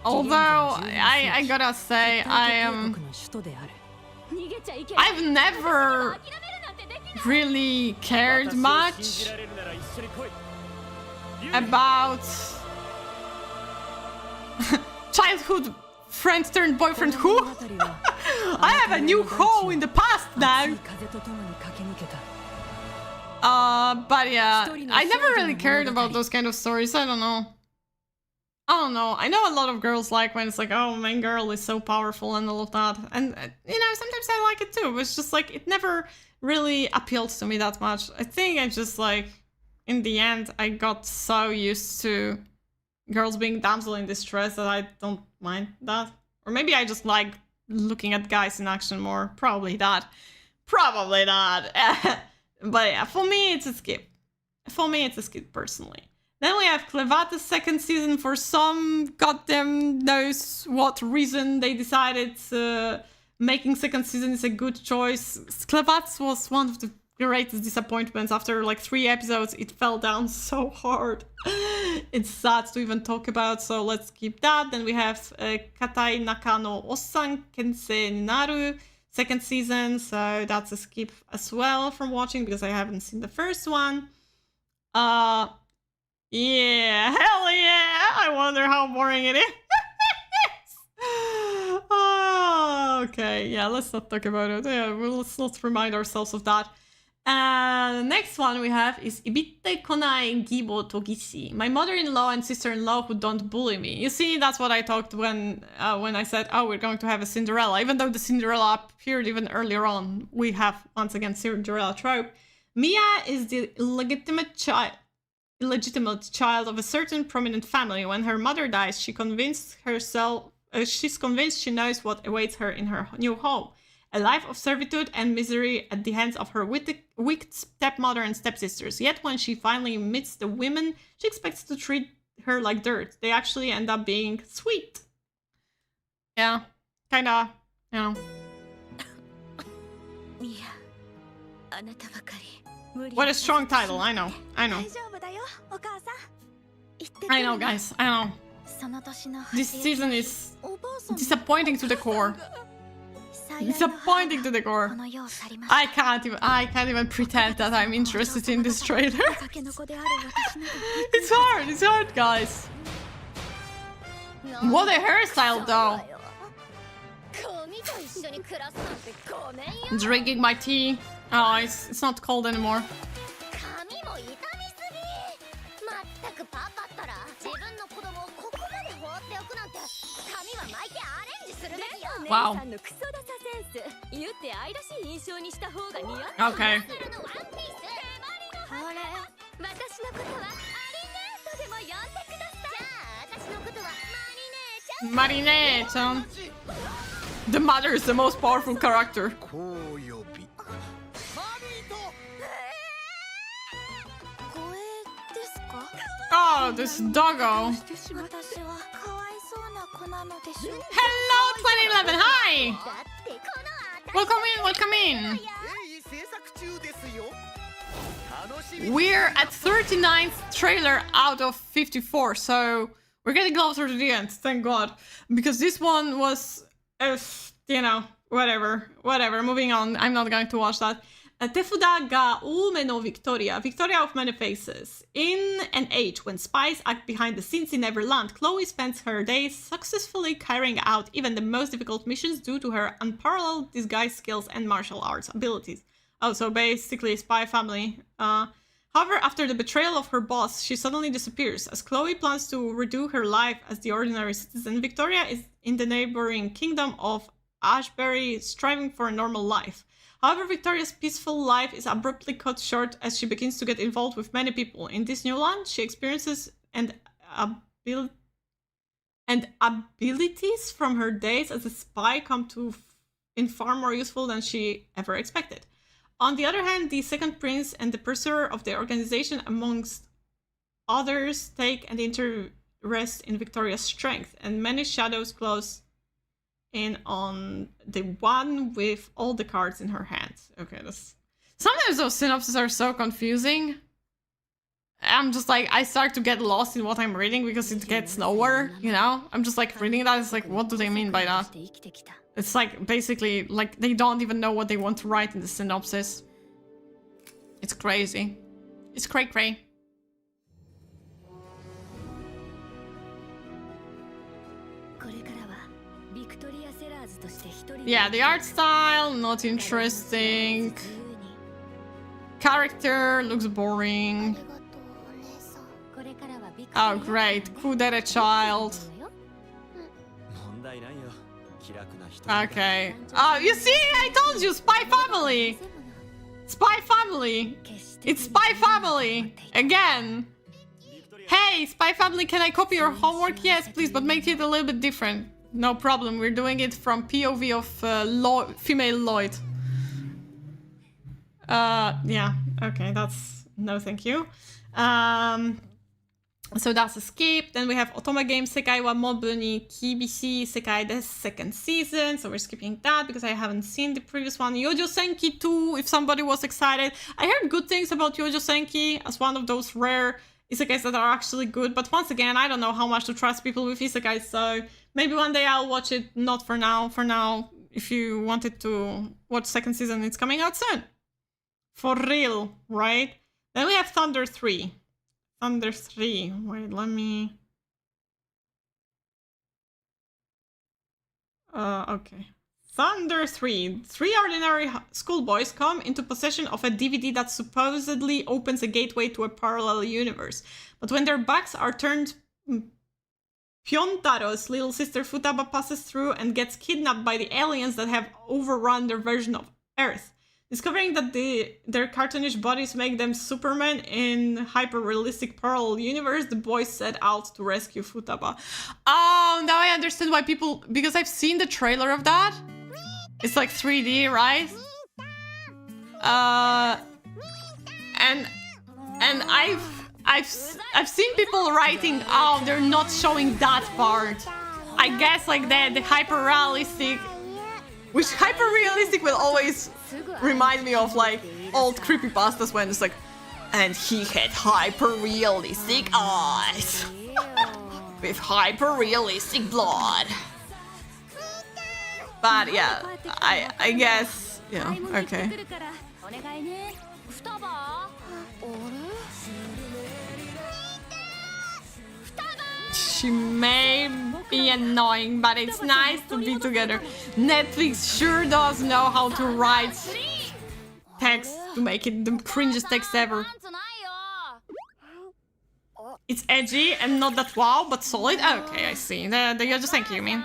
Although I gotta say I've never really cared much about childhood friend turned boyfriend who? I have a new hoe in the past now. But yeah, I never really cared about those kind of stories. I don't know. I know a lot of girls like when it's like, oh, main girl is so powerful and all of that. And, you know, sometimes I like it too. But it's just like, it never really appealed to me that much. I think I just like, in the end, I got so used to girls being damsel in distress that I don't mind that. Or maybe I just like looking at guys in action more. Probably that. Probably not. But yeah, for me, it's a skip. For me, it's a skip personally. Then we have Clevata's second season. For some goddamn knows what reason they decided making second season is a good choice. Clevat's was one of the greatest disappointments. After like 3 episodes, it fell down so hard. It's sad to even talk about, so let's keep that. Then we have Katai Nakano Osan Kensei Naru second season, so that's a skip as well from watching because I haven't seen the first one. Yeah, hell yeah! I wonder how boring it is. Oh, okay, yeah, let's not talk about it. Yeah, let's not remind ourselves of that. And the next one we have is Ibitte Konai Gibo Togishi. My mother-in-law and sister-in-law who don't bully me. You see, that's what I talked when I said, oh, we're going to have a Cinderella. Even though the Cinderella appeared even earlier on, we have, once again, Cinderella trope. Mia is the illegitimate child of a certain prominent family. When her mother dies, she's convinced she knows what awaits her in her new home. A life of servitude and misery at the hands of her wicked stepmother and stepsisters. Yet when she finally meets the women, she expects to treat her like dirt. They actually end up being sweet. Yeah, kinda, you know. What a strong title, I know. I know, guys, I know. This season is disappointing to the core. Disappointing to the core. I can't even pretend that I'm interested in this trailer. It's hard, guys. What a hairstyle, though. Drinking my tea. Oh, it's not cold anymore. Wow. Okay. Marinette. The mother is the most powerful character. Oh, this doggo. Hello, 2011. Hi. Welcome in. We're at 39th trailer out of 54, so we're getting closer to the end, thank God. Because this one was, you know, whatever. Moving on, I'm not going to watch that. Tefuda ga ume no Victoria, Victoria of many faces. In an age when spies act behind the scenes in Neverland, Chloe spends her days successfully carrying out even the most difficult missions due to her unparalleled disguise skills and martial arts abilities. Oh, so basically a spy family. However, after the betrayal of her boss, she suddenly disappears. As Chloe plans to redo her life as the ordinary citizen, Victoria is in the neighboring kingdom of Ashbury, striving for a normal life. However, Victoria's peaceful life is abruptly cut short as she begins to get involved with many people. In this new land, she experiences abilities from her days as a spy come to in far more useful than she ever expected. On the other hand, the second prince and the pursuer of the organization, amongst others, take an interest in Victoria's strength, and many shadows close in on the one with all the cards in her hands. Okay, that's... Sometimes those synopses are so confusing. I'm just like, I start to get lost in what I'm reading because it gets nowhere, you know? I'm just like reading that, it's like, what do they mean by that? It's like, basically, like, they don't even know what they want to write in the synopsis. It's crazy. It's cray-cray. Yeah, the art style, not interesting. Character looks boring. Oh, great. Kudere child. Okay. Oh, you see? I told you! Spy Family! Spy Family! It's Spy Family! Again! Hey, Spy Family, can I copy your homework? Yes, please, but make it a little bit different. No problem, we're doing it from POV of female Lloyd. Yeah, okay, that's... No, thank you. So that's a skip. Then we have Otoma Game Sekai wa Mobu ni Kibishii Sekai desu, second season. So we're skipping that because I haven't seen the previous one. Yojo Senki 2, if somebody was excited. I heard good things about Yojo Senki as one of those rare isekais that are actually good. But once again, I don't know how much to trust people with isekais. So maybe one day I'll watch it. Not for now. For now, if you wanted to watch second season, it's coming out soon. For real, right? Then we have Thunder 3. Thunder 3. Wait, let me... okay. Thunder 3. Three ordinary schoolboys come into possession of a DVD that supposedly opens a gateway to a parallel universe. But when their backs are turned, Pyontaro's little sister Futaba passes through and gets kidnapped by the aliens that have overrun their version of Earth. Discovering that their cartoonish bodies make them Superman in hyper-realistic parallel universe, the boys set out to rescue Futaba. Oh, now I understand why people... Because I've seen the trailer of that. It's like 3D, right? And I've seen people writing, oh, they're not showing that part. I guess like the hyper-realistic... Which hyper-realistic will always remind me of like old creepypastas when it's like, and he had hyper-realistic eyes with hyper-realistic blood. But yeah, I guess, yeah, okay. She may be annoying, but it's nice to be together. Netflix sure does know how to write text to make it the cringiest text ever. It's edgy and not that wow, but solid. Okay, I see. The Yojo Senki, you mean?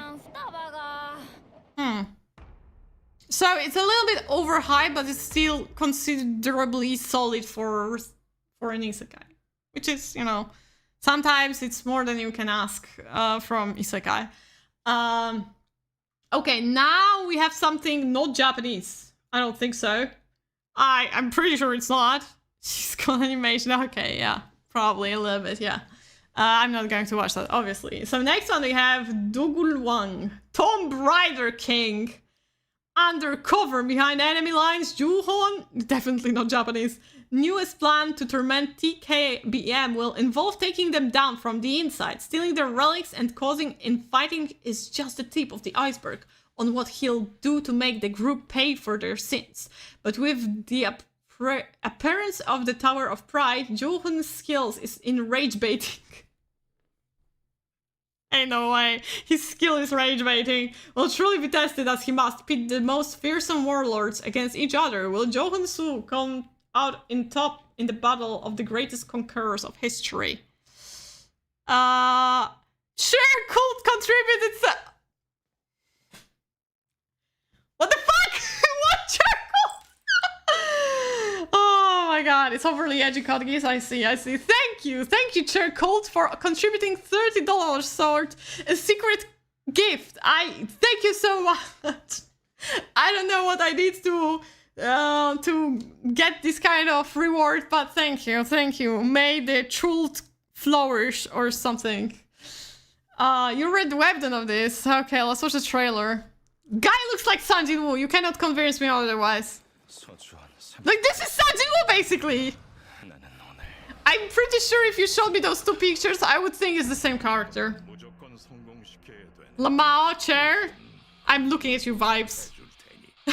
So it's a little bit overhyped, but it's still considerably solid for an isekai, which is, you know, sometimes it's more than you can ask from isekai. Okay, now we have something not Japanese. I don't think so. I'm pretty sure it's not. She's got animation. Okay, yeah, probably a little bit, yeah. I'm not going to watch that, obviously. So next one we have Dogulwang, Tomb Raider King. Undercover behind enemy lines, Juhon, definitely not Japanese. Newest plan to torment TKBM will involve taking them down from the inside. Stealing their relics and causing infighting is just the tip of the iceberg on what he'll do to make the group pay for their sins. But with the appearance of the Tower of Pride, Juhon's skills is in rage baiting. Ain't no way. His skill is rage baiting. Will truly be tested as he must pit the most fearsome warlords against each other. Will Johan Soo come out in top in the battle of the greatest conquerors of history? Sure, Cult contributed What the fuck? What Sure Cult? Oh my god, it's overly edgy, Kodgis. I see. Thank you, Chair Cult, for contributing $30 sort a secret gift. Thank you so much. I don't know what I need to to get this kind of reward, but thank you. May the truth flourish or something. You read the webtoon of this. Okay, let's watch the trailer. Guy looks like Sun Jin-woo. You cannot convince me otherwise. Like, this is Sun Jin-woo, basically. I'm pretty sure if you showed me those two pictures, I would think it's the same character. Lamao, chair. I'm looking at you, vibes.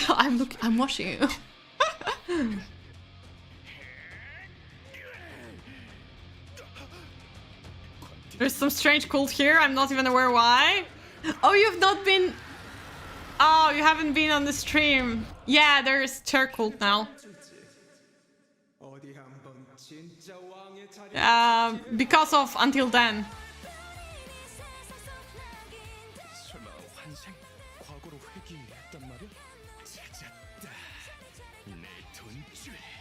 I'm watching you. There's some strange cult here. I'm not even aware why. Oh, you've not been... Oh, you haven't been on the stream. Yeah, there's chair cult now. Because of Until Then.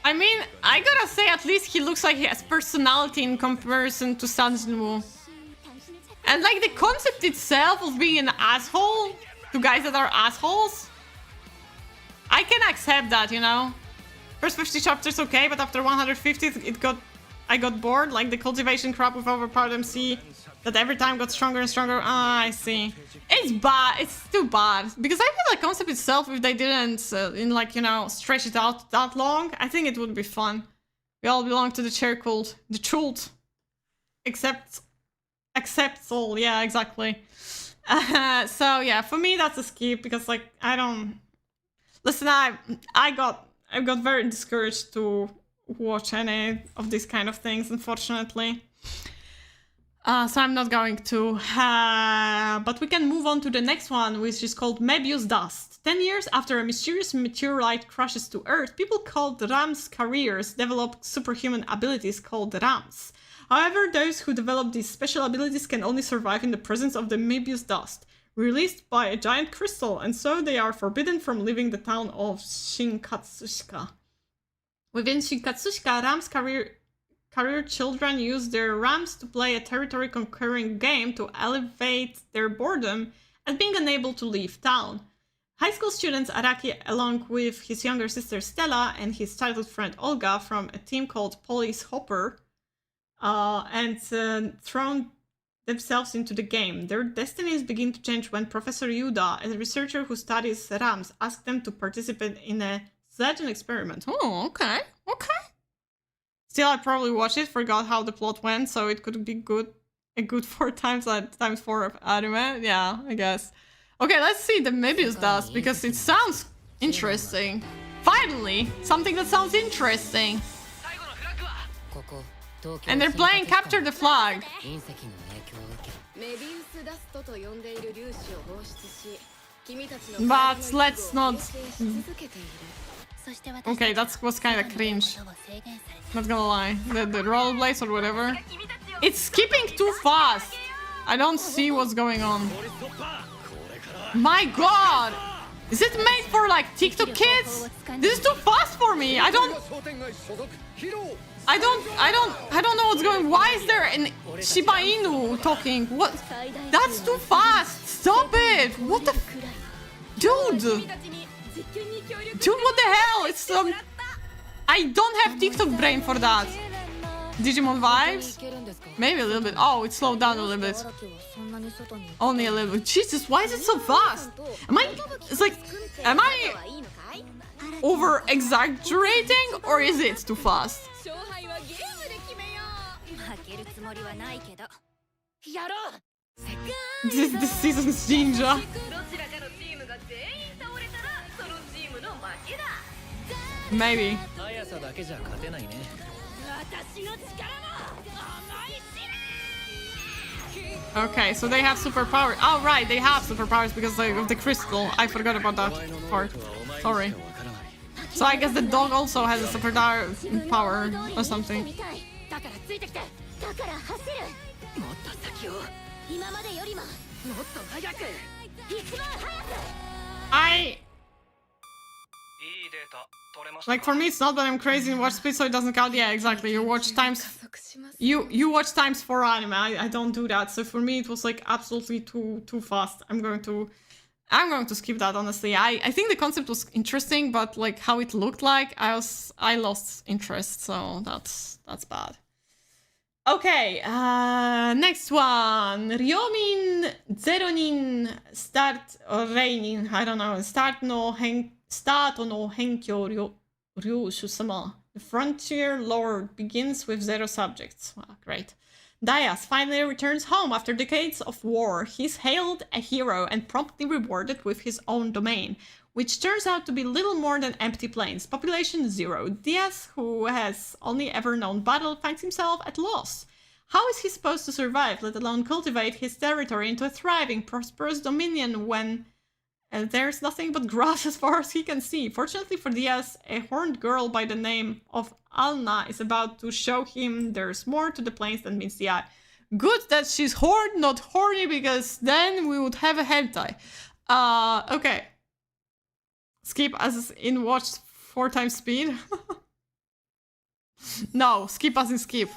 I mean, I gotta say, at least he looks like he has personality in comparison to Sun Jin-woo. And like the concept itself of being an asshole to guys that are assholes, I can accept that, you know. First 50 chapters okay, but after 150 I got bored. Like the cultivation crop with overpowered MC that every time got stronger and stronger. Ah, I see. It's bad. It's too bad because I feel the concept itself, if they didn't in like, you know, stretch it out that long, I think it would be fun. We all belong to the chair cult, the truth. Except all. Yeah, exactly. So yeah, for me that's a skip because like I don't listen. I got very discouraged to watch any of these kind of things, unfortunately. So I'm not going to. But we can move on to the next one, which is called Mebius Dust. 10 years after a mysterious meteorite crashes to Earth, people called Rams carriers develop superhuman abilities called Rams. However, those who develop these special abilities can only survive in the presence of the Mebius Dust, released by a giant crystal, and so they are forbidden from leaving the town of Shinkatsushika. Within Shinkatsushika, Rams career children use their Rams to play a territory-conquering game to elevate their boredom at being unable to leave town. High school students Araki, along with his younger sister Stella and his childhood friend Olga from a team called Police Hopper, and thrown themselves into the game. Their destinies begin to change when Professor Yuda, a researcher who studies Rams, asks them to participate in a legend experiment. Oh, okay. Still, I probably watched it, forgot how the plot went, so it could be good. A good 4 times 4 of anime. Yeah, I guess. Okay, let's see the Mebius Dust, because it sounds interesting. Finally, something that sounds interesting. And they're playing Capture the Flag. But let's not... Okay, that was kind of cringe. Not gonna lie. The rollerblades or whatever. It's skipping too fast. I don't see what's going on. My god! Is it made for like TikTok kids? This is too fast for me. I don't know what's going on. Why is there an Shiba Inu talking? What? That's too fast. Stop it. What the dude? Dude, what the hell? It's I don't have TikTok brain for that. Digimon vibes? Maybe a little bit. Oh, it slowed down a little bit. Only a little bit. Jesus, why is it so fast? Am I over exaggerating or is it too fast? This season's Jinja. Maybe. Okay, so they have superpowers. Oh, right, they have superpowers because of the crystal. I forgot about that part. Sorry. So I guess the dog also has a superpower or something. Like, for me, it's not that I'm crazy in watch speed, so it doesn't count. Yeah, exactly. You watch times... You watch times 4 anime. I don't do that. So for me, it was like absolutely too fast. I'm going to I'm going to skip that, honestly. I think the concept was interesting, but like how it looked like, I lost interest, so that's bad. Okay, next one. Ryomin Zeronin Start or Reinin, I don't know. Start no Henkyo Ryushu-sama. The Frontier Lord begins with 0 subjects. Wow, great. Dias finally returns home after decades of war. He's hailed a hero and promptly rewarded with his own domain, which turns out to be little more than empty plains. Population 0. Dias, who has only ever known battle, finds himself at loss. How is he supposed to survive, let alone cultivate his territory into a thriving, prosperous dominion when there's nothing but grass as far as he can see? Fortunately for Diaz, a horned girl by the name of Alna is about to show him there's more to the plains than meets the eye. Good that she's horned, not horny, because then we would have a hentai. Okay. Skip as in watched 4 times speed. No, skip as in skip.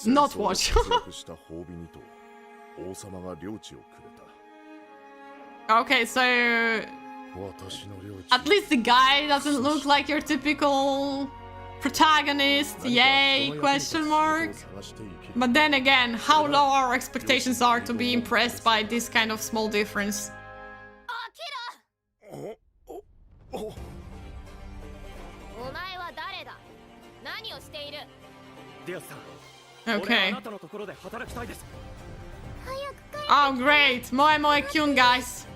Not watch. Okay, so at least the guy doesn't look like your typical protagonist. Yay, question mark. But then again, how low our expectations are to be impressed by this kind of small difference. Okay. Oh great, Moe Moe Kyun, guys.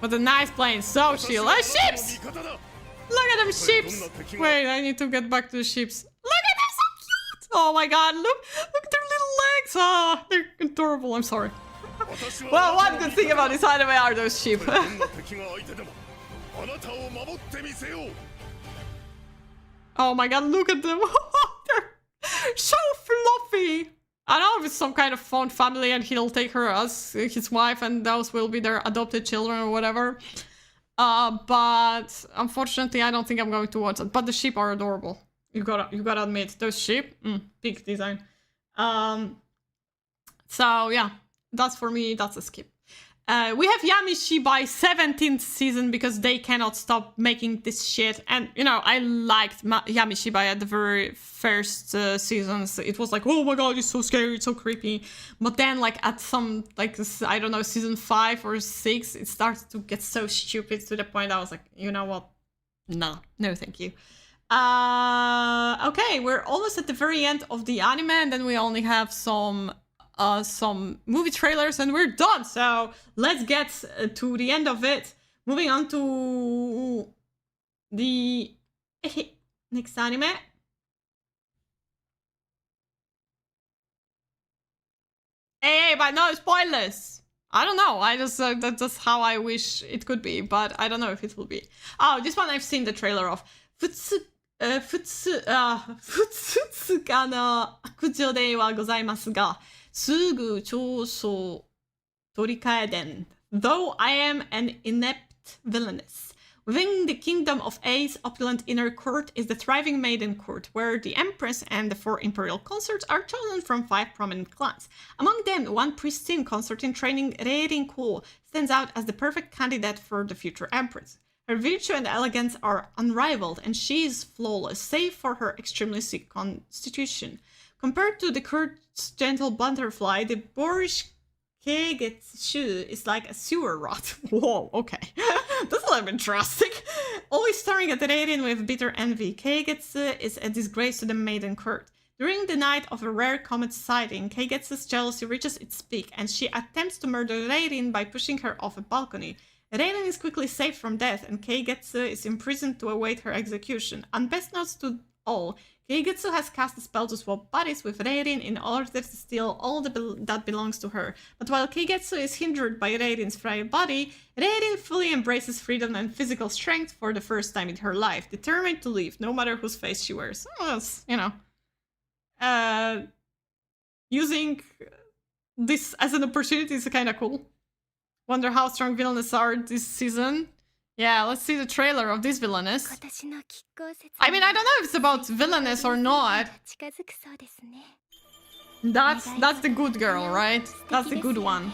What a nice plane, so chill. Oh, ships! Look at them ships! Wait, I need to get back to the ships. Look at them, so cute! Oh my god, look at their little legs! Ah, they're adorable, I'm sorry. Well, one good thing about this anime are those sheep. Oh my god, look at them! They're so fluffy! I don't know if it's some kind of fond family and he'll take her as his wife and those will be their adopted children or whatever. But unfortunately, I don't think I'm going to watch it. But the sheep are adorable. You gotta admit, those sheep, big design. So yeah, that's for me, that's a skip. We have Yamishi by 17th season because they cannot stop making this shit. And, you know, I liked Yamishibai at the very first seasons. It was like, oh my god, it's so scary, it's so creepy. But then, like, at some, like, I don't know, season 5 or 6, it starts to get so stupid to the point I was like, you know what? No thank you. Okay, we're almost at the very end of the anime, and then we only have some movie trailers and we're done. So let's get to the end of it. Moving on to the next anime. Hey, but no spoilers. I don't know. I just that's just how I wish it could be, but I don't know if it will be. Oh, this one I've seen the trailer of. Futsutsuka no akujo de wa gozaimasu ga. Sugu chōshō torikaeden. Though I am an inept villainess. Within the kingdom of A's opulent inner court is the thriving maiden court, where the empress and the 4 imperial consorts are chosen from 5 prominent clans. Among them, one pristine consort in training, Reirin Ko, stands out as the perfect candidate for the future empress. Her virtue and elegance are unrivaled, and she is flawless, save for her extremely sick constitution. Compared to the court's gentle butterfly, the boorish Keigetsu is like a sewer rat. Whoa, okay. That's a little bit drastic. Always staring at Reirin with bitter envy, Keigetsu is a disgrace to the maiden court. During the night of a rare comet sighting, Keigetsu's jealousy reaches its peak, and she attempts to murder Reirin by pushing her off a balcony. Reirin is quickly saved from death, and Keigetsu is imprisoned to await her execution. Unbeknownst to all, Keigetsu has cast a spell to swap bodies with Reirin in order to steal all that belongs to her. But while Keigetsu is hindered by Reirin's frail body, Reirin fully embraces freedom and physical strength for the first time in her life, determined to leave, no matter whose face she wears. Well, that's, you know, using this as an opportunity is kind of cool. Wonder how strong villainess are this season. Yeah, let's see the trailer of this villainess. I mean, I don't know if it's about villainess or not. That's the good girl, right? That's the good one.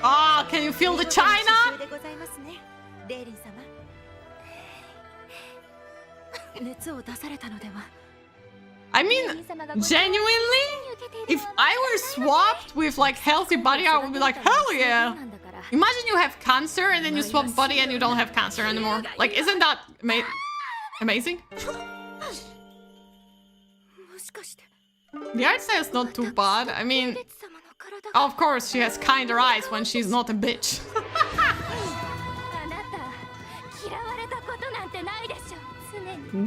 Ah, can you feel the China? I mean, genuinely, if I were swapped with like healthy body, I would be like, hell yeah. Imagine you have cancer and then you swap body and you don't have cancer anymore. Like, isn't that amazing? The art style is not too bad. I mean, of course, she has kinder eyes when she's not a bitch.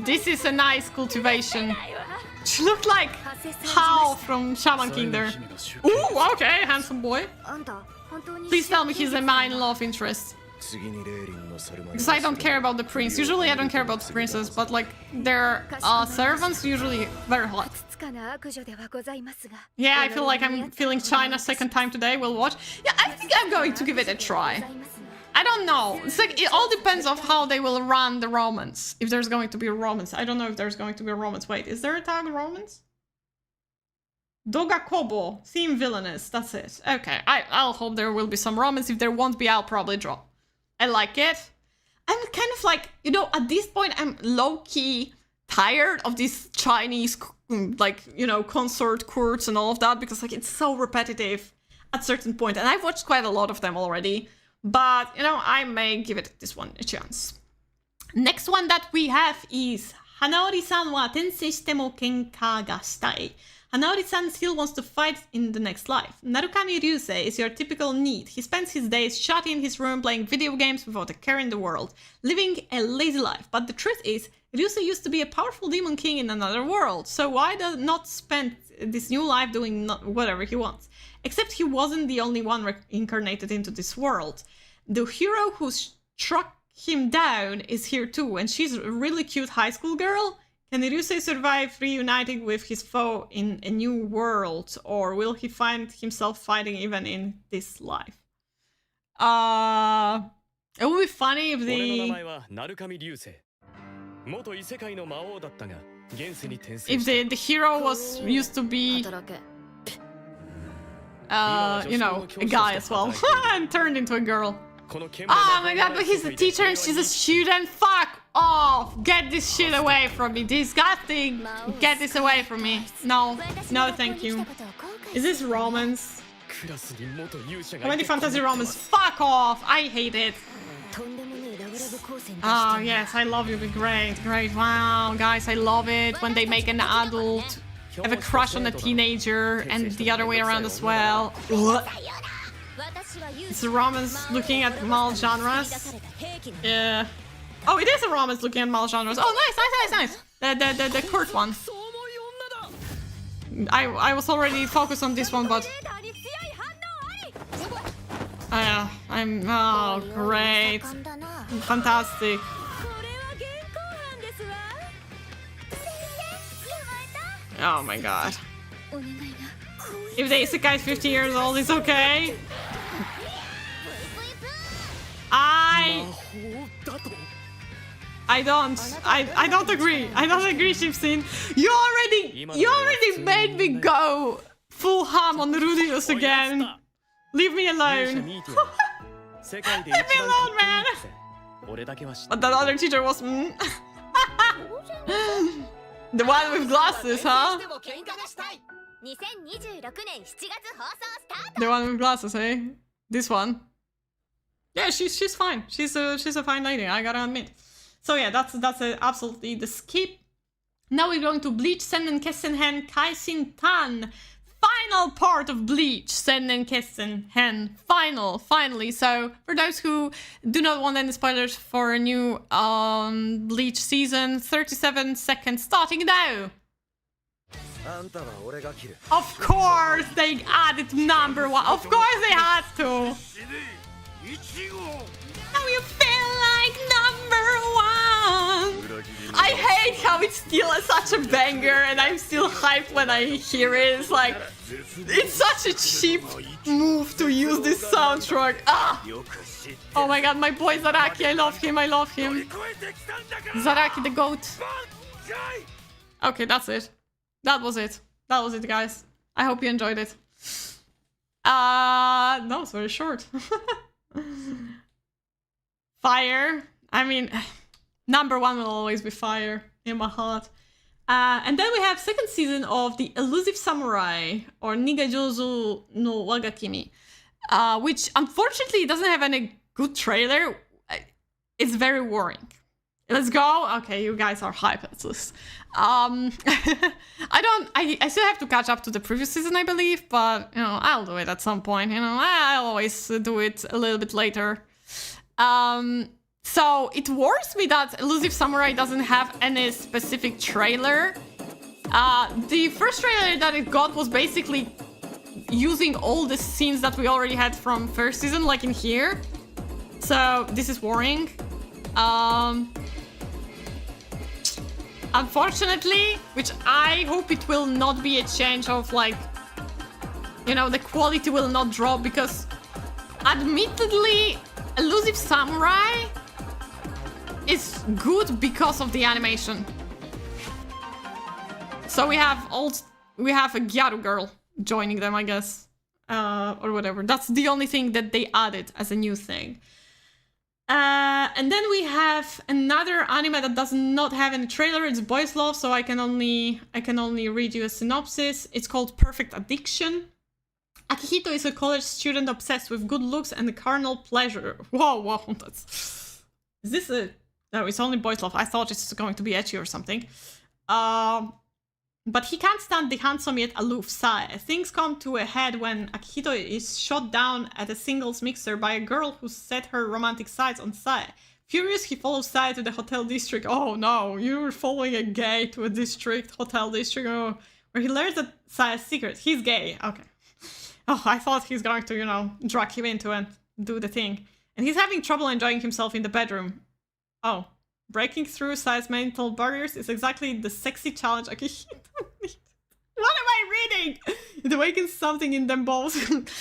This is a nice cultivation. She looked like Hao from Shaman King there. Ooh, okay, handsome boy. Please tell me he's a mine love interest. Because I don't care about the prince. Usually I don't care about the princess, but like their servants usually very hot. Yeah, I feel like I'm feeling China second time today. We'll watch. Yeah, I think I'm going to give it a try. I don't know. It's like it all depends on how they will run the romance. If there's going to be a romance. I don't know if there's going to be a romance. Wait, is there a tag romance? Doga Kobo. Seem villainous. That's it. Okay, I'll hope there will be some romance. If there won't be, I'll probably draw. I like it. I'm kind of like, you know, at this point, I'm low-key tired of these Chinese, like, you know, consort courts and all of that. Because, like, it's so repetitive at a certain point. And I've watched quite a lot of them already. But, you know, I may give it this one a chance. Next one that we have is Hanaori-san wa tensei shite mo kenka ga shitai. Hanaori-san still wants to fight in the next life. Narukami Ryusei is your typical NEET. He spends his days shut in his room playing video games without a care in the world, living a lazy life. But the truth is, Ryusei used to be a powerful demon king in another world, so why does not spend this new life doing whatever he wants? Except he wasn't the only one reincarnated into this world. The hero who struck him down is here too, and she's a really cute high school girl. Can Ryusei survive reuniting with his foe in a new world, or will he find himself fighting even in this life? It would be funny if the hero was used to be you know, a guy as well and turned into a girl. Oh my god, but he's a teacher and she's a student. Fuck off! Get this shit away from me. Disgusting! Get this away from me. No, no, thank you. Is this romance? Comedy fantasy romance. Fuck off! I hate it. Oh yes, I love you. Great, great. Wow, guys, I love it when they make an adult have a crush on a teenager and the other way around as well. It's a romance looking at male genres. Yeah. Oh, it is a romance looking at male genres. Oh, nice. The court one. I was already focused on this one, but oh, great. Fantastic. Oh my god. If the isekai is 50 years old, it's okay. I don't agree. I don't agree, Shipsin. You already made me go full ham on Rudius again. Leave me alone. Leave me alone, man. But that other teacher was the one with glasses, huh? The one with glasses, eh? This one. Yeah, she's fine. She's a fine lady, I gotta admit. So yeah, that's absolutely the skip. Now we're going to Bleach Sennen Kessen Hen Kaisin Tan. Final part of Bleach Sennen Kessen Hen. Finally. So for those who do not want any spoilers for a new Bleach season, 37 seconds starting now. Of course they added number 1. Of course they had to. Now you feel like number 1. I hate how it's still such a banger and I'm still hyped when I hear it. It's like, it's such a cheap move to use this soundtrack. Oh my god, my boy Zaraki, I love him. Zaraki the goat. Okay, that's it. That was it. That was it, guys. I hope you enjoyed it. No, it's very short. Fire. I mean, number one will always be Fire in my heart. And then we have second season of The Elusive Samurai, or Nigajozu no Wagakimi, which unfortunately doesn't have any good trailer. It's very worrying. Let's go. Okay, you guys are hyped at this. I still have to catch up to the previous season, I believe, but, you know, I'll do it at some point. You know, I'll always do it a little bit later. So it worries me that Elusive Samurai doesn't have any specific trailer. The first trailer that it got was basically using all the scenes that we already had from first season, like in here. So this is worrying. Unfortunately, which I hope it will not be a change of, like, you know, the quality will not drop, because admittedly, Elusive Samurai is good because of the animation. So we have a Gyaru girl joining them, I guess, or whatever. That's the only thing that they added as a new thing. And then we have another anime that does not have any trailer. It's Boys Love, so I can only read you a synopsis. It's called Perfect Addiction. Akihito is a college student obsessed with good looks and carnal pleasure. Whoa, that's... Is this a... No, it's only Boys Love. I thought it's going to be ecchi or something. But he can't stand the handsome yet aloof Sae. Things come to a head when Akihito is shot down at a singles mixer by a girl who set her romantic sights on Sae. Furious, he follows Sae to the hotel district. Oh no, you're following a gay to a hotel district, where he learns that Sae's secret. He's gay. Okay. Oh, I thought he's going to, you know, drag him into and do the thing. And he's having trouble enjoying himself in the bedroom. Oh. Breaking through Sae's mental barriers is exactly the sexy challenge Akihito needs. What am I reading? It awakens something in them both.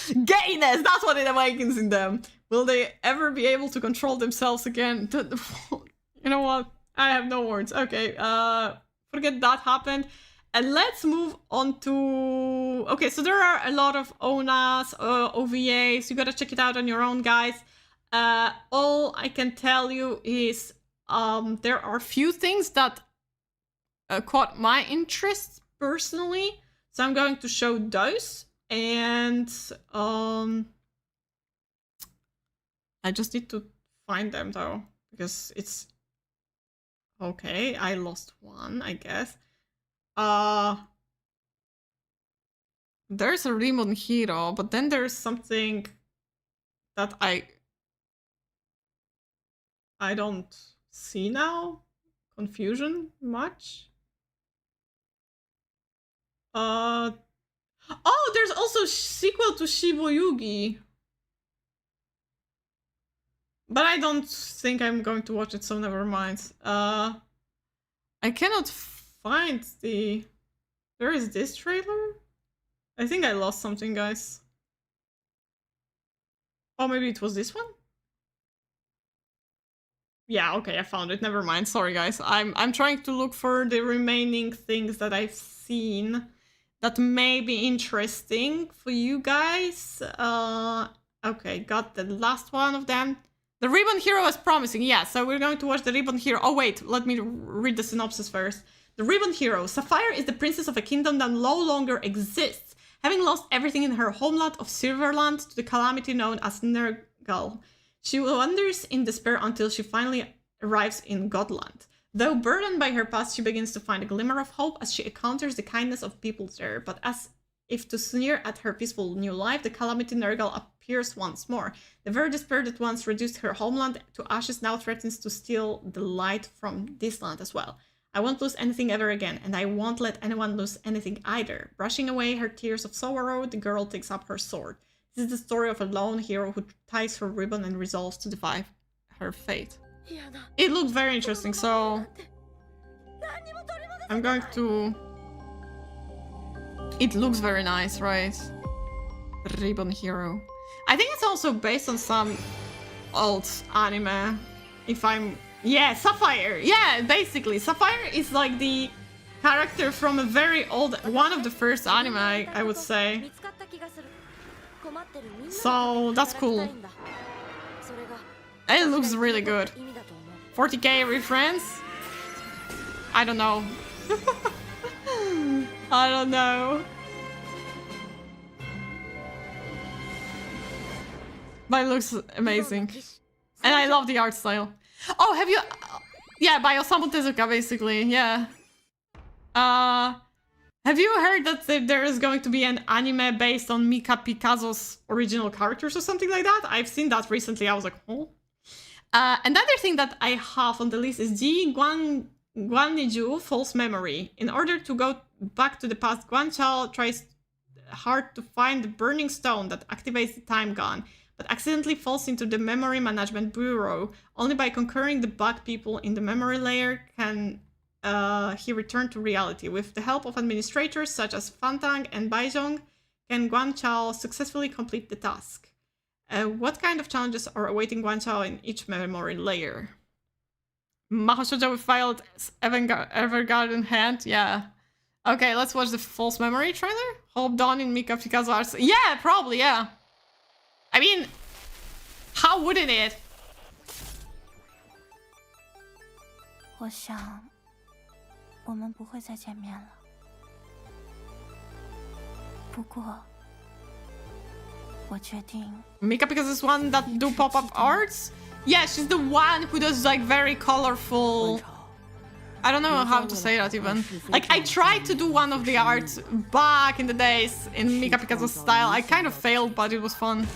Gayness! That's what it awakens in them. Will they ever be able to control themselves again? You know what? I have no words. Okay, forget that happened. And let's move on to... Okay, so there are a lot of ONAs, OVAs. You gotta check it out on your own, guys. All I can tell you is... there are few things that caught my interest personally, so I'm going to show those, and I just need to find them though, because it's okay. I lost one, I guess. There's a Ribbon Hero, but then there's something that I don't see now. Confusion much. Oh, there's also sequel to Shiboyugi, but I don't think I'm going to watch it, so never mind. I cannot find the... Where is this trailer? I think I lost something, guys. Oh, maybe it was this one? Yeah, okay, I found it. Never mind. Sorry, guys. I'm trying to look for the remaining things that I've seen that may be interesting for you guys. Okay, got the last one of them. The Ribbon Hero is promising. Yeah, so we're going to watch the Ribbon Hero. Oh, wait, let me read the synopsis first. The Ribbon Hero. Sapphire is the princess of a kingdom that no longer exists, having lost everything in her homeland of Silverland to the calamity known as Nergal. She wanders in despair until she finally arrives in Godland. Though burdened by her past, she begins to find a glimmer of hope as she encounters the kindness of people there. But as if to sneer at her peaceful new life, the calamity Nergal appears once more. The very despair that once reduced her homeland to ashes now threatens to steal the light from this land as well. I won't lose anything ever again, and I won't let anyone lose anything either. Brushing away her tears of sorrow, the girl takes up her sword. This is the story of a lone hero who ties her ribbon and resolves to defy her fate. It looks very interesting, so I'm going to... It looks very nice, right? Ribbon Hero. I think it's also based on some old anime, if I'm... Yeah, Sapphire! Yeah, basically. Sapphire is like the character from a very old, one of the first anime, I would say. So that's cool. It looks really good. 40k reference? I don't know. I don't know. But it looks amazing. And I love the art style. Oh, have you... Yeah, by Osamu Tezuka, basically. Yeah. Have you heard that there is going to be an anime based on Mika Pikazo's original characters or something like that? I've seen that recently. I was like, oh. Another thing that I have on the list is Ji Guaniju, False Memory. In order to go back to the past, Guanchao tries hard to find the burning stone that activates the time gun, but accidentally falls into the Memory Management Bureau. Only by conquering the bug people in the memory layer can he return to reality. With the help of administrators such as Fantang and Baizhong, can Guanchao successfully complete the task? What kind of challenges are awaiting Guanchao in each memory layer? Mahashoja with Violet Evergarden hand? Yeah. Okay, let's watch the False Memory trailer. Hope Dawn in Mika Pikazu Arts. Yeah, probably, yeah. I mean, how wouldn't it? 我想，我们不会再见面了。不过，我决定。Mika Pikazu is one that do pop-up arts? Yeah, she's the one who does like very colorful... I don't know how to say that even. Like, I tried to do one of the arts back in the days in Mika Pikazu's style. I kind of failed, but it was fun.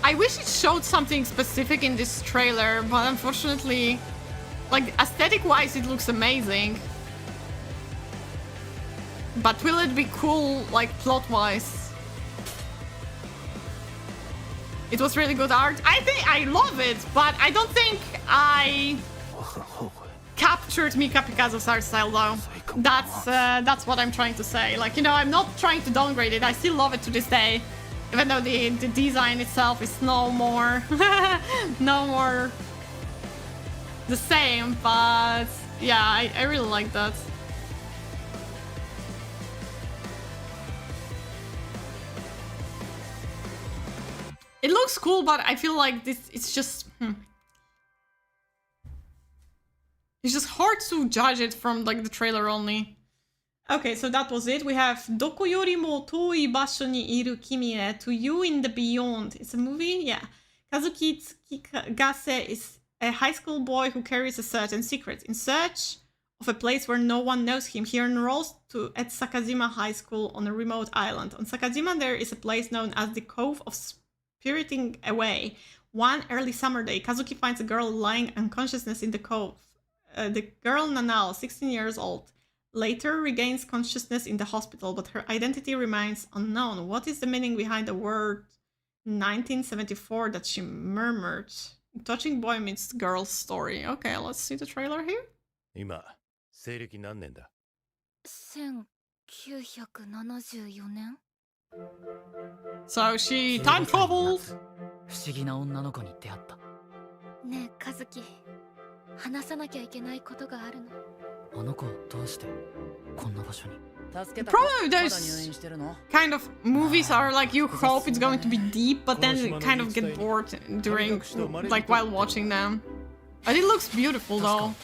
I wish it showed something specific in this trailer, but unfortunately, like, aesthetic-wise, it looks amazing. But will it be cool, like, plot-wise? It was really good art. I think I love it, but I don't think I captured Mika Pikazu's art style, though. That's what I'm trying to say. Like, you know, I'm not trying to downgrade it. I still love it to this day. Even though the design itself is no more the same, but yeah, I really like that. It looks cool, but I feel like it's just it's just hard to judge it from like the trailer only. Okay, so that was it. We have Doko yorimo toi basho ni iru kimi e, To You in the Beyond. It's a movie? Yeah. Kazuki Tsukigase is a high school boy who carries a certain secret. In search of a place where no one knows him, he enrolls at Sakajima High School on a remote island. On Sakajima, there is a place known as the Cove of Spiriting Away. One early summer day, Kazuki finds a girl lying unconsciousness in the cove. The girl Nanao, 16 years old, later regains consciousness in the hospital, but her identity remains unknown. What is the meaning behind the word 1974 that she murmured? Touching boy meets girl's story. Okay, let's see the trailer here. 今、西暦何年だ 1974年 So she time traveled. 不思議な女の子に出会った。ねえ、和樹。話さなきゃいけないことがあるの。あの子どうしてこんな場所に Probably those kind of movies are like you hope it's going to be deep, but then you kind of get bored during, like, while watching them. But it looks beautiful though.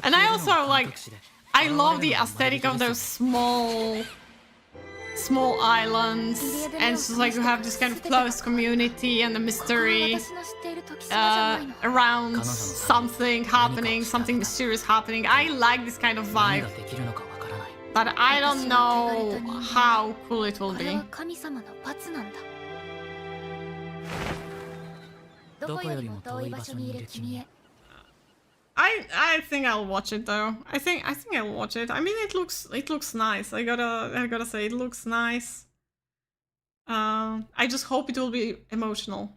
And I also like, I love the aesthetic of those small islands, and it's just like you have this kind of close community and the mystery around something happening, something mysterious happening. I like this kind of vibe, but I don't know how cool it will be. どこよりも遠い場所にいる君へ I think I'll watch it though. I think I'll watch it. I mean, it looks nice. I gotta say, it looks nice. I just hope it will be emotional.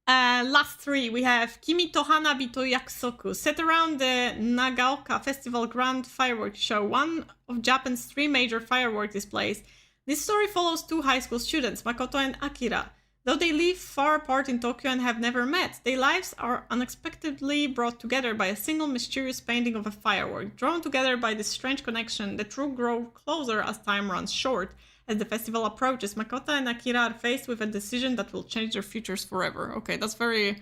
Last three, we have Kimi to Hanabi to Yakusoku. Set around the Nagaoka Festival Grand Fireworks Show, one of Japan's three major firework displays. This story follows two high school students, Makoto and Akira. Though they live far apart in Tokyo and have never met, their lives are unexpectedly brought together by a single mysterious painting of a firework. Drawn together by this strange connection, the two grow closer as time runs short. As the festival approaches, Makoto and Akira are faced with a decision that will change their futures forever. Okay, that's very...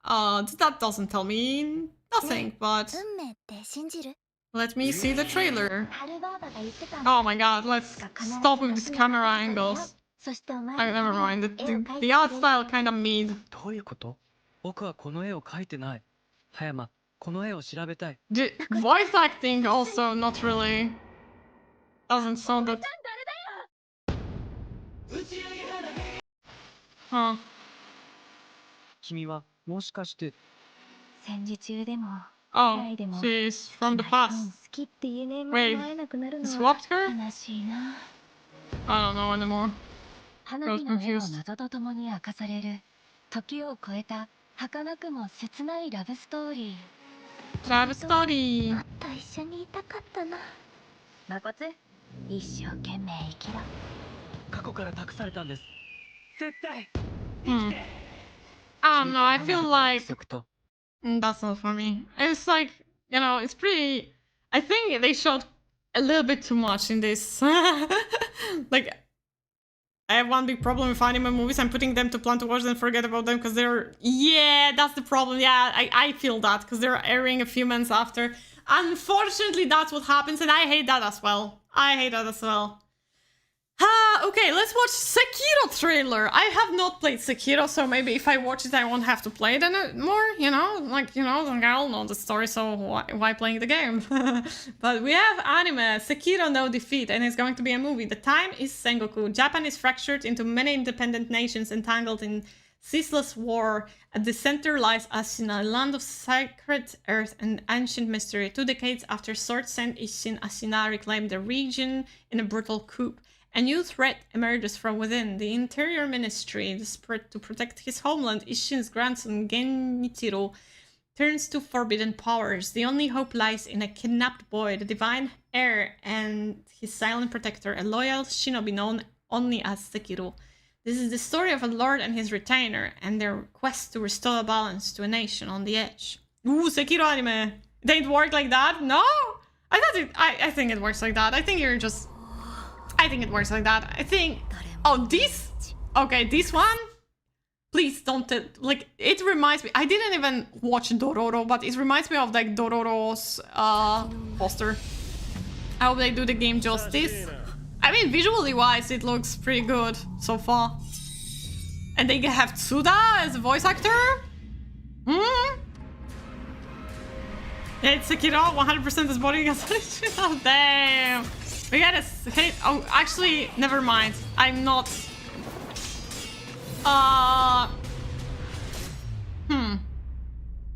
that doesn't tell me nothing, but... 運命って信じる？ Let me see the trailer. ハルバーバが言ってたんだ。 Oh my god, let's stop with these camera angles. そしてお前 Never mind, the art style kinda mid. どういうこと？僕はこの絵を描いてない。葉山、この絵を調べたい。 The voice acting also not really... doesn't sound good. Huh. 君はもしかして。戦時中でも Oh, 未来でも she's from the 好 past. きって言えねえまま Wait, 会えなくなるの Swapped は her? 悲しいな。 I don't know anymore. 花火の絵の謎とともに明かされる時を超えた儚くも切ないラブストーリー。 Love story. もっと一緒にいたかったな。誠、一生懸命生きろ。過去から託されたんです。絶対。Hmm. I don't know, I feel like... 約束と That's not for me. It's like, you know, it's pretty... I think they showed a little bit too much in this. Like, I have one big problem with anime movies. I'm putting them to plan to watch and forget about them because they're... Yeah, that's the problem. Yeah, I feel that because they're airing a few months after. Unfortunately, that's what happens and I hate that as well. I hate that as well. Okay, let's watch Sekiro trailer. I have not played Sekiro, so maybe if I watch it, I won't have to play it anymore, you know? Like, you know, I'll know the story, so why playing the game? But we have anime, Sekiro No Defeat, and it's going to be a movie. The time is Sengoku. Japan is fractured into many independent nations entangled in ceaseless war. At the center lies Ashina, a land of sacred earth and ancient mystery. 2 decades after Sword Sent Isshin, Ashina reclaimed the region in a brutal coup. A new threat emerges from within. The Interior Ministry, desperate to protect his homeland, Isshin's grandson Genichiro turns to forbidden powers. The only hope lies in a kidnapped boy, the divine heir, and his silent protector, a loyal shinobi known only as Sekiro. This is the story of a lord and his retainer, and their quest to restore balance to a nation on the edge. Ooh, Sekiro anime. It didn't work like that? No? I think it works like that. I think it works like that. I think... Oh, this... Okay, this one? Please don't... Like, it reminds me... I didn't even watch Dororo, but it reminds me of, like, Dororo's poster. I hope they do the game justice. I mean, visually wise, it looks pretty good so far. And they have Tsuda as a voice actor? Hmm? Yeah, it's Sekiro, 100% is body against Oh, damn. We gotta hit. Oh, actually, never mind. I'm not.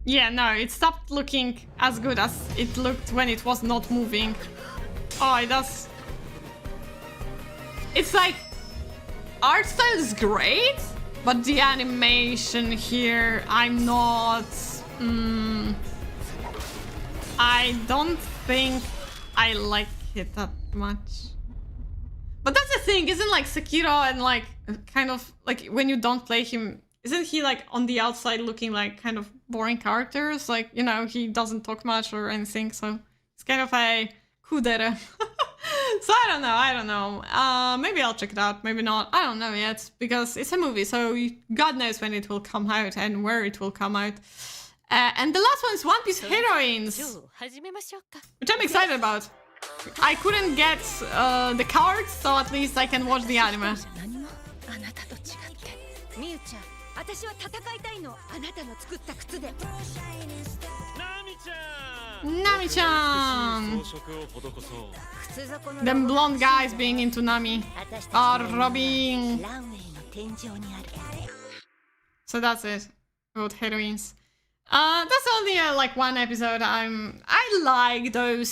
Yeah, no, it stopped looking as good as it looked when it was not moving. Oh, it does. It's like art style is great, but the animation here, I'm not. I don't think I like it that much. But that's the thing, isn't like Sekiro and like kind of like when you don't play him, isn't he like on the outside looking like kind of boring characters? Like, you know, he doesn't talk much or anything, so it's kind of a kudere. So I don't know. Maybe I'll check it out, maybe not. I don't know yet, because it's a movie, so God knows when it will come out and where it will come out. And the last one is One Piece Heroines, which I'm excited about. I couldn't get the cards, so at least I can watch the anime. みゆちゃん、私は戦いたいの。あなたの作った靴で。Nami-chan! 装飾を施そう。 靴底の Them blonde guys being into Nami 私たち are の robbing. ランウェイの天井にある。 So that's it about heroines. That's only like one episode. I like those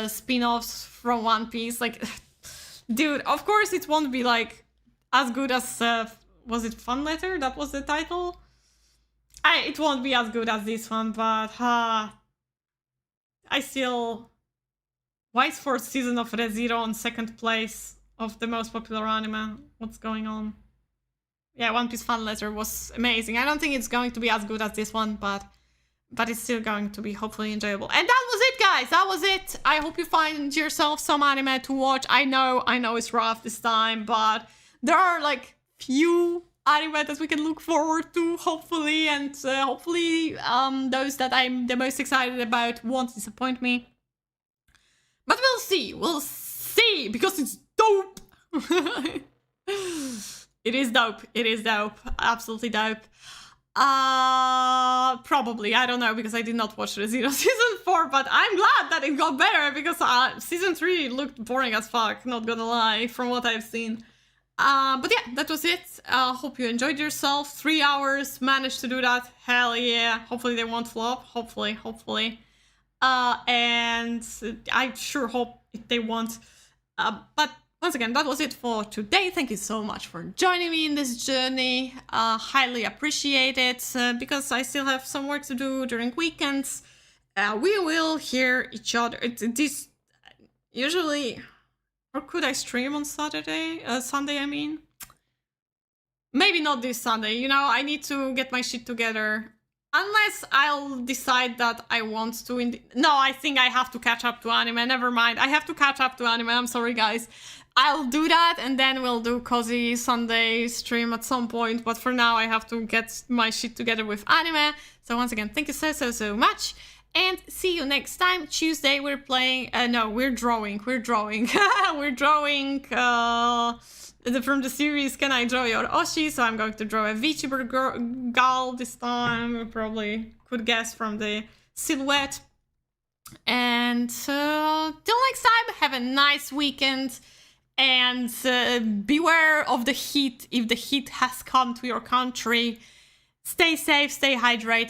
spin-offs from One Piece. Like, dude, of course it won't be like as good as was it Fun Letter? That was the title. It won't be as good as this one, but I still. Why is fourth season of Re:Zero on second place? of the most popular anime. What's going on? Yeah, One Piece fan letter was amazing. I don't think it's going to be as good as this one, but it's still going to be hopefully enjoyable. And that was it, guys. That was it. I hope you find yourself some anime to watch. I know it's rough this time, but there are like few anime that we can look forward to, hopefully, and hopefully those that I'm the most excited about won't disappoint me. But we'll see, because it's dope. It is dope, absolutely dope. Probably, I don't know, because I did not watch Re:Zero season 4, but I'm glad that it got better, because season 3 looked boring as fuck, not gonna lie, from what I've seen. But yeah, that was it. Hope you enjoyed yourself. 3 hours, managed to do that. Hell yeah. Hopefully they won't flop. Hopefully. And I sure hope they won't. But once again, that was it for today. Thank you so much for joining me in this journey. Highly appreciate it, because I still have some work to do during weekends. We will hear each other. This usually... Or could I stream on Saturday? Sunday, I mean? Maybe not this Sunday, you know, I need to get my shit together. Unless I'll decide that I want to... No, I think I have to catch up to anime, never mind. I have to catch up to anime, I'm sorry, guys. I'll do that, and then we'll do Cozy Sunday stream at some point. But for now, I have to get my shit together with anime. So once again, thank you so much. And see you next time. Tuesday we're playing... no, we're drawing. We're drawing from the series Can I Draw Your Oshi? So I'm going to draw a VTuber gal this time. You probably could guess from the silhouette. And till next time, have a nice weekend. And beware of the heat if the heat has come to your country. Stay safe, stay hydrated.